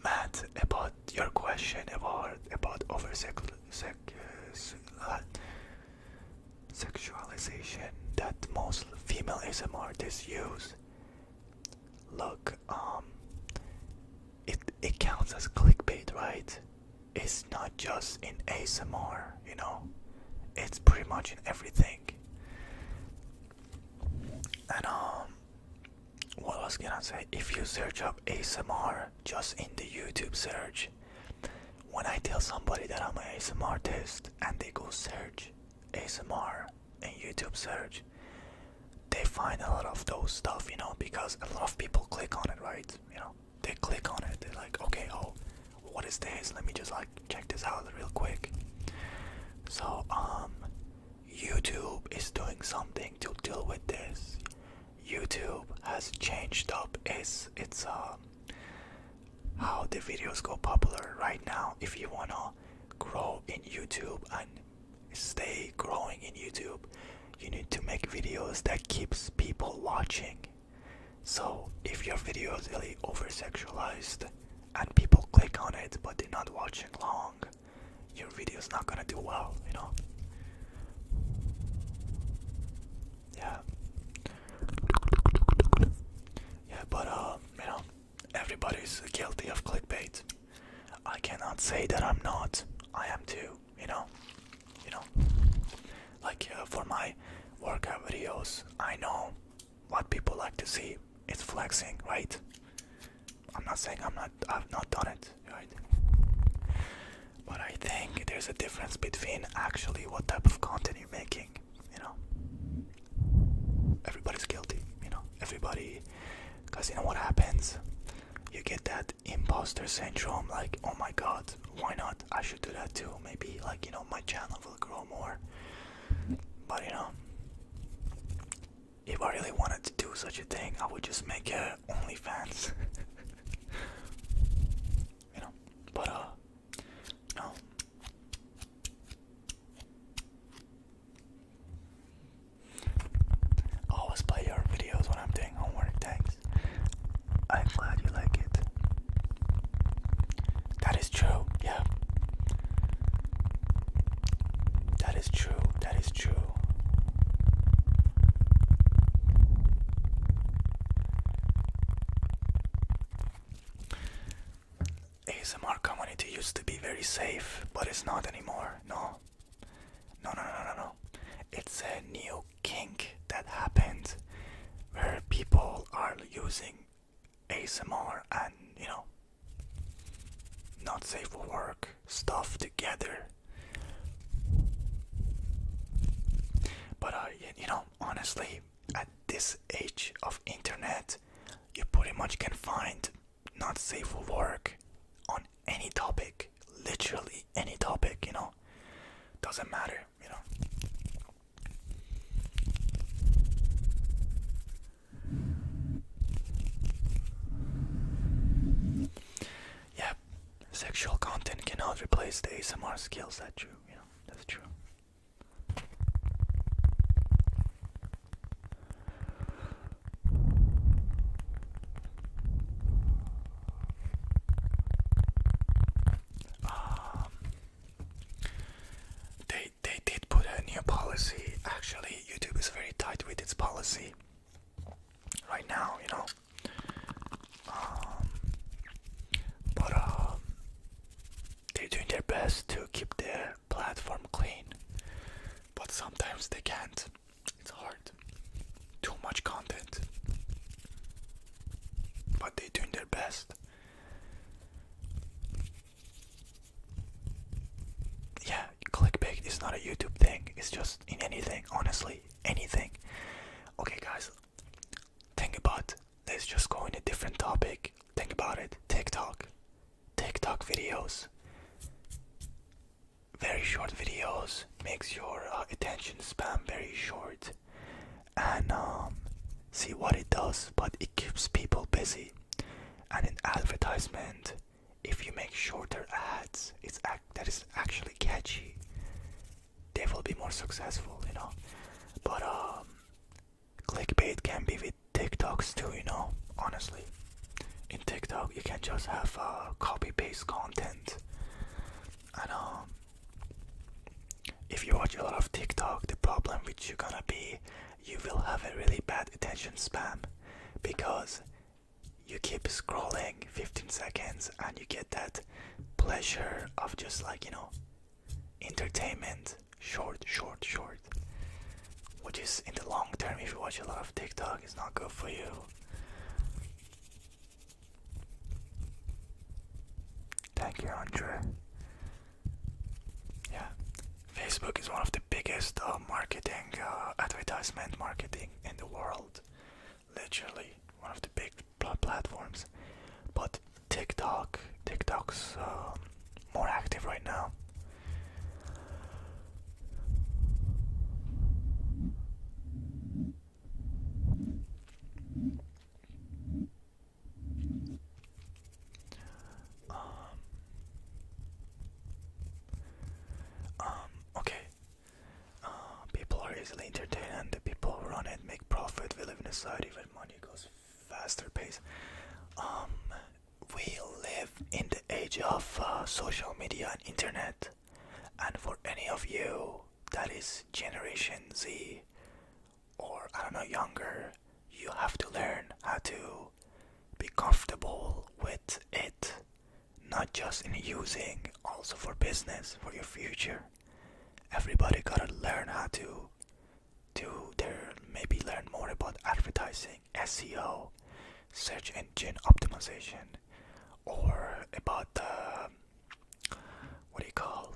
Matt, about your question about sexualization that most female ASMR artists use. Look, it counts as clickbait, right? It's not just in ASMR, you know. It's pretty much in everything. And what I was gonna say, if you search up ASMR just in the YouTube search, when I tell somebody that I'm an ASMR artist and they go search ASMR in YouTube search, they find a lot of those stuff, you know, because a lot of people click on it, right? You know, they click on it, they're like, okay, oh, what is this? Let me just like check this out real quick. So YouTube is doing something to deal with this. YouTube has changed up its how the videos go popular right now. If you wanna grow in YouTube and stay growing in YouTube, you need to make videos that keeps people watching. So if your video is really over sexualized and people click on it but they're not watching long, your video is not gonna do well, you know. Yeah. Yeah, but you know, everybody's guilty of clickbait. I cannot say that I'm not. I am too, you know. Like for my workout videos, I know what people like to see. It's flexing, right? I'm not saying I've not done it, right? But I think there's a difference between actually what type of content you're making, you know. Everybody's guilty, you know. Everybody, because you know what happens? You get that imposter syndrome, like, oh my god, why not? I should do that too. Maybe, like, you know, my channel will grow more. But, you know, if I really wanted to do such a thing, I would just make a OnlyFans. You know, but, no. Always play your videos when I'm doing homework, thanks. I'm glad you like it. That is true, yeah. That is true, that is true. ASMR community used to be very safe, but it's not anymore. No. No. It's a new kink that happened where people are using ASMR and, you know, not safe for work stuff together. But you know, honestly, at this age of internet, you pretty much can find not safe for work on any topic, literally any topic, you know. Doesn't matter, you know. Yeah, sexual content cannot replace the ASMR skills. That's true, you know. That's true. They did put a new policy. Actually, YouTube is very tight with its policy right now, you know. But they're doing their best to keep their platform clean. But sometimes they can't. It's hard. Too much content. But they're doing their best. Yeah, clickbait is not a YouTube thing. It's just in anything, honestly. Anything. Okay, guys. Think about. Let's just go in a different topic. Think about it. TikTok. TikTok videos. Very short videos. Makes your attention span very short. And see what it does. But it keeps people busy. And in advertisement, if you make shorter ads, that is actually catchy, they will be more successful, you know. But clickbait can be with TikToks too, you know. Honestly, in TikTok you can just have copy paste content, and if you watch a lot of TikTok, the problem with you gonna be you will have a really bad attention span because you keep scrolling 15 seconds and you get that pleasure of just, like, you know, entertainment, short, which is in the long term, if you watch a lot of TikTok, is not good for you. Thank you, Andre. Yeah, Facebook is one of the biggest marketing, advertisement marketing in the world. Literally one of the big platforms. But TikTok's more active right now. Okay. People are easily entertained, and the people who run it make profit. We live in a society where money goes faster pace. We live in the age of social media and internet, and for any of you that is Generation Z or I don't know, younger, you have to learn how to be comfortable with it, not just in using, also for business, for your future. Everybody gotta learn how to maybe learn more about advertising, SEO, search engine optimization, or about what do you call,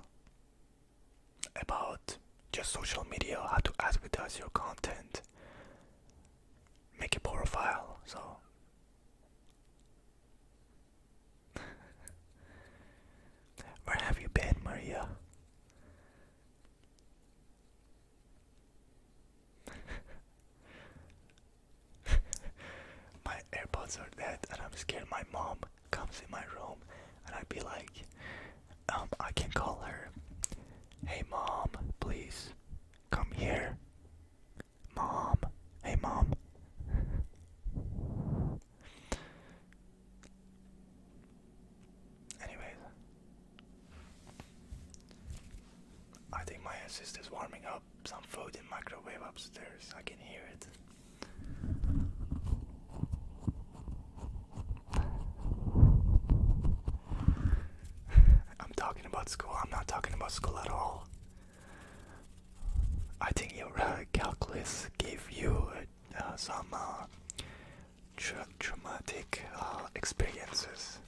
about just social media, how to advertise your content, make a profile. So where have you been, Maria? My AirPods are dead and I'm scared my mom comes in my room and I'd be like, I can call her. Hey mom, please come here. Mom, hey mom. Anyways, I think my sister's warming up some food in microwave upstairs. I can hear it. I'm talking about school. I'm not talking about school at all. I think your calculus gave you some traumatic experiences.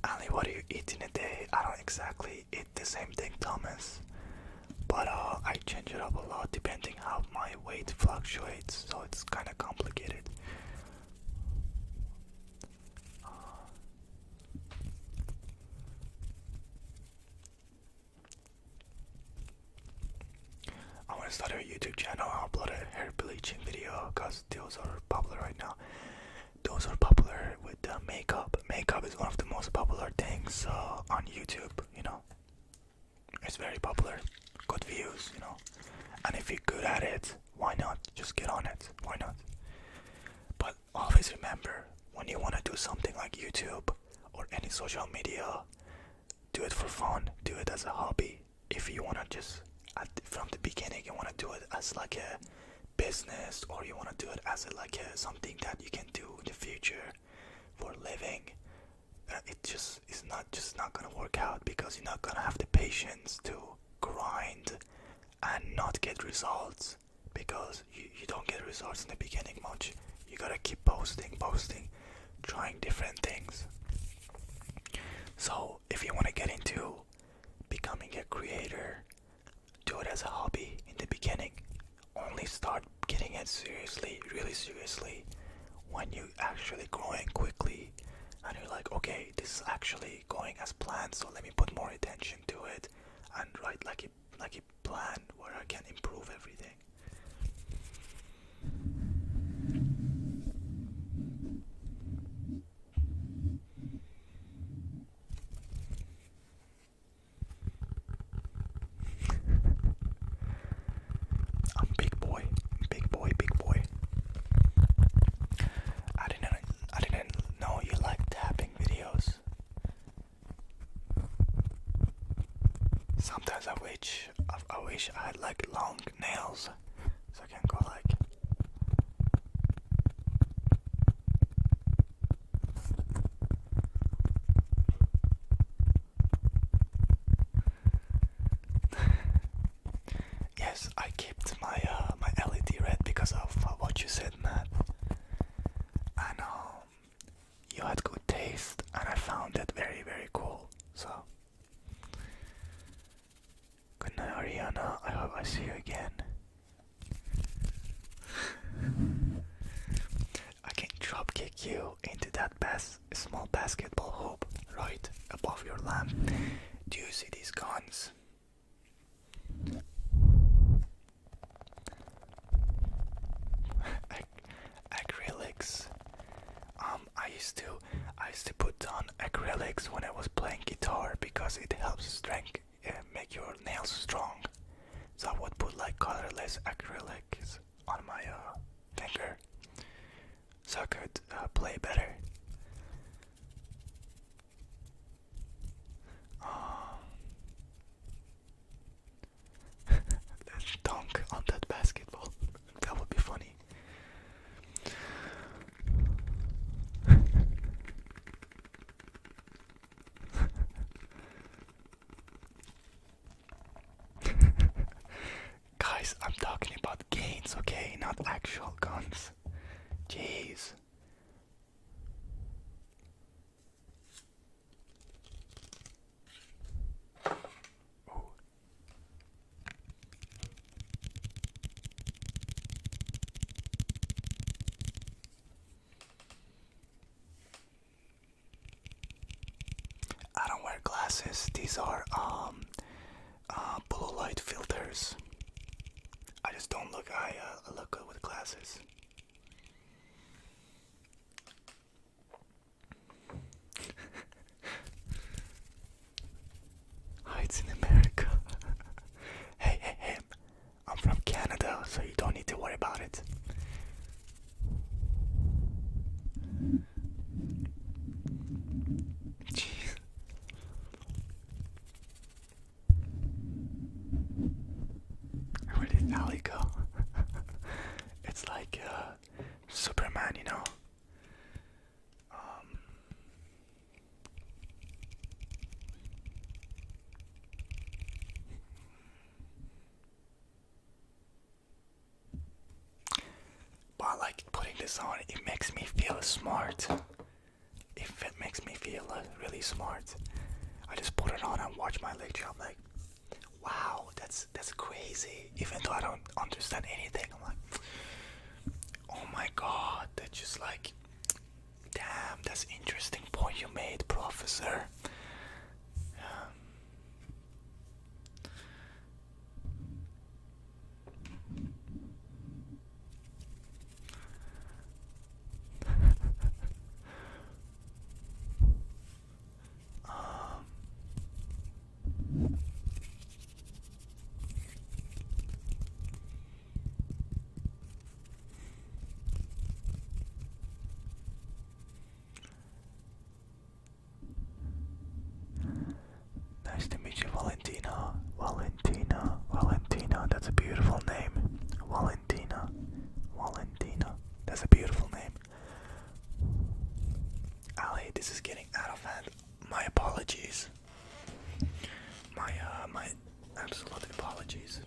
Ali, what do you eat in a day? I don't exactly eat the same thing, Thomas. But I change it up a lot depending how my weight fluctuates, so it's kind of complicated. I want to start a YouTube channel, upload a hair bleaching video, because those are popular right now. Those are popular with makeup. Makeup is one of the most popular things on YouTube, you know. It's very popular, good views, you know. And if you're good at it, why not? Just get on it, why not? But always remember, when you want to do something like YouTube or any social media, do it for fun, do it as a hobby. If you want to just, from the beginning, you want to do it as like a business, or you want to do it as something that you can do in the future for living, it just is not gonna work out, because you're not gonna have the patience to grind and not get results, because you don't get results in the beginning much. You gotta keep posting, trying different things. So if you want to get into becoming a creator, do it as a hobby in the beginning. Only start getting it seriously, really seriously, when you actually growing quickly and you're like, okay, this is actually going as planned, so let me put more attention to it and write like a plan where I can improve everything. I'm big boy. I didn't know you like tapping videos. Sometimes I wish I had like long nails, so I can go like. Yes, I kept my my LED red because of what you said, Matt. And you had good taste, and I found that very, very cool. So, good night, Ariana. I hope I see you again. I can drop kick you into that small basketball hoop right above your lamp. Do you see these guns? Acrylics. I used to put on acrylics when I was playing guitar because it helps strength, make your nails strong. So I would put like colorless acrylics on my finger, so I could play better. Let's dunk on that basketball. That would be funny. Guys, I'm talking about gains guns, okay? Not actual guns. Jeez. Ooh. I don't wear glasses. These are blue light filters. I just don't look. I look good with glasses. Heights in America. Hey, I'm from Canada, so you don't need to worry about it. Jeez. Where did Ali go? It's like Superman, you know. But like putting this on, it makes me feel smart. If it makes me feel really smart, I just put it on and watch my lecture. I'm like, wow, that's crazy. Even though I don't understand anything, I'm like, oh my god, that's just like, damn, that's interesting point you made, professor. Yeah. Nice to meet you, Valentina. Valentina, that's a beautiful name. Valentina, that's a beautiful name. Ali, this is getting out of hand. My apologies. My absolute apologies.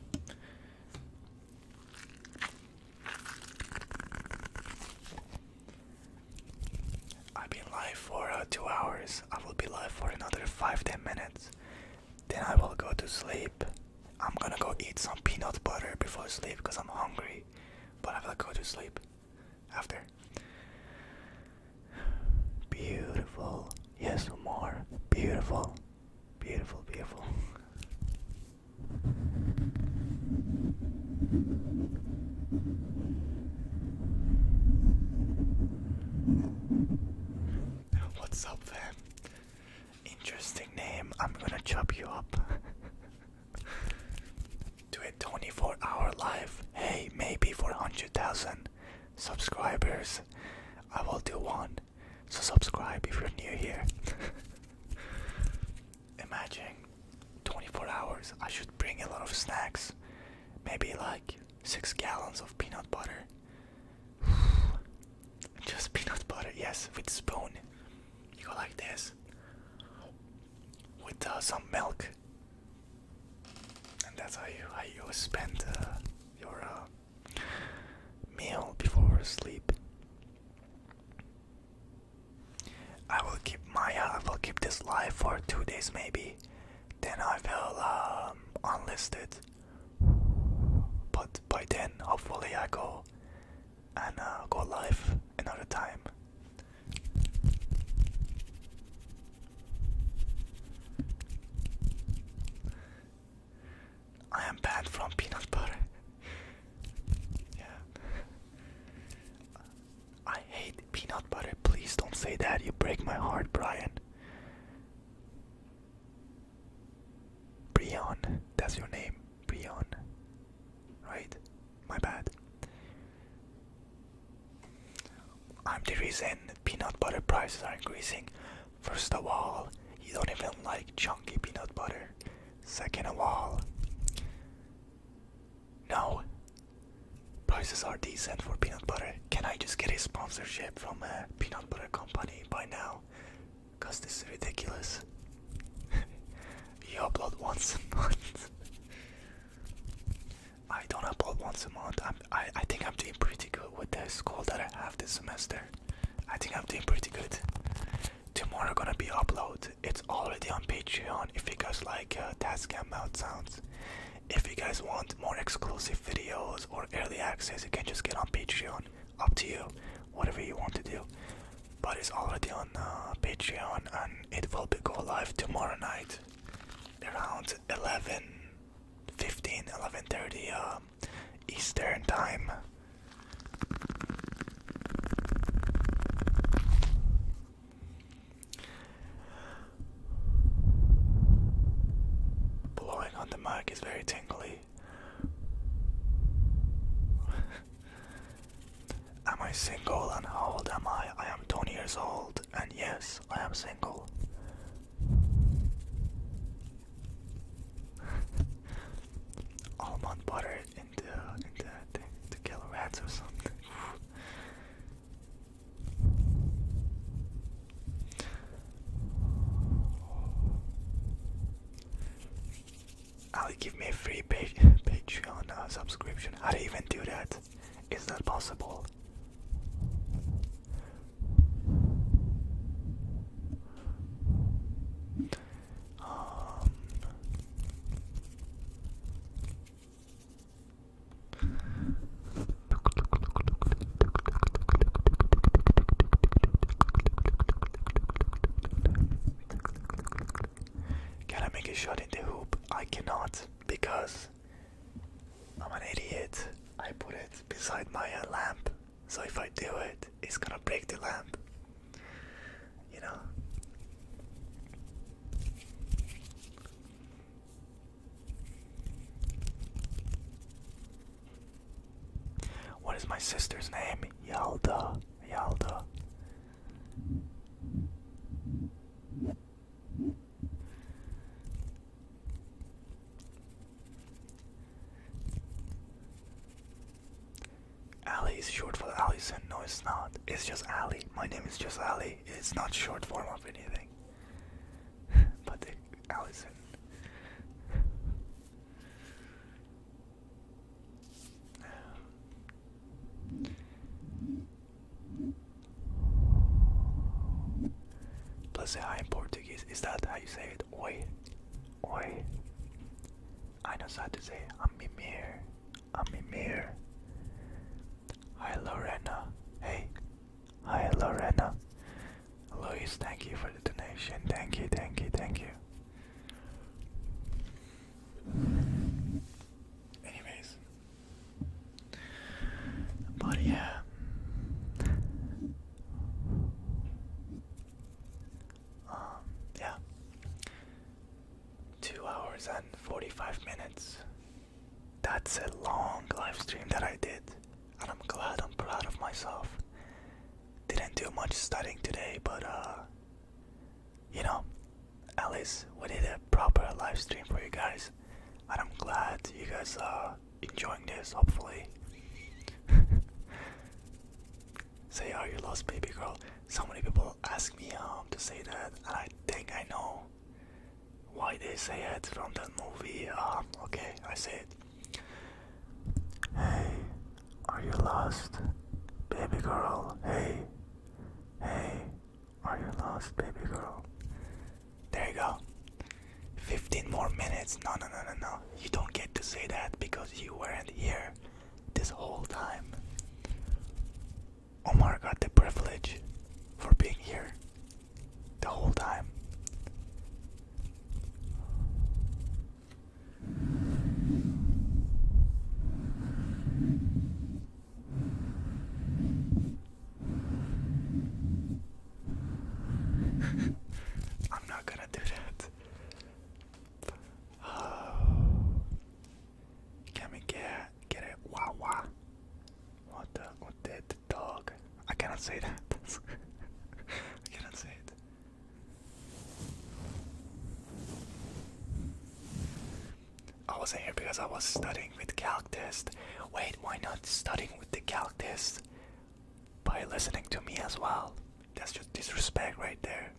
I've been live for 2 hours. I will be live for another 5-10 minutes. Then I will go to sleep. I'm gonna go eat some peanut butter before sleep because I'm hungry. But I will go to sleep after. Beautiful. Yes, more. Beautiful. Beautiful. What's up, fam? Interesting name. I'm gonna chop you up. Do a 24-hour live. Hey, maybe for 100,000 subscribers, I will do one. So subscribe if you're new here. Imagine 24 hours. I should bring a lot of snacks. Maybe like 6 gallons of peanut butter. Just peanut butter, yes, with spoon. You go like this. With some milk. And that's how you spend your meal before sleep. I will keep this live for 2 days maybe. Then I will unlist it. But by then, hopefully, I go and go live another time. I am banned from peanut butter. Yeah. I hate peanut butter. Please don't say that. You break my heart, Brian. Brian, that's your name. Brian. Right? My bad. I'm the reason peanut butter prices are increasing. First of all, you don't even like chunky peanut butter. Second of all, no, prices are decent for peanut butter. Can I just get a sponsorship from a peanut butter company by now? Cause this is ridiculous. You upload once a month. I I don't upload once a month. I think I'm doing pretty good with the school that I have this semester. I think I'm doing pretty good. Tomorrow gonna be upload. It's already on Patreon if you guys like Tascam mouth sounds. If you guys want more exclusive videos or early access, you can just get on Patreon. Up to you, whatever you want to do. But it's already on Patreon, and it will be go live tomorrow night around 11:30 Eastern time. Blowing on the mic is very tingly. Am I single and how old am I? I am 20 years old, and yes, I am single. Almond butter into to kill rats or something. Ali, give me a free Patreon subscription. How do you even do that? Is that possible? Can I make a shot in the hoop? I cannot because I'm an idiot. I put it beside my lamp, so if I do it, it's gonna break the lamp. You know? What is my sister's name? Yalda. Yalda. Ali is short for Allison. No, it's not. It's just Ali. My name is just Ali. It's not short form of anything. But Allison. Plus, say hi in Portuguese. Is that how you say it? Oi. Oi. I know how to say I'm Mimir. I'm Mimir. Hi Lorena. Hey. Hi Lorena. Luis, thank you for the donation. Thank you, thank you, thank you. Anyways. But yeah. Yeah. 2 hours and 45 minutes. That's a long live stream that I did. And I'm glad, I'm proud of myself. Didn't do much studying today, but you know, at least we did a proper live stream for you guys. And I'm glad you guys are enjoying this, hopefully. Say, are you lost, baby girl? So many people ask me to say that, and I think I know why they say it from that movie. Okay, I say it. Hey, are you lost, baby girl? Hey, hey, are you lost, baby girl? There you go. 15 more minutes. No. You don't get to say that because you weren't here this whole time. Omar got the privilege for being here the whole time. I'm not gonna do that. Can we get it? Wow. What the dog? I cannot say that. I cannot say it. I wasn't here because I was studying with calc test. Wait, why not studying with the calc test by listening to me as well? That's just disrespect right there.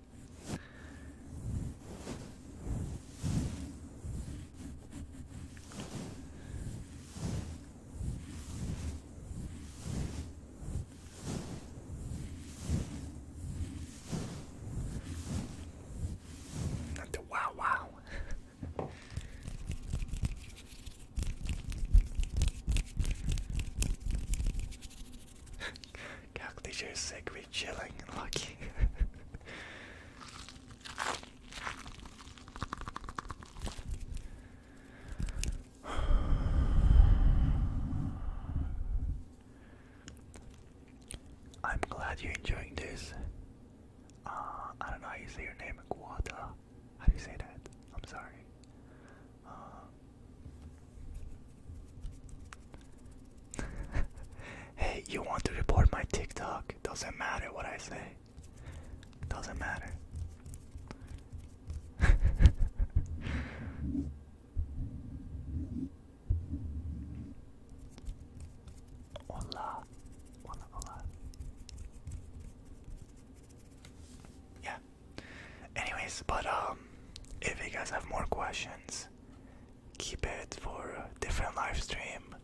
you say your name? Guada. How do you say that? I'm sorry. Hey, you want to report my TikTok? Doesn't matter what I say. Doesn't matter. Hola. Hola, hola. Yeah. Anyways, but if you guys have more questions, keep it for a different live stream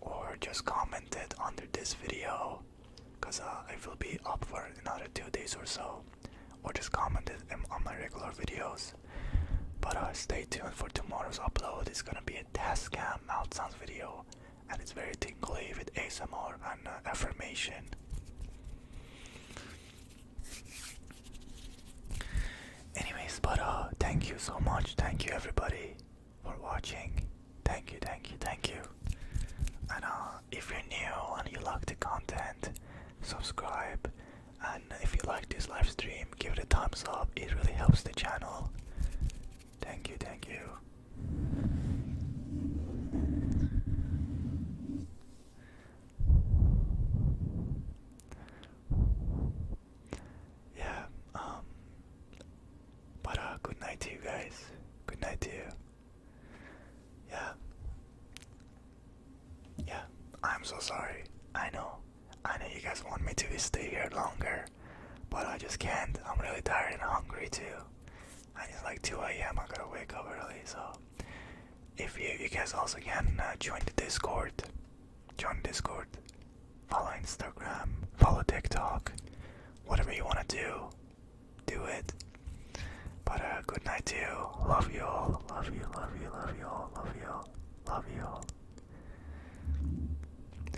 or just comment it under this video, because it will be up for another 2 days or so, or just comment it on my regular videos. But stay tuned for tomorrow's upload. It's gonna be a test cam mouth sounds video, and it's very tingly with ASMR and affirmation. Anyways, but thank you so much. Thank you everybody for watching. Thank you, thank you, thank you. And if you're new and you like the content, subscribe. And if you like this live stream, give it a thumbs up. It really helps the channel. Thank you, thank you. Yeah, but good night to you guys. Good night to you. Yeah. Yeah, I'm so sorry. I know you guys want me to stay here longer, but I just can't. I'm really tired and hungry too. And it's like 2 a.m. I gotta wake up early, so if you guys also can join the Discord, follow Instagram, follow TikTok, whatever you wanna do it. But good night to you. Love you all. Love you, love you, love you all. Love you all. Love you all.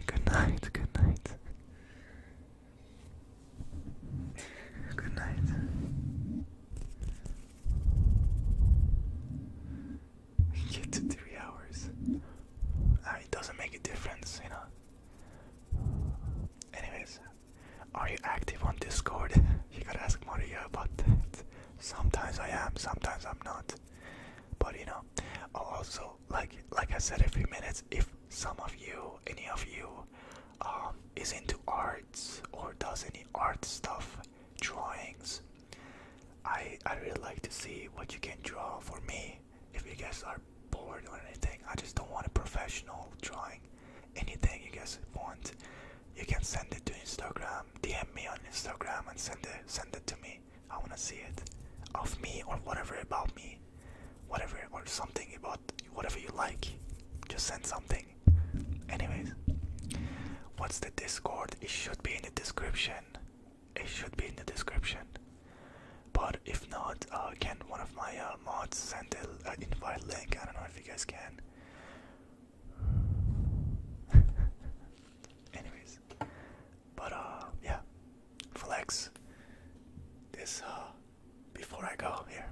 Good night, good night. Good night. Get to 3 hours. It doesn't make a difference, you know. Anyways, are you active on Discord? You gotta ask Maria about that. Sometimes I am, sometimes I'm not. But you know, also, like I said, every minute, if any of you, is into arts or does any art stuff, drawings, I really like to see what you can draw for me. If you guys are bored or anything, I just don't want a professional drawing. Anything you guys want, you can send it to Instagram. DM me on Instagram and send it to me. I wanna see it of me or whatever about me, whatever, or something about whatever you like. Just send something. Anyways, what's the Discord? It should be in the description. It should be in the description. But if not, can one of my mods send an invite link? I don't know if you guys can. Anyways, but yeah, flex this before I go here.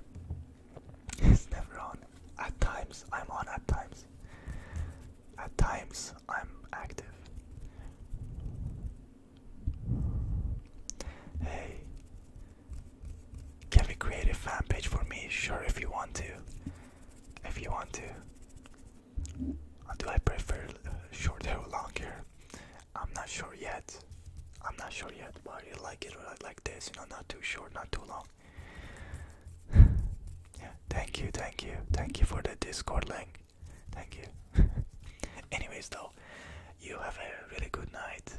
It's never on. At times I'm on, at times. At times I'm active. Hey, can we create a fan page for me? Sure, if you want to. If you want to. Do I prefer short hair or long hair? I'm not sure yet. But you like it like this, you know, not too short, not too long. Yeah, thank you for the Discord link. Thank you. Anyways though, you have a really good night.